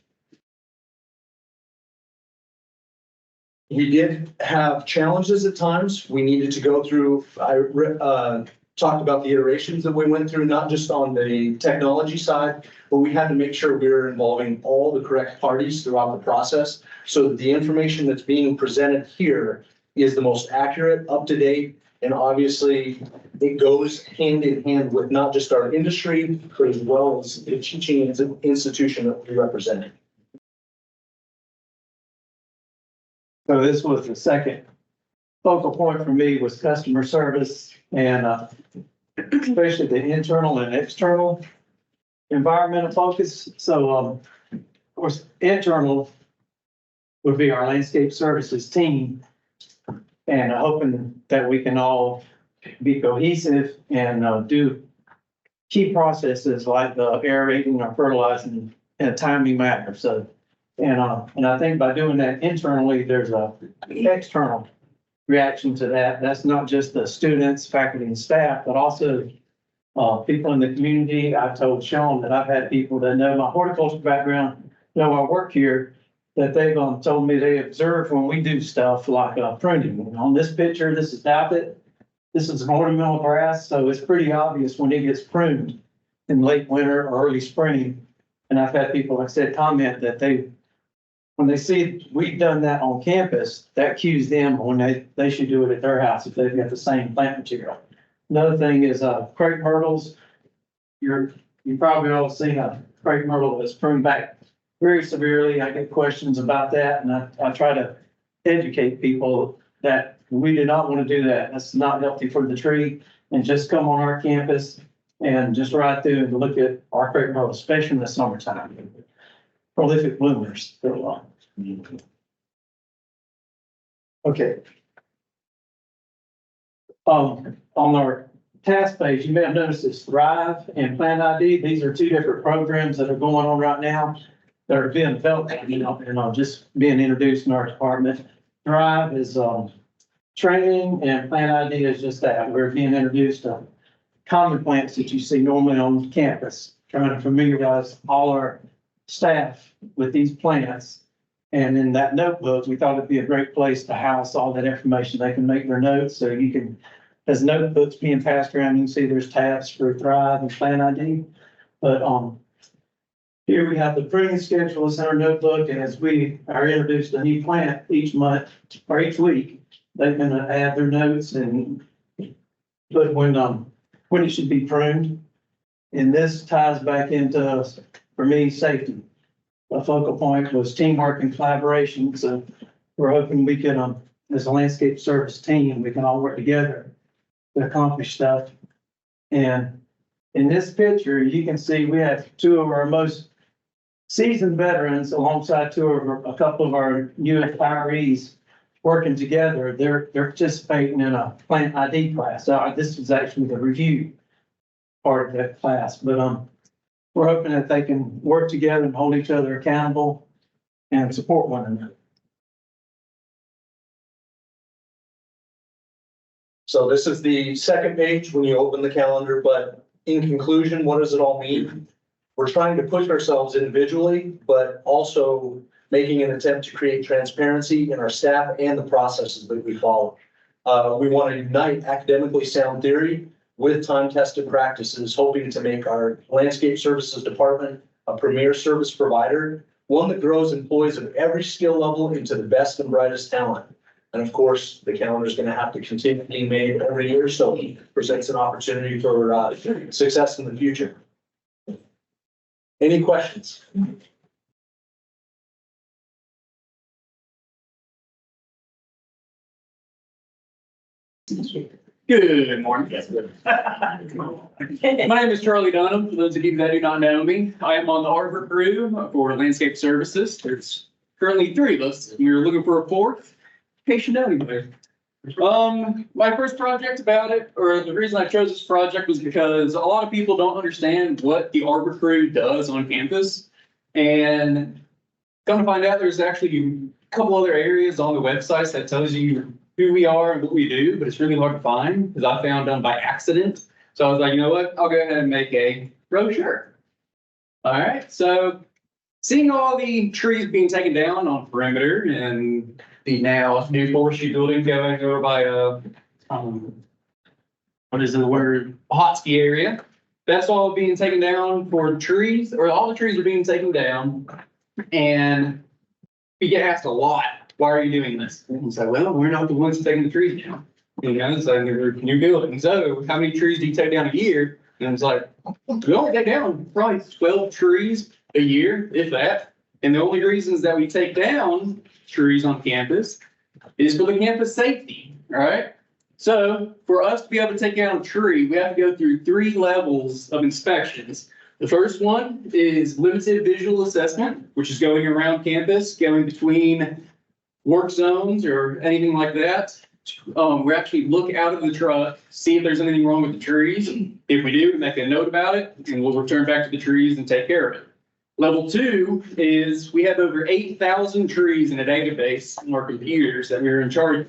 We did have challenges at times. We needed to go through, I talked about the iterations that we went through, not just on the technology side, but we had to make sure we were involving all the correct parties throughout the process so that the information that's being presented here is the most accurate, up to date, and obviously it goes hand in hand with not just our industry, but as well as the teaching institution that we represent. So this was the second focal point for me, was customer service, and especially the internal and external environmental focus. So of course, internal would be our landscape services team, and hoping that we can all be cohesive and do key processes like the aerating or fertilizing in a timely manner. So, and I think by doing that internally, there's a external reaction to that. That's not just the students, faculty, and staff, but also people in the community. I told Sean that I've had people that know my horticulture background, know I work here, that they've told me they observe when we do stuff like pruning. On this picture, this is Dappet. This is an ornamental grass, so it's pretty obvious when it gets pruned in late winter or early spring. And I've had people, like I said, comment that when they see we've done that on campus, that cues them when they should do it at their house if they've got the same plant material. Another thing is crepe myrtles. You probably all seen a crepe myrtle that's pruned back very severely. I get questions about that, and I try to educate people that we do not want to do that. That's not healthy for the tree. And just come on our campus and just ride through and look at our crepe myrtle, especially in the summertime. prolific bloomers. Okay. On our task page, you may have noticed this Thrive and Plan ID. These are two different programs that are going on right now that are being developed, and just being introduced in our department. Thrive is, training, and Plan ID is just that. We're being introduced to common plants that you see normally on campus, trying to familiarize all our staff with these plants. And in that notebook, we thought it'd be a great place to house all that information. They can make their notes, so you can, as notebooks being passed around, you can see there's tabs for Thrive and Plan ID. But, here we have the pruning schedule is in our notebook, and as we are introduced a new plant each month or each week, they can add their notes and put when it should be pruned. And this ties back into, for me, safety. A focal point was teamwork and collaboration. So we're hoping we can, as a landscape service team, we can all work together to accomplish stuff. And in this picture, you can see we have two of our most seasoned veterans alongside a couple of our new retirees working together. They're participating in a plant ID class. So this is actually the review part of that class, but we're hoping that they can work together and hold each other accountable and support one another. So this is the second page when you open the calendar, but in conclusion, what does it all mean? We're trying to push ourselves individually, but also making an attempt to create transparency in our staff and the processes that we follow. We want to unite academically sound theory with time-tested practices, hoping to make our landscape services department a premier service provider, one that grows employees of every skill level into the best and brightest talent. And of course, the calendar is going to have to continue being made every year, so it presents an opportunity for success in the future. Any questions? Good morning. My name is Charlie Dunham. For those of you that do not know me, I am on the Arbor crew for landscape services. There's currently 3 of us. We're looking for a 4th. In case you know anybody. My first project about it, or the reason I chose this project was because a lot of people don't understand what the Arbor crew does on campus. And come to find out, there's actually a couple other areas on the websites that tells you who we are and what we do, but it's really hard to find because I found them by accident. So I was like, you know what, I'll go ahead and make a brochure. All right, so seeing all the trees being taken down on perimeter and the now new forestry building going over by what is the word, Hotsky area. That's all being taken down for trees, or all the trees are being taken down. And we get asked a lot, why are you doing this? And so, well, we're not the ones taking the trees down. You know, so we're new building. So how many trees do you take down a year? And it's like, we only take down probably 12 trees a year, if that. And the only reasons that we take down trees on campus is for the campus safety, all right? So for us to be able to take down a tree, we have to go through 3 levels of inspections. The first one is limited visual assessment, which is going around campus, going between work zones or anything like that. We actually look out of the truck, see if there's anything wrong with the trees. If we do, we make a note about it, and we'll return back to the trees and take care of it. Level 2 is we have over 8,000 trees in a database on our computers that we're in charge of.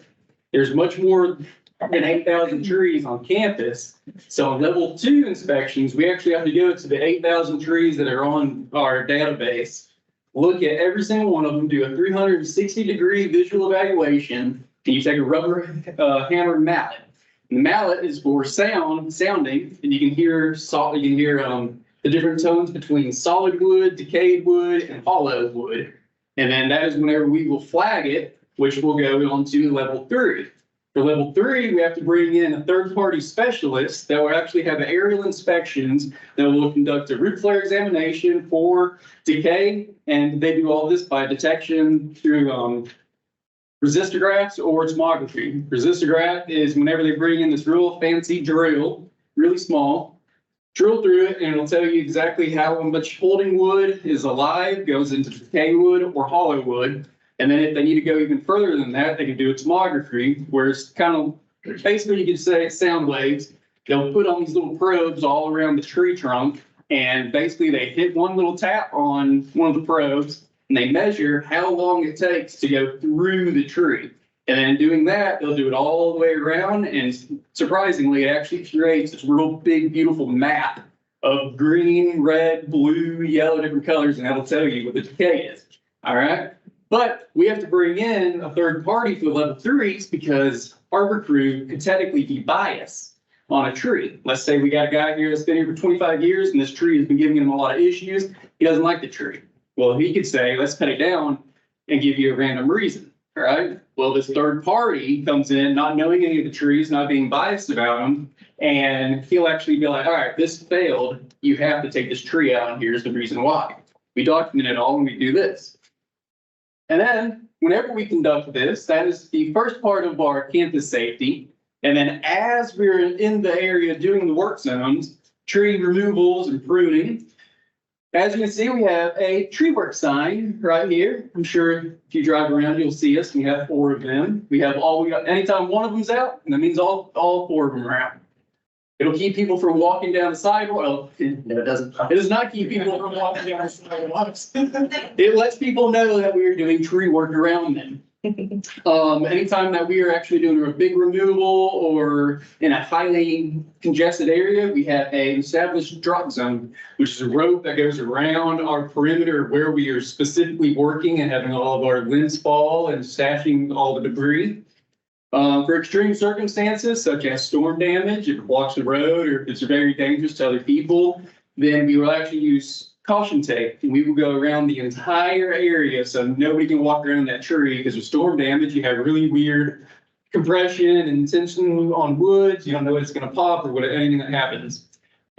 There's much more than 8,000 trees on campus. So on level 2 inspections, we actually have to go to the 8,000 trees that are on our database, look at every single one of them, do a 360-degree visual evaluation, and you take a rubber hammered mallet. And the mallet is for sounding, and you can hear the different tones between solid wood, decayed wood, and hollow wood. And then that is whenever we will flag it, which will go on to level 3. For level 3, we have to bring in a third-party specialist that will actually have aerial inspections that will conduct a root flare examination for decay, and they do all this by detection through resistographs or tomography. Resistograph is whenever they bring in this real fancy drill, really small, drill through it and it'll tell you exactly how much holding wood is alive, goes into decay wood or hollow wood. And then if they need to go even further than that, they can do a tomography, where it's kind of, basically you could say it's sound waves. They'll put on these little probes all around the tree trunk, and basically they hit one little tap on one of the probes and they measure how long it takes to go through the tree. And then doing that, they'll do it all the way around, and surprisingly, it actually creates this real big, beautiful map of green, red, blue, yellow, different colors, and that'll tell you what the decay is. All right. But we have to bring in a third party for the level 3s because arbor crew could technically be biased on a tree. Let's say we got a guy here that's been here for 25 years and this tree has been giving him a lot of issues. He doesn't like the tree. Well, he could say, let's cut it down and give you a random reason. All right. Well, this third party comes in, not knowing any of the trees, not being biased about them, and he'll actually be like, all right, this failed. You have to take this tree out, and here's the reason why. We document it all when we do this. And then whenever we conduct this, that is the first part of our campus safety. And then as we're in the area doing the work zones, tree removals and pruning, as you can see, we have a tree work sign right here. I'm sure if you drive around, you'll see us. We have 4 of them. We got anytime one of them's out, and that means all 4 of them are out. It'll keep people from walking down the sidewalk. Well, no, it doesn't. It does not keep people from walking down the sidewalks. It lets people know that we are doing tree work around them. Anytime that we are actually doing a big removal or in a highly congested area, we have an established drop zone, which is a rope that goes around our perimeter where we are specifically working and having all of our limbs fall and stashing all the debris. For extreme circumstances, such as storm damage, if it blocks the road or if it's very dangerous to other people, then we will actually use caution tape, and we will go around the entire area so nobody can walk around that tree, because with storm damage, you have really weird compression and tension on woods. You don't know what's going to pop or anything that happens.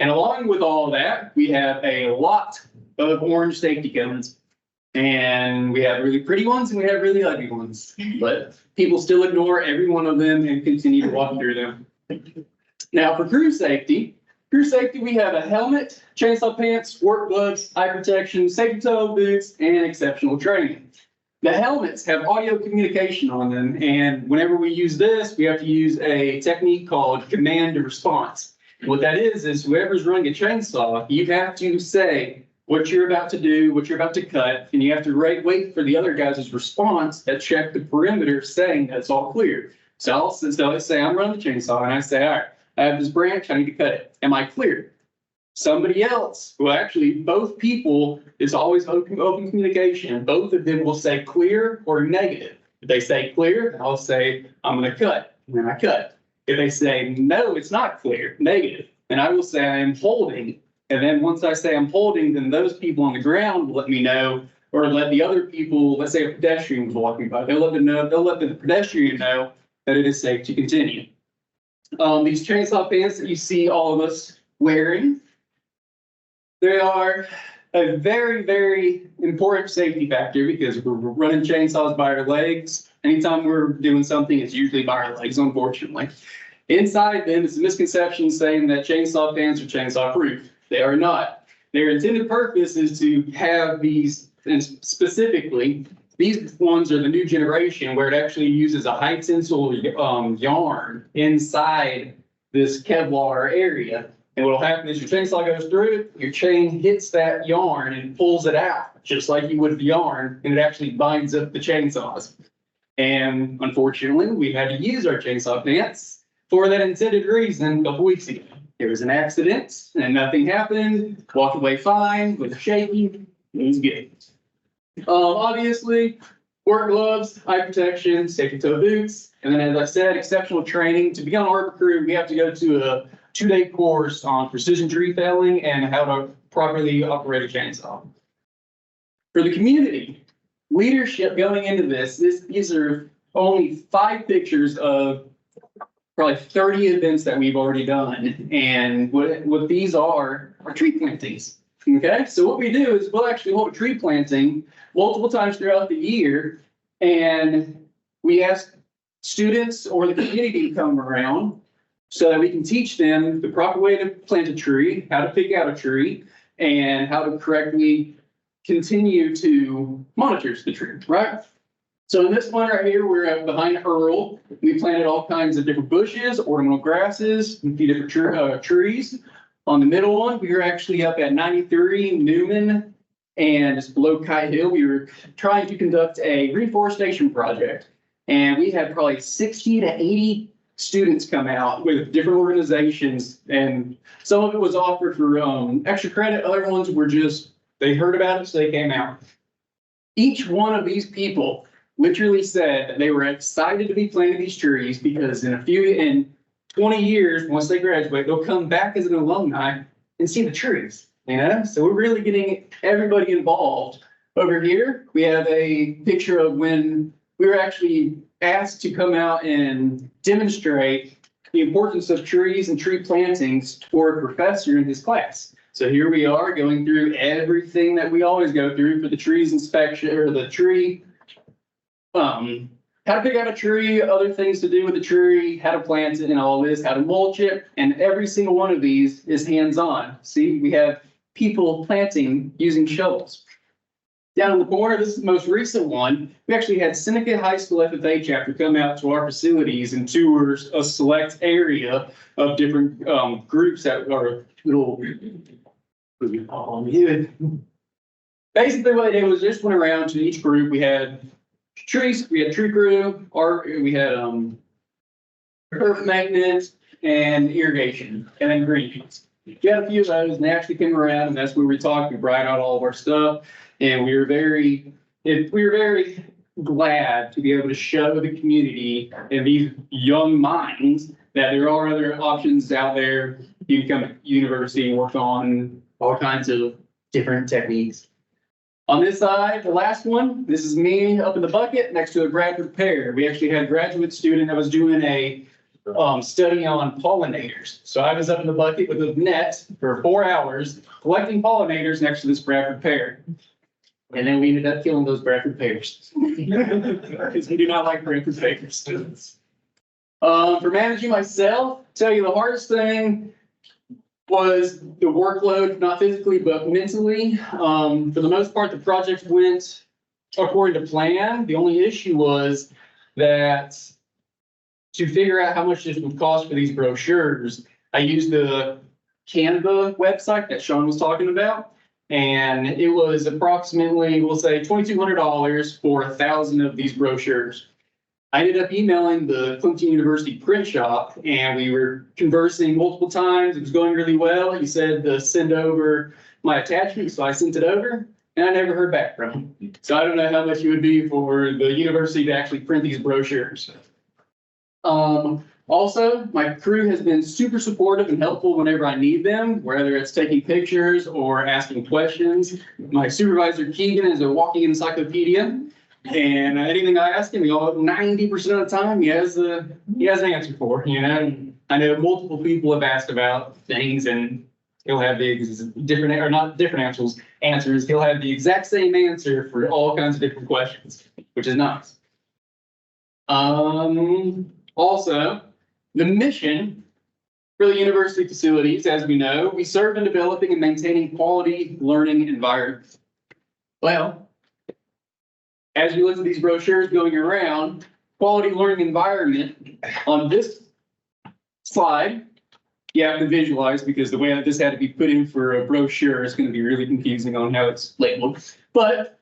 And along with all that, we have a lot of orange safety cones. And we have really pretty ones and we have really ugly ones, but people still ignore every one of them and continue to walk through them. Now for crew safety, we have a helmet, chainsaw pants, work gloves, eye protection, safety toe boots, and exceptional training. The helmets have audio communication on them, and whenever we use this, we have to use a technique called command to response. What that is whoever's running a chainsaw, you have to say what you're about to do, what you're about to cut, and you have to wait for the other guys' response that check the perimeter saying that's all clear. So let's say I'm running the chainsaw and I say, all right, I have this branch, I need to cut it. Am I clear? Somebody else, well, actually, both people, it's always open communication. Both of them will say clear or negative. If they say clear, I'll say, I'm going to cut, and then I cut. If they say, no, it's not clear, negative, then I will say I'm holding. And then once I say I'm holding, then those people on the ground will let me know, or let the other people, let's say a pedestrian was walking by, they'll let the pedestrian know that it is safe to continue. These chainsaw pants that you see all of us wearing, they are a very, very important safety factor because we're running chainsaws by our legs. Anytime we're doing something, it's usually by our legs, unfortunately. Inside them is a misconception saying that chainsaw pants are chainsaw proof. They are not. Their intended purpose is to have these, and specifically, these ones are the new generation where it actually uses a high tensile yarn inside this Kevlar area. And what will happen is your chainsaw goes through it, your chain hits that yarn and pulls it out, just like you would the yarn, and it actually binds up the chainsaws. And unfortunately, we had to use our chainsaw pants for that intended reason a couple weeks ago. There was an accident and nothing happened, walked away fine, was shaky, it was good. Obviously, work gloves, eye protection, safety toe boots, and then as I said, exceptional training. To become an arbor crew, we have to go to a 2-day course on precision tree felling and how to properly operate a chainsaw. For the community, leadership going into these are only 5 pictures of probably 30 events that we've already done. And what these are tree plantings. Okay, so what we do is we'll actually hold a tree planting multiple times throughout the year, and we ask students or the community to come around so that we can teach them the proper way to plant a tree, how to pick out a tree, and how to correctly continue to monitor the tree, right? So in this one right here, we're behind Earl. We planted all kinds of different bushes, ornamental grasses, a few different trees. On the middle one, we were actually up at 93 Newman and just below Kite Hill. We were trying to conduct a reforestation project. And we had probably 60 to 80 students come out with different organizations. And some of it was offered for extra credit. Other ones were just, they heard about it, so they came out. Each one of these people literally said that they were excited to be planting these trees because in 20 years, once they graduate, they'll come back as an alumni and see the trees, you know? So we're really getting everybody involved. Over here, we have a picture of when we were actually asked to come out and demonstrate the importance of trees and tree plantings for a professor in his class. So here we are going through everything that we always go through for the trees inspection or the tree, how to pick out a tree, other things to do with the tree, how to plant it and all this, how to mulch it. And every single one of these is hands-on. See, we have people planting using shovels. Down in the corner, this is the most recent one. We actually had Seneca High School FFA chapter come out to our facilities and tours a select area of different groups that are little. Basically, what they did was just went around to each group. We had trees, we had tree crew, we had earth maintenance and irrigation, and then greens. We had a few of those, and they actually came around, and that's where we talked. We brought out all of our stuff. And we were very glad to be able to show the community and these young minds that there are other options out there. You can come to university and work on all kinds of different techniques. On this side, the last one, this is me up in the bucket next to a Bradford pear. We actually had a graduate student that was doing a study on pollinators. So I was up in the bucket with a net for 4 hours collecting pollinators next to this Bradford pear. And then we ended up killing those Bradford pears. Because we do not like Bradford pears. For managing myself, tell you the hardest thing was the workload, not physically, but mentally. For the most part, the project went according to plan. The only issue was that to figure out how much this would cost for these brochures, I used the Canva website that Sean was talking about. And it was approximately, we'll say $2,200 for 1,000 of these brochures. I ended up emailing the Clemson University print shop and we were conversing multiple times. It was going really well. He said to send over my attachment, so I sent it over and I never heard back from him. So I don't know how much it would be for the university to actually print these brochures. Also, my crew has been super supportive and helpful whenever I need them, whether it's taking pictures or asking questions. My supervisor, Keegan, is a walking encyclopedia. And anything I ask him, 90% of the time, he has an answer for. You know, I know multiple people have asked about things and he'll have the different, or not different answers. He'll have the exact same answer for all kinds of different questions, which is nice. Also, the mission for the university facilities, as we know, we serve in developing and maintaining quality learning environments. Well, as you look at these brochures going around, quality learning environment on this slide, you have to visualize because the way that this had to be put in for a brochure is going to be really confusing on how it's labeled. But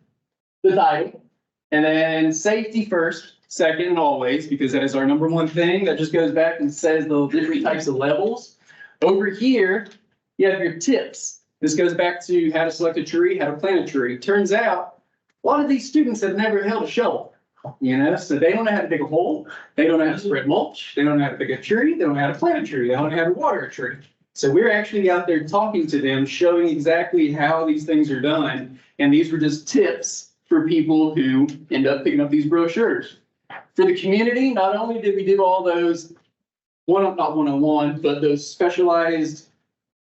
the title, and then safety first, second, and always, because that is our number one thing. That just goes back and says the different types of levels. Over here, you have your tips. This goes back to how to select a tree, how to plant a tree. Turns out, a lot of these students have never held a shovel, you know, so they don't know how to dig a hole. They don't know how to spread mulch. They don't know how to pick a tree. They don't know how to plant a tree. They don't know how to water a tree. So we're actually out there talking to them, showing exactly how these things are done. And these were just tips for people who end up picking up these brochures. For the community, not only did we do all those not one-on-one, but those specialized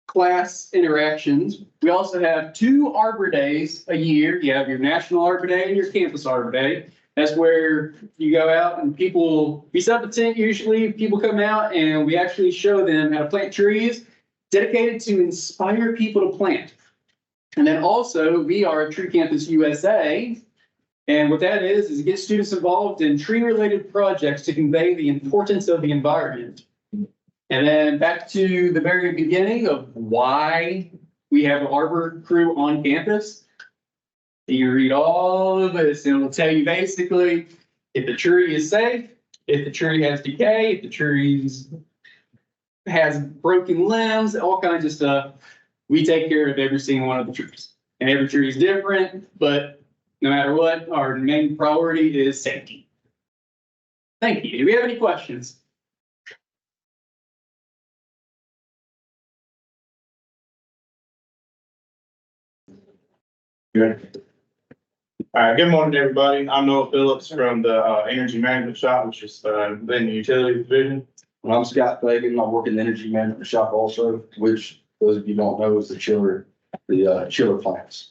class interactions, we also have 2 Arbor Days a year. You have your National Arbor Day and your Campus Arbor Day. That's where you go out and we set up a tent usually, people come out and we actually show them how to plant trees dedicated to inspire people to plant. And then also we are Tree Campus USA. And what that is get students involved in tree related projects to convey the importance of the environment. And then back to the very beginning of why we have an arbor crew on campus. You read all of this and it'll tell you basically if the tree is safe, if the tree has decay, if the tree has broken limbs, all kinds of stuff. We take care of every single one of the trees. And every tree is different, but no matter what, our main priority is safety. Thank you. Do we have any questions? Good. All right, good morning, everybody. I'm Noah Phillips from the Energy Management Shop, which is in the Utility Division. And I'm Scott Feagan. I work in the Energy Management Shop also, which those of you don't know is the chiller plants.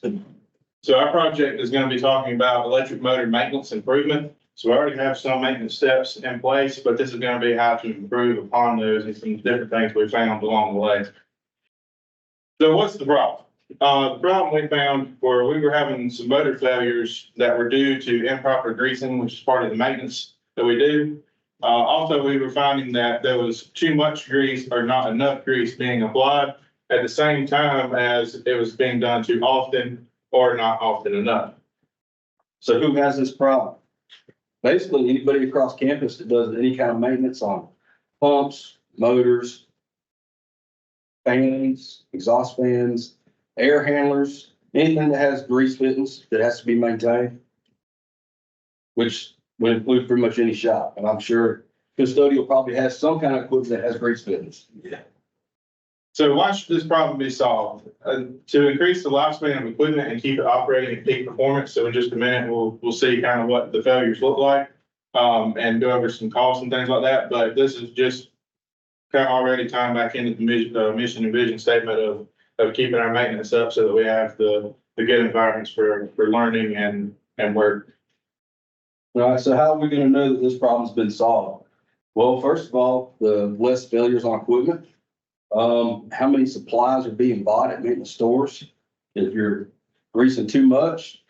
So our project is going to be talking about electric motor maintenance improvement. So we already have some maintenance steps in place, but this is going to be how to improve upon those and some different things we found along the way. So what's the problem? The problem we found where we were having some motor failures that were due to improper greasing, which is part of the maintenance that we do. Also, we were finding that there was too much grease or not enough grease being applied at the same time as it was being done too often or not often enough. So who has this problem? Basically, anybody across campus that does any kind of maintenance on pumps, motors, fans, exhaust fans, air handlers, anything that has grease fittings that has to be maintained, which would include pretty much any shop. And I'm sure custodial probably has some kind of equipment that has grease fittings. Yeah. So why should this problem be solved? To increase the lifespan of equipment and keep it operating at peak performance. So in just a minute, we'll see kind of what the failures look like and go over some costs and things like that. But this is just kind of already tying back into the mission and vision statement of keeping our maintenance up so that we have the good environments for learning and work. All right, so how are we gonna know that this problem's been solved? Well, first of all, the less failures on equipment. How many supplies are being bought at maintenance stores? If you're greasing too much,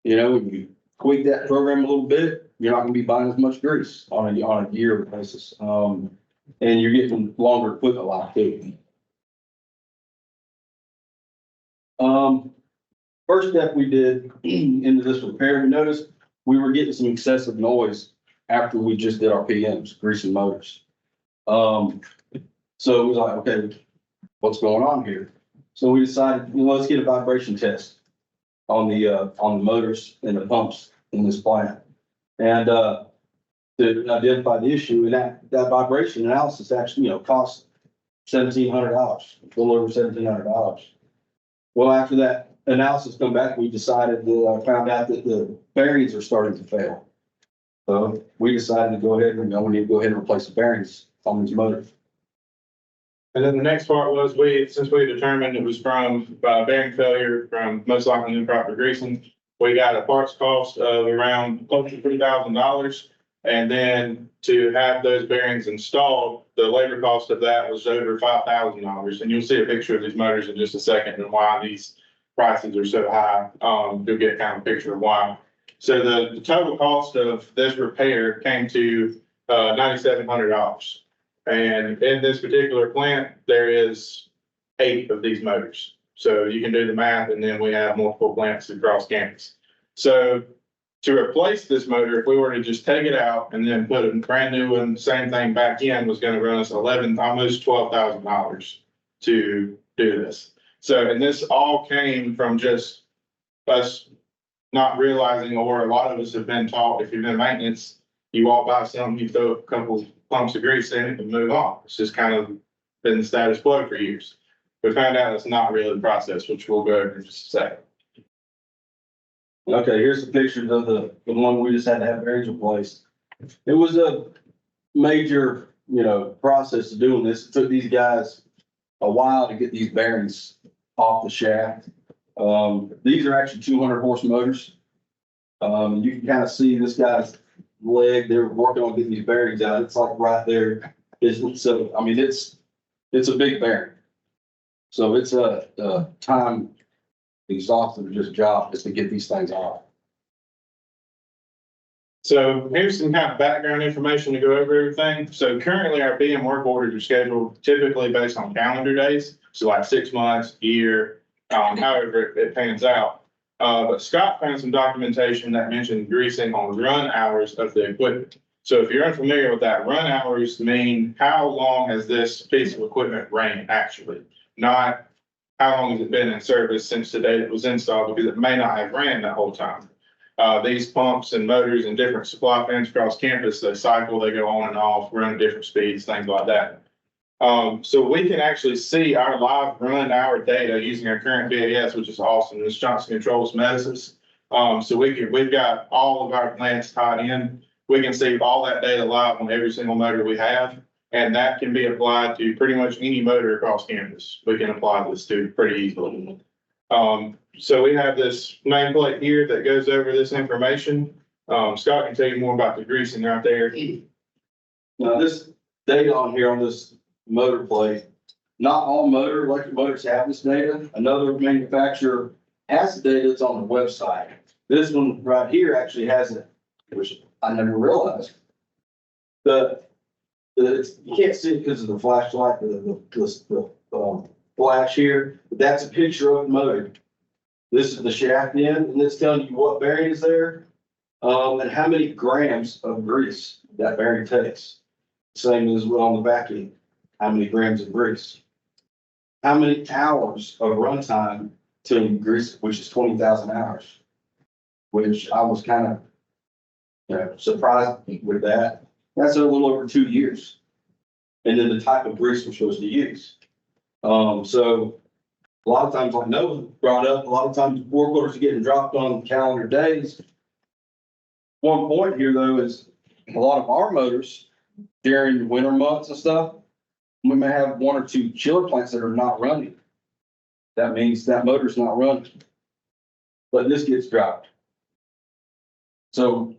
when you tweak that program a little bit, you're not gonna be buying as much grease on a year basis. And you're getting longer equipment life too. First step we did into this repair, we noticed we were getting some excessive noise after we just did our PMs, greasing motors. So it was like, okay, what's going on here? So we decided, let's get a vibration test on the motors and the pumps in this plant. And to identify the issue, and that vibration analysis actually, cost $1,700, a little over $1,700. Well, after that analysis come back, we decided found out that the bearings are starting to fail. So we decided to go ahead and we need to go ahead and replace the bearings on these motors. And then the next part was since we determined it was from bearing failure from most likely improper greasing, we got a parts cost of around close to $3,000. And then to have those bearings installed, the labor cost of that was over $5,000. And you'll see a picture of these motors in just a second and why these prices are so high. You'll get kind of a picture of why. So the total cost of this repair came to $9,700. And in this particular plant, there is 8 of these motors. So you can do the math, and then we have multiple plants across campus. So to replace this motor, if we were to just take it out and then put a brand new one, same thing back in, was going to run us almost $12,000 to do this. So, and this all came from just us not realizing, or a lot of us have been taught, if you're in maintenance, you walk by something, you throw a couple clumps of grease in it and move on. It's just kind of been the status quo for years. We found out it's not really the process, which we'll go over in just a second. Okay, here's the pictures of the one we just had to have bearings replaced. It was a major, process of doing this. It took these guys a while to get these bearings off the shaft. These are actually 200 horse motors. You can kind of see this guy's leg, they're working on getting these bearings out. It's like right there. So, I mean, it's a big bearing. So it's a time exhaustive just job just to get these things off. So here's some kind of background information to go over everything. So currently our BM work orders are scheduled typically based on calendar days. So like 6 months, year, however it pans out. But Scott found some documentation that mentioned greasing on run hours of the equipment. So if you're unfamiliar with that, run hours mean how long has this piece of equipment ran actually, not how long has it been in service since the day it was installed, because it may not have ran that whole time. These pumps and motors and different supply fans across campus, they cycle, they go on and off, run at different speeds, things like that. So we can actually see our live run hour data using our current BAS, which is awesome. This Johnson Controls Medicines. So we've got all of our plants tied in. We can see all that data live on every single motor we have, and that can be applied to pretty much any motor across campus. We can apply this to pretty easily. So we have this nameplate here that goes over this information. Scott can tell you more about the greasing right there. Now this data on here on this motor plate, not all electric motors have this data. Another manufacturer has the data that's on the website. This one right here actually has it, which I never realized. You can't see it because of the flashlight, the flash here, but that's a picture of the motor. This is the shaft end, and it's telling you what bearing is there, and how many grams of grease that bearing takes. Same as on the back end, how many grams of grease. How many hours of runtime till you grease, which is 20,000 hours, which I was kind of surprised with that. That's a little over 2 years. And then the type of grease we're supposed to use. So a lot of times, like Noah brought up, a lot of times work orders are getting dropped on calendar days. One point here though is a lot of our motors during the winter months and stuff, we may have 1 or 2 chiller plants that are not running. That means that motor's not running. But this gets dropped. So,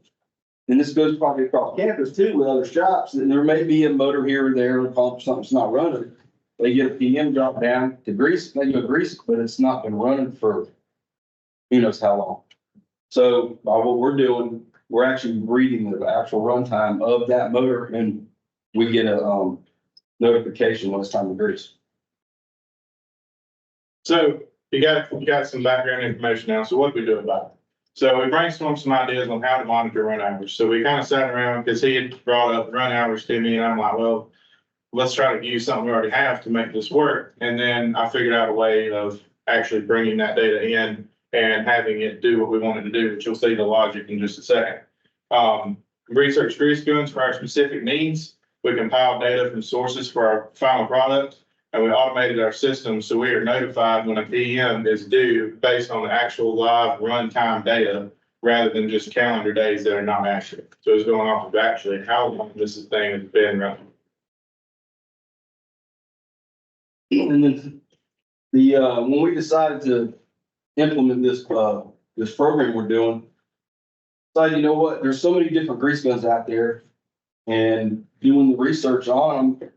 and this goes probably across campus too with other shops. And there may be a motor here or there, a pump, something's not running. They get a PM drop down to grease, they go grease, but it's not been running for who knows how long. So by what we're doing, we're actually reading the actual runtime of that motor, and we get a notification when it's time to grease. So you got some background information now. So what do we do about it? So we brainstormed some ideas on how to monitor run hours. So we kind of sat around because he had brought up run hours to me, and I'm like, well, let's try to use something we already have to make this work. And then I figured out a way of actually bringing that data in and having it do what we wanted to do, which you'll see the logic in just a second. Research grease guns for our specific needs. We compiled data from sources for our final product, and we automated our system so we are notified when a PM is due based on the actual live runtime data rather than just calendar days that are not accurate. So it's going off of actually how long this thing has been running. And then when we decided to implement this this program we're doing, so you know what, there's so many different grease guns out there, and doing the research on them,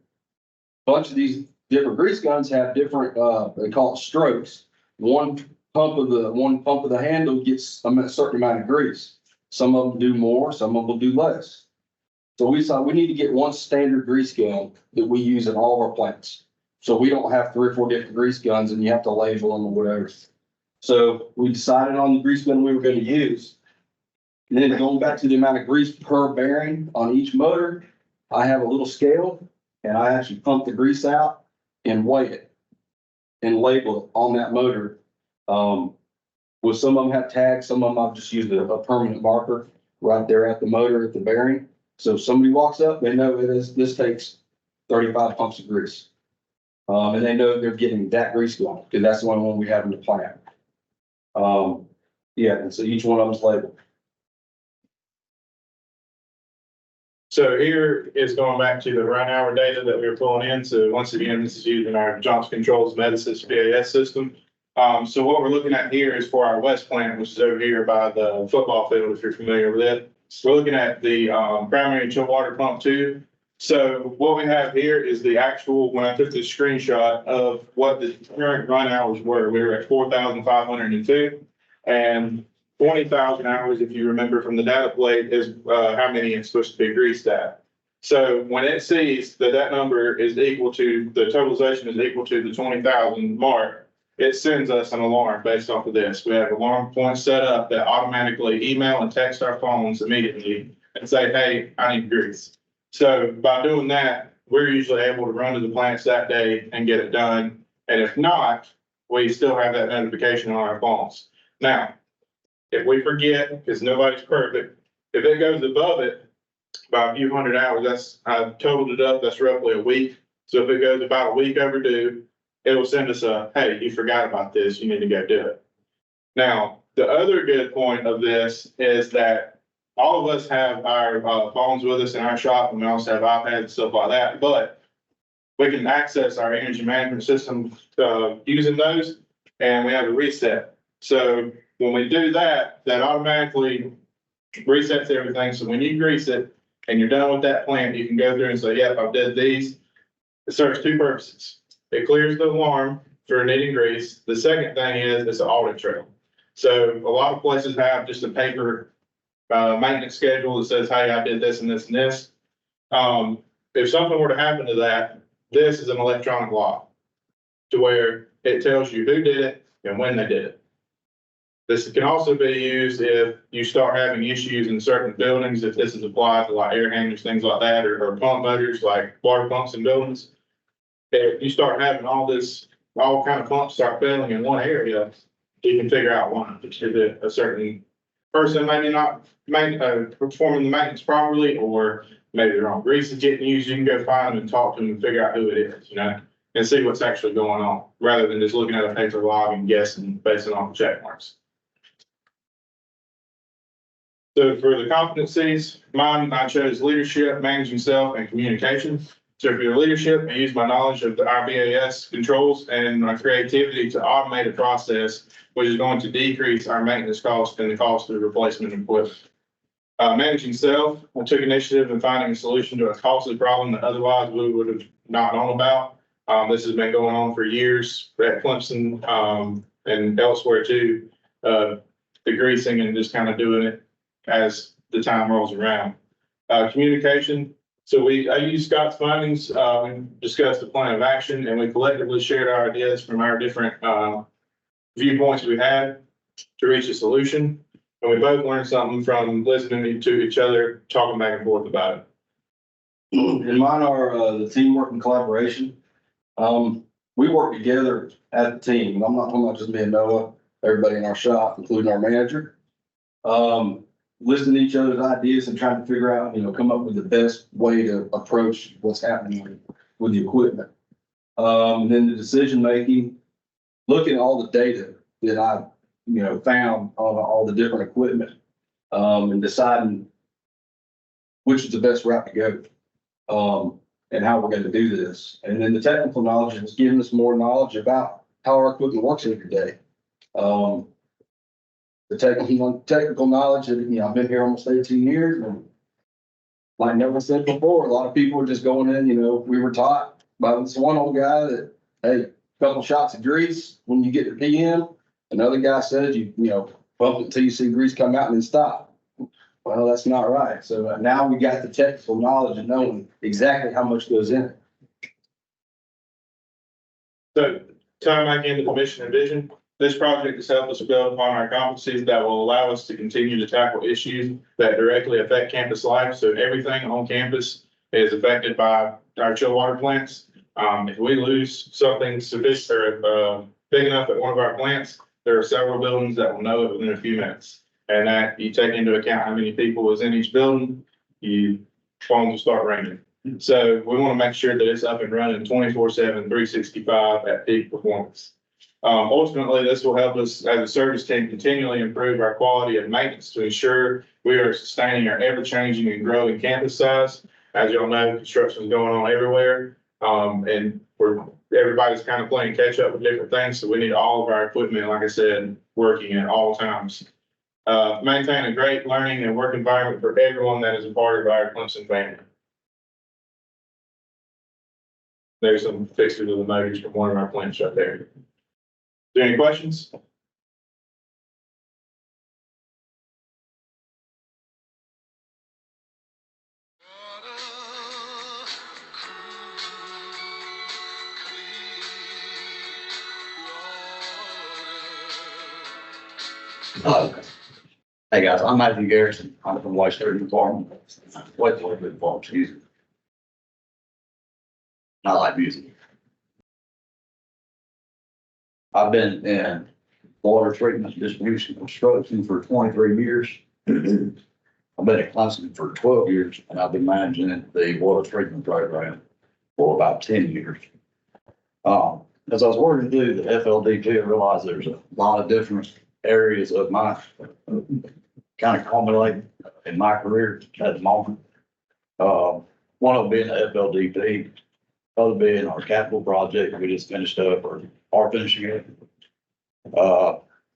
a bunch of these different grease guns have different they call it strokes. One pump of the handle gets a certain amount of grease. Some of them do more, some of them do less. So we decided we need to get one standard grease gun that we use in all of our plants. So we don't have 3 or 4 different grease guns and you have to label them or whatever. So we decided on the grease gun we were going to use. And then going back to the amount of grease per bearing on each motor, I have a little scale and I actually pump the grease out and weigh it and label it on that motor. Well, some of them have tags, some of them I've just used a permanent marker right there at the motor at the bearing. So if somebody walks up, they know this takes 35 pumps of grease. And they know they're getting that grease gun because that's the only one we have in the plant. Yeah, and so each one of them's labeled. So here is going back to the run hour data that we were pulling in. So once again, this is using our Johnson Controls Medicines BAS system. So what we're looking at here is for our west plant, which is over here by the football field, if you're familiar with it. So we're looking at the primary chill water pump two. So what we have here is the actual, when I took the screenshot of what the current run hours were, we were at 4,502. And 20,000 hours, if you remember from the data plate, is how many it's supposed to be greased at. So when it sees that that number is equal to, the totalization is equal to the 20,000 mark, it sends us an alarm based off of this. We have alarm points set up that automatically email and text our phones immediately and say, hey, I need grease. So by doing that, we're usually able to run to the plants that day and get it done. And if not, we still have that notification on our phones. Now, if we forget, because nobody's perfect, if it goes above it by a few hundred hours, that's, I've totaled it up, that's roughly a week. So if it goes about a week overdue, it will send us a, hey, you forgot about this, you need to go do it. Now, the other good point of this is that all of us have our phones with us in our shop, and we also have iPads and stuff like that, but we can access our energy management system using those, and we have a reset. So when we do that, that automatically resets everything. So when you grease it and you're done with that plant, you can go through and say, yep, I've did these. It serves two purposes. It clears the alarm for needing grease. The second thing is it's an audit trail. So a lot of places have just a paper maintenance schedule that says, hey, I did this and this and this. If something were to happen to that, this is an electronic log to where it tells you who did it and when they did it. This can also be used if you start having issues in certain buildings, if this is applied to like air handlers, things like that, or pump motors like water pumps in buildings. If you start having all kind of pumps start failing in one area, you can figure out why. Is it a certain person maybe not performing the maintenance properly, or maybe the wrong grease is getting used? You can go find them and talk to them and figure out who it is, and see what's actually going on, rather than just looking at a paper log and guessing based on the check marks. So for the competencies, mine, I chose leadership, managing self, and communication. So for your leadership, I use my knowledge of the RBAS controls and my creativity to automate a process, which is going to decrease our maintenance cost and the cost of replacement equipment. Managing self, I took initiative in finding a solution to a costly problem that otherwise we would have not known about. This has been going on for years at Clemson and elsewhere too. The greasing and just kind of doing it as the time rolls around. Communication. So I used Scott's findings, and discussed the plan of action, and we collectively shared our ideas from our different viewpoints we had to reach a solution. And we both learned something from listening to each other, talking back and forth about it. And mine are the teamwork and collaboration. We work together as a team. I'm not just me and Noah, everybody in our shop, including our manager. Listening to each other's ideas and trying to figure out, come up with the best way to approach what's happening with the equipment. And then the decision making, looking at all the data that I, found on all the different equipment, and deciding which is the best route to go, and how we're going to do this. And then the technical knowledge is giving us more knowledge about how our equipment works every day. The technical knowledge, I've been here almost 18 years, and like Noah said before, a lot of people are just going in, we were taught by this one old guy that, hey, a couple shots of grease when you get to PM. Another guy says you pump it until you see grease come out and then stop. Well, that's not right. So now we got the technical knowledge and knowing exactly how much goes in it. So tying back into the mission and vision, this project has helped us build upon our competencies that will allow us to continue to tackle issues that directly affect campus life. So everything on campus is affected by our chill water plants. If we lose something sufficient or big enough at one of our plants, there are several buildings that will know it within a few minutes. And that you take into account how many people is in each building, phones will start ringing. So we want to make sure that it's up and running 24/7, 365 at peak performance. Ultimately, this will help us as a service team continually improve our quality of maintenance to ensure we are sustaining our ever-changing and growing campus size. As y'all know, construction is going on everywhere. And everybody's kind of playing catch up with different things, so we need all of our equipment, like I said, working at all times. Maintain a great learning and work environment for everyone that is a part of our Clemson family. There's some fixtures of the motors from one of our plants right there. Is there any questions? Hey guys, I'm Matthew Garrison. I'm from Waste Treatment Department. Waste Treatment Department, excuse me. I like music. I've been in water treatment, distribution, construction for 23 years. I've been at Clemson for 12 years, and I've been managing the water treatment program for about 10 years. As I was working through the FLDP, I realized there's a lot of different areas of my kind of culminate in my career at the moment. One of them being the FLDP, other being our capital project we just finished up or are finishing it.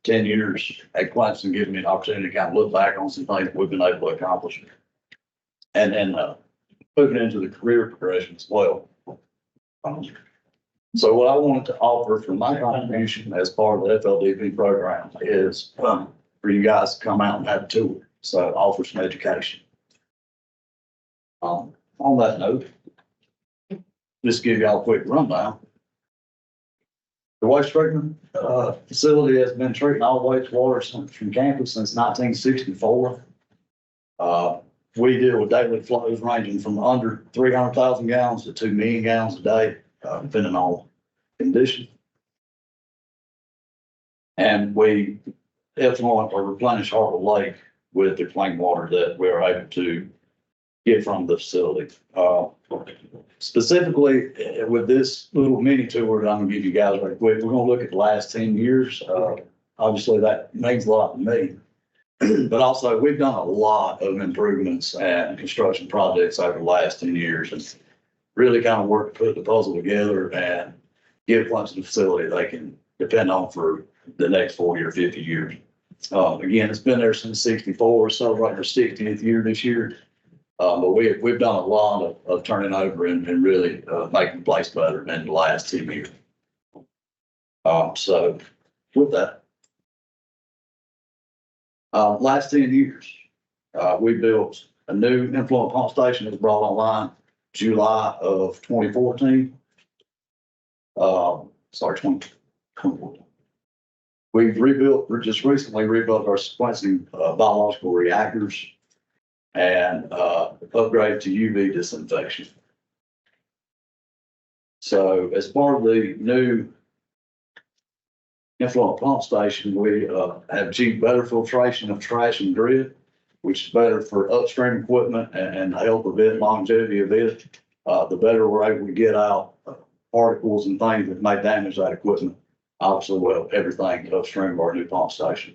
10 years at Clemson giving me an opportunity to kind of look back on some things that we've been able to accomplish. And then moving into the career progression as well. So what I wanted to offer for my contribution as part of the FLDP program is for you guys to come out and have a tour. So offer some education. On that note, just give y'all a quick rundown. The waste treatment facility has been treating all wastewater from campus since 1964. We deal with daily flows ranging from under 300,000 gallons to 2 million gallons a day, depending on condition. And we effluent or replenish Harbor Lake with the clean water that we're able to get from the facility. Specifically with this little mini tour that I'm gonna give you guys right quick, we're gonna look at the last 10 years. Obviously that means a lot to me, but also we've done a lot of improvements and construction projects over the last 10 years and really kind of worked to put the puzzle together and give Clemson a facility they can depend on for the next 40 or 50 years. Again, it's been there since 64, celebrating our 60th year this year. But we've done a lot of turning over and really making the place better in the last 10 years. So with that, last 10 years, we built a new influent pump station that was brought online July of 2014. 2014. We've just recently rebuilt our sequencing biological reactors and upgrade to UV disinfection. So as part of the new influent pump station, we have achieved better filtration of trash and grit, which is better for upstream equipment and the health of it, longevity of it. The better we're able to get out particles and things that may damage that equipment. Obviously, well, everything upstream of our new pump station.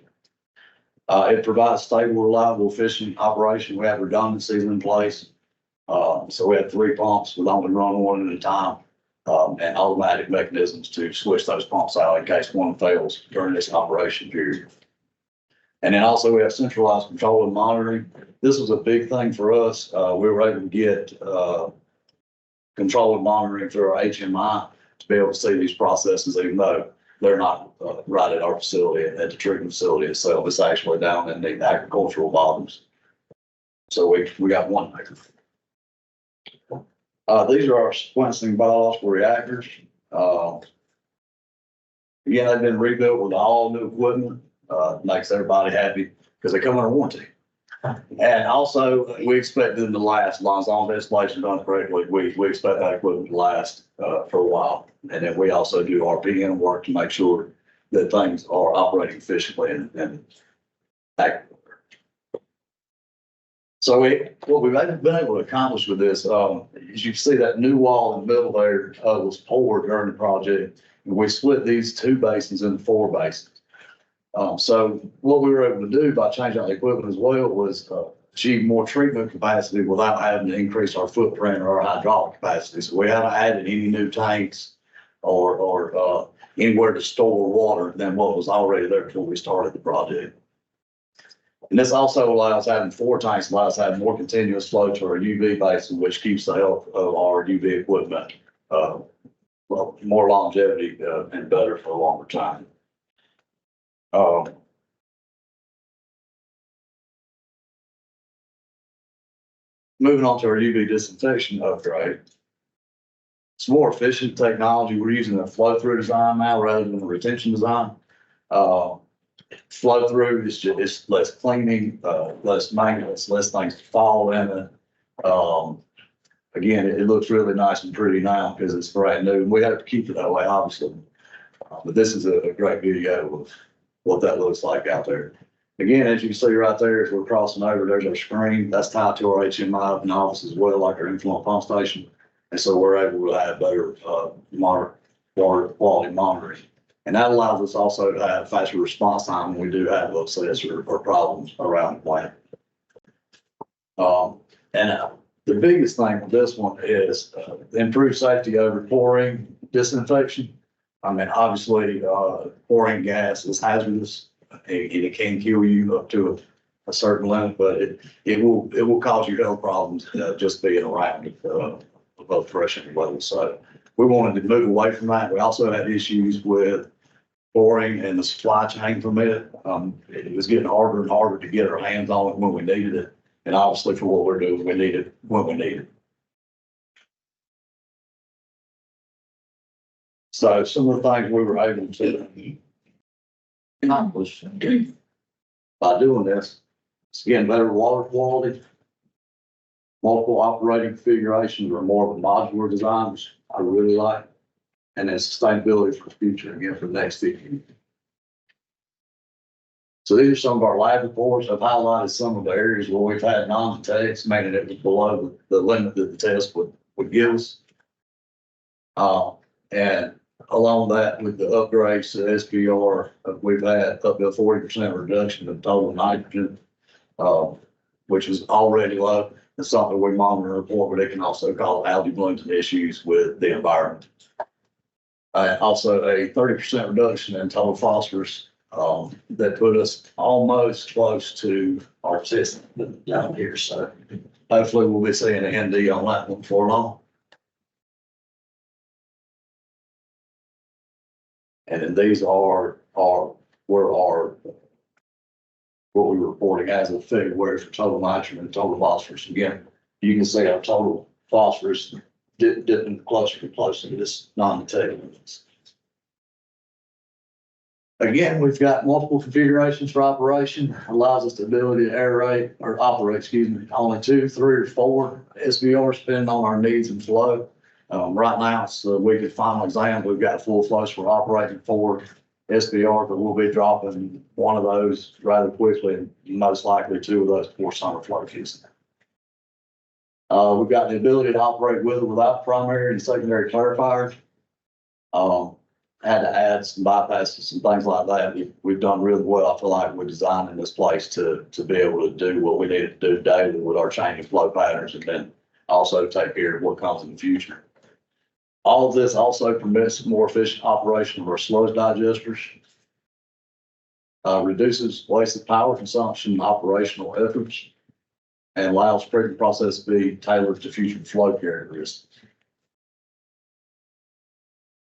It provides stable, reliable, efficient operation. We have redundancies in place. So we have 3 pumps with only run one at a time, and automatic mechanisms to switch those pumps out in case one fails during this operation period. And then also we have centralized control and monitoring. This was a big thing for us. We were able to get control and monitoring through our HMI to be able to see these processes, even though they're not right at our facility, at the treatment facility itself. It's actually down in the agricultural bottoms. So we got one there. These are our sequencing biological reactors. Again, they've been rebuilt with all new equipment. Makes everybody happy because they come under warranty. And also, we expect them to last as long as all the installation done correctly. We expect that equipment to last for a while. And then we also do RPM work to make sure that things are operating efficiently and accurately. So what we've been able to accomplish with this, as you can see, that new wall in the middle there was poured during the project. And we split these 2 basins into 4 basins. So what we were able to do by changing out the equipment as well was achieve more treatment capacity without having to increase our footprint or our hydraulic capacity. So we haven't added any new tanks or anywhere to store water than what was already there before we started the project. And this also allows having 4 tanks, allows having more continuous flow to our UV basin, which keeps the health of our UV equipment, more longevity, and better for a longer time. Moving on to our UV disinfection upgrade. It's more efficient technology. We're using a flow-through design now rather than a retention design. Flow-through is just, it's less cleaning, less maintenance, less things to fall in it. Again, it looks really nice and pretty now because it's brand new. We have to keep it that way, obviously. But this is a great video of what that looks like out there. Again, as you can see right there, as we're crossing over, there's our screen. That's tied to our HMI in the office as well, like our influent pump station. And so we're able to have better water quality monitoring. And that allows us also to have faster response time when we do have upsets or problems around the plant. The biggest thing with this one is improved safety over pouring disinfection. I mean, obviously, pouring gas is hazardous. It can kill you up to a certain limit, but it will cause you health problems just being around above threshold levels. So we wanted to move away from that. We also had issues with pouring and the supply chain from it. It was getting harder and harder to get our hands on it when we needed it. And obviously for what we're doing, we need it when we need it. So some of the things we were able to accomplish by doing this, is again, better water quality, multiple operating configurations, or more of a modular design, which I really like, and then sustainability for the future, again, for the next 50 years. So these are some of our lab reports. I've highlighted some of the areas where we've had non-detects, meaning it was below the limit that the test would give us. And along that, with the upgrades to SPR, we've had up to a 40% reduction in total nitrogen, which is already low. It's something we monitor and report, but it can also cause algae blooms and issues with the environment. Also a 30% reduction in total phosphorus, that put us almost close to our system down here. So hopefully we'll be seeing an ND on that one before long. And then these are what we're reporting as of February for total nitrogen and total phosphorus. Again, you can see our total phosphorus dipping closer to this non-detectable. Again, we've got multiple configurations for operation. Allows us the ability to aerate or operate, only 2, 3, or 4 SBRs, depending on our needs and flow. Right now, it's the week of final exam. We've got full flows for operating 4 SBR, but we'll be dropping one of those rather quickly, and most likely 2 of those for summer flow kits. We've got the ability to operate with or without primary and secondary clarifiers. Had to add some bypasses and things like that. We've done really well. I feel like we're designing this place to be able to do what we need to do daily with our changing flow patterns, and then also take care of what comes in the future. All of this also permits more efficient operation of our sludge digesters, reduces wasted power consumption and operational efforts, and allows treatment process to be tailored to future flow characteristics.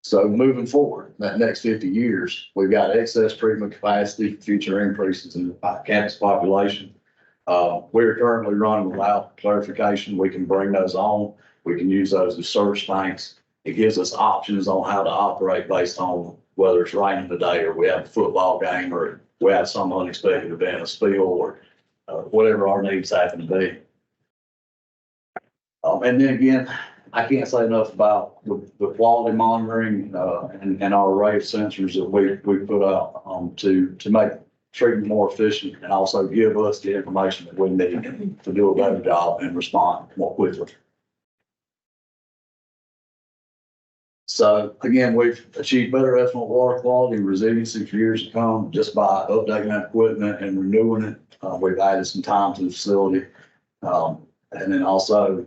So moving forward, that next 50 years, we've got excess treatment capacity, future increases in the campus population. We're currently running without clarification. We can bring those on. We can use those as surge tanks. It gives us options on how to operate based on whether it's raining today or we have a football game or we have some unexpected event, a spill, or whatever our needs happen to be. And then again, I can't say enough about the quality monitoring and our array of sensors that we put out to make treatment more efficient and also give us the information that we need to do a better job and respond more quickly. So again, we've achieved better effluent water quality and resiliency for years to come just by updating that equipment and renewing it. We've added some time to the facility. And then also,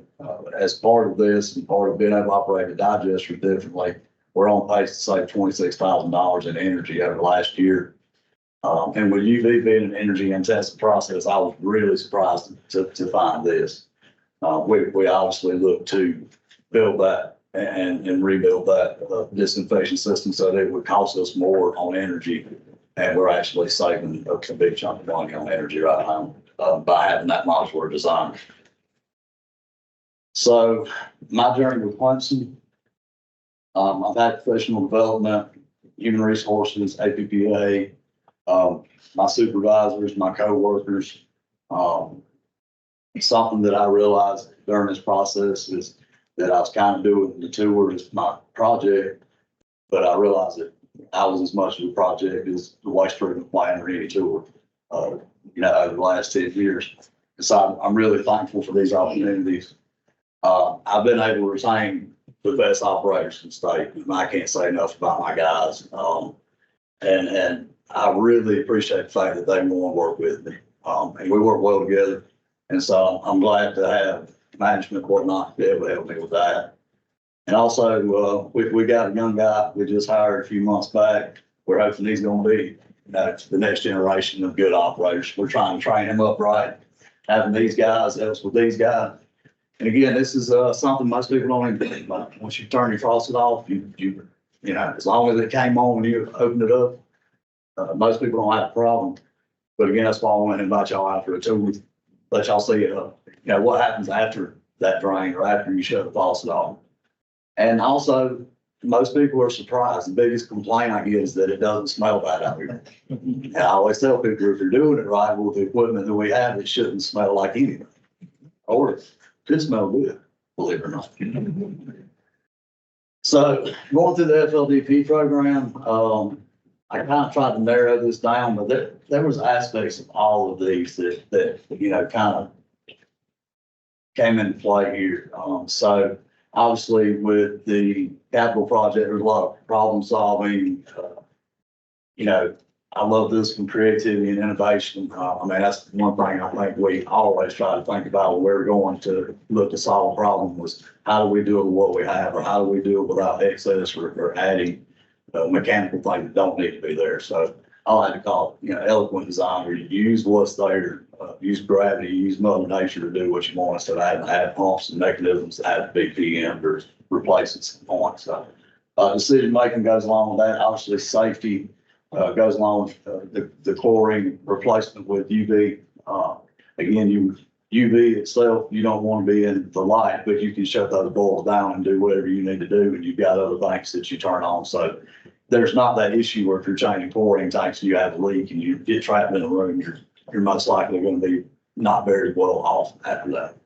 as part of this and part of being able to operate the digester differently, we're on pace to save $26,000 in energy over the last year. And with UV being an energy intensive process, I was really surprised to find this. We obviously look to build that and rebuild that disinfection system so that it would cost us more on energy. And we're actually saving a big chunk of money on energy right now by having that modular design. So my journey with Clemson, I've had professional development, human resources, APPA, my supervisors, my coworkers. Something that I realized during this process is that I was kind of doing the tour as my project, but I realized that I was as much of a project as the waste treatment plant or any tour, over the last 10 years. So I'm really thankful for these opportunities. I've been able to retain the best operators in the state. I can't say enough about my guys. And I really appreciate the fact that they want to work with me. And we work well together. And so I'm glad to have management and whatnot to be able to help me with that. And also, we got a young guy we just hired a few months back. We're hoping he's going to be the next generation of good operators. We're trying to train him up right. Having these guys helps with these guys. And again, this is something most people don't even think about. Once you turn your faucet off, you know, as long as it came on when you opened it up, most people don't have a problem. But again, that's why I want to invite y'all out for a tour. Let y'all see what happens after that drain or after you shut the faucet off. And also, most people are surprised. The biggest complaint I get is that it doesn't smell bad out here. And I always tell people if you're doing it right with the equipment that we have, it shouldn't smell like anything. Or it could smell good, believe it or not. So going through the FLDP program, I kind of tried to narrow this down, but there was aspects of all of these that kind of came into play here. So obviously with the capital project, there's a lot of problem solving. I love this from creativity and innovation. That's one thing I think we always try to think about when we're going to look to solve a problem was how do we do it with what we have, or how do we do it without excess or adding mechanical things that don't need to be there. So I like to call it, eloquent design, where you use what's there, use gravity, use Mother Nature to do what you want instead of having to add pumps and mechanisms to add big PM or replace at some point. So decision making goes along with that. Obviously, safety goes along with the chlorine replacement with UV. Again, UV itself, you don't want to be in the light, but you can shut those boils down and do whatever you need to do, and you've got other things that you turn on. So there's not that issue where if you're changing chlorine tanks and you have a leak and you get trapped in a room, you're most likely going to be not very well off after that.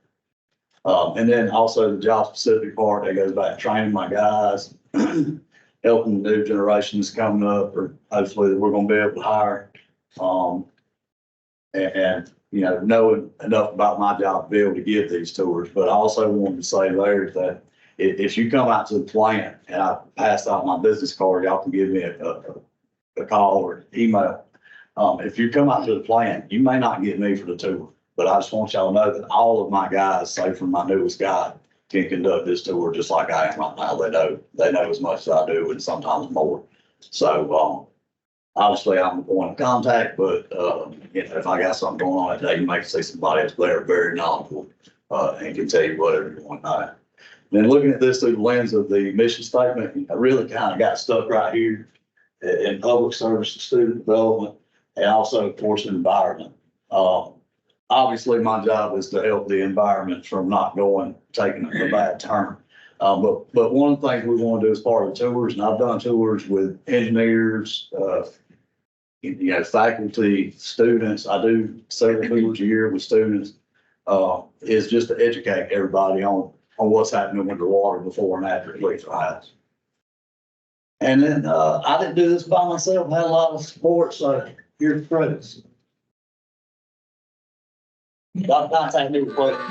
And then also the job specific part that goes back to training my guys, helping the new generations coming up, or hopefully that we're going to be able to hire. And knowing enough about my job to be able to give these tours. But I also wanted to say there that if you come out to the plant and I pass out my business card, y'all can give me a call or email. If you come out to the plant, you may not get me for the tour, but I just want y'all to know that all of my guys, say from my newest guy, can conduct this tour just like I am right now. They know as much as I do and sometimes more. So obviously I'm the point of contact, but if I got something going on that day, you might see somebody else there very knowledgeable and can tell you whatever you want to know. Then looking at this through the lens of the mission statement, I really kind of got stuck right here in public service and student development, and also, of course, environment. Obviously, my job is to help the environment from not taking a bad turn. But one of the things we want to do as part of the tours, and I've done tours with engineers, faculty, students. I do several tours a year with students, is just to educate everybody on what's happening with the water before and after it leaves the house. And then I didn't do this by myself. I had a lot of support, so here's the credits. Y'all contact me with questions.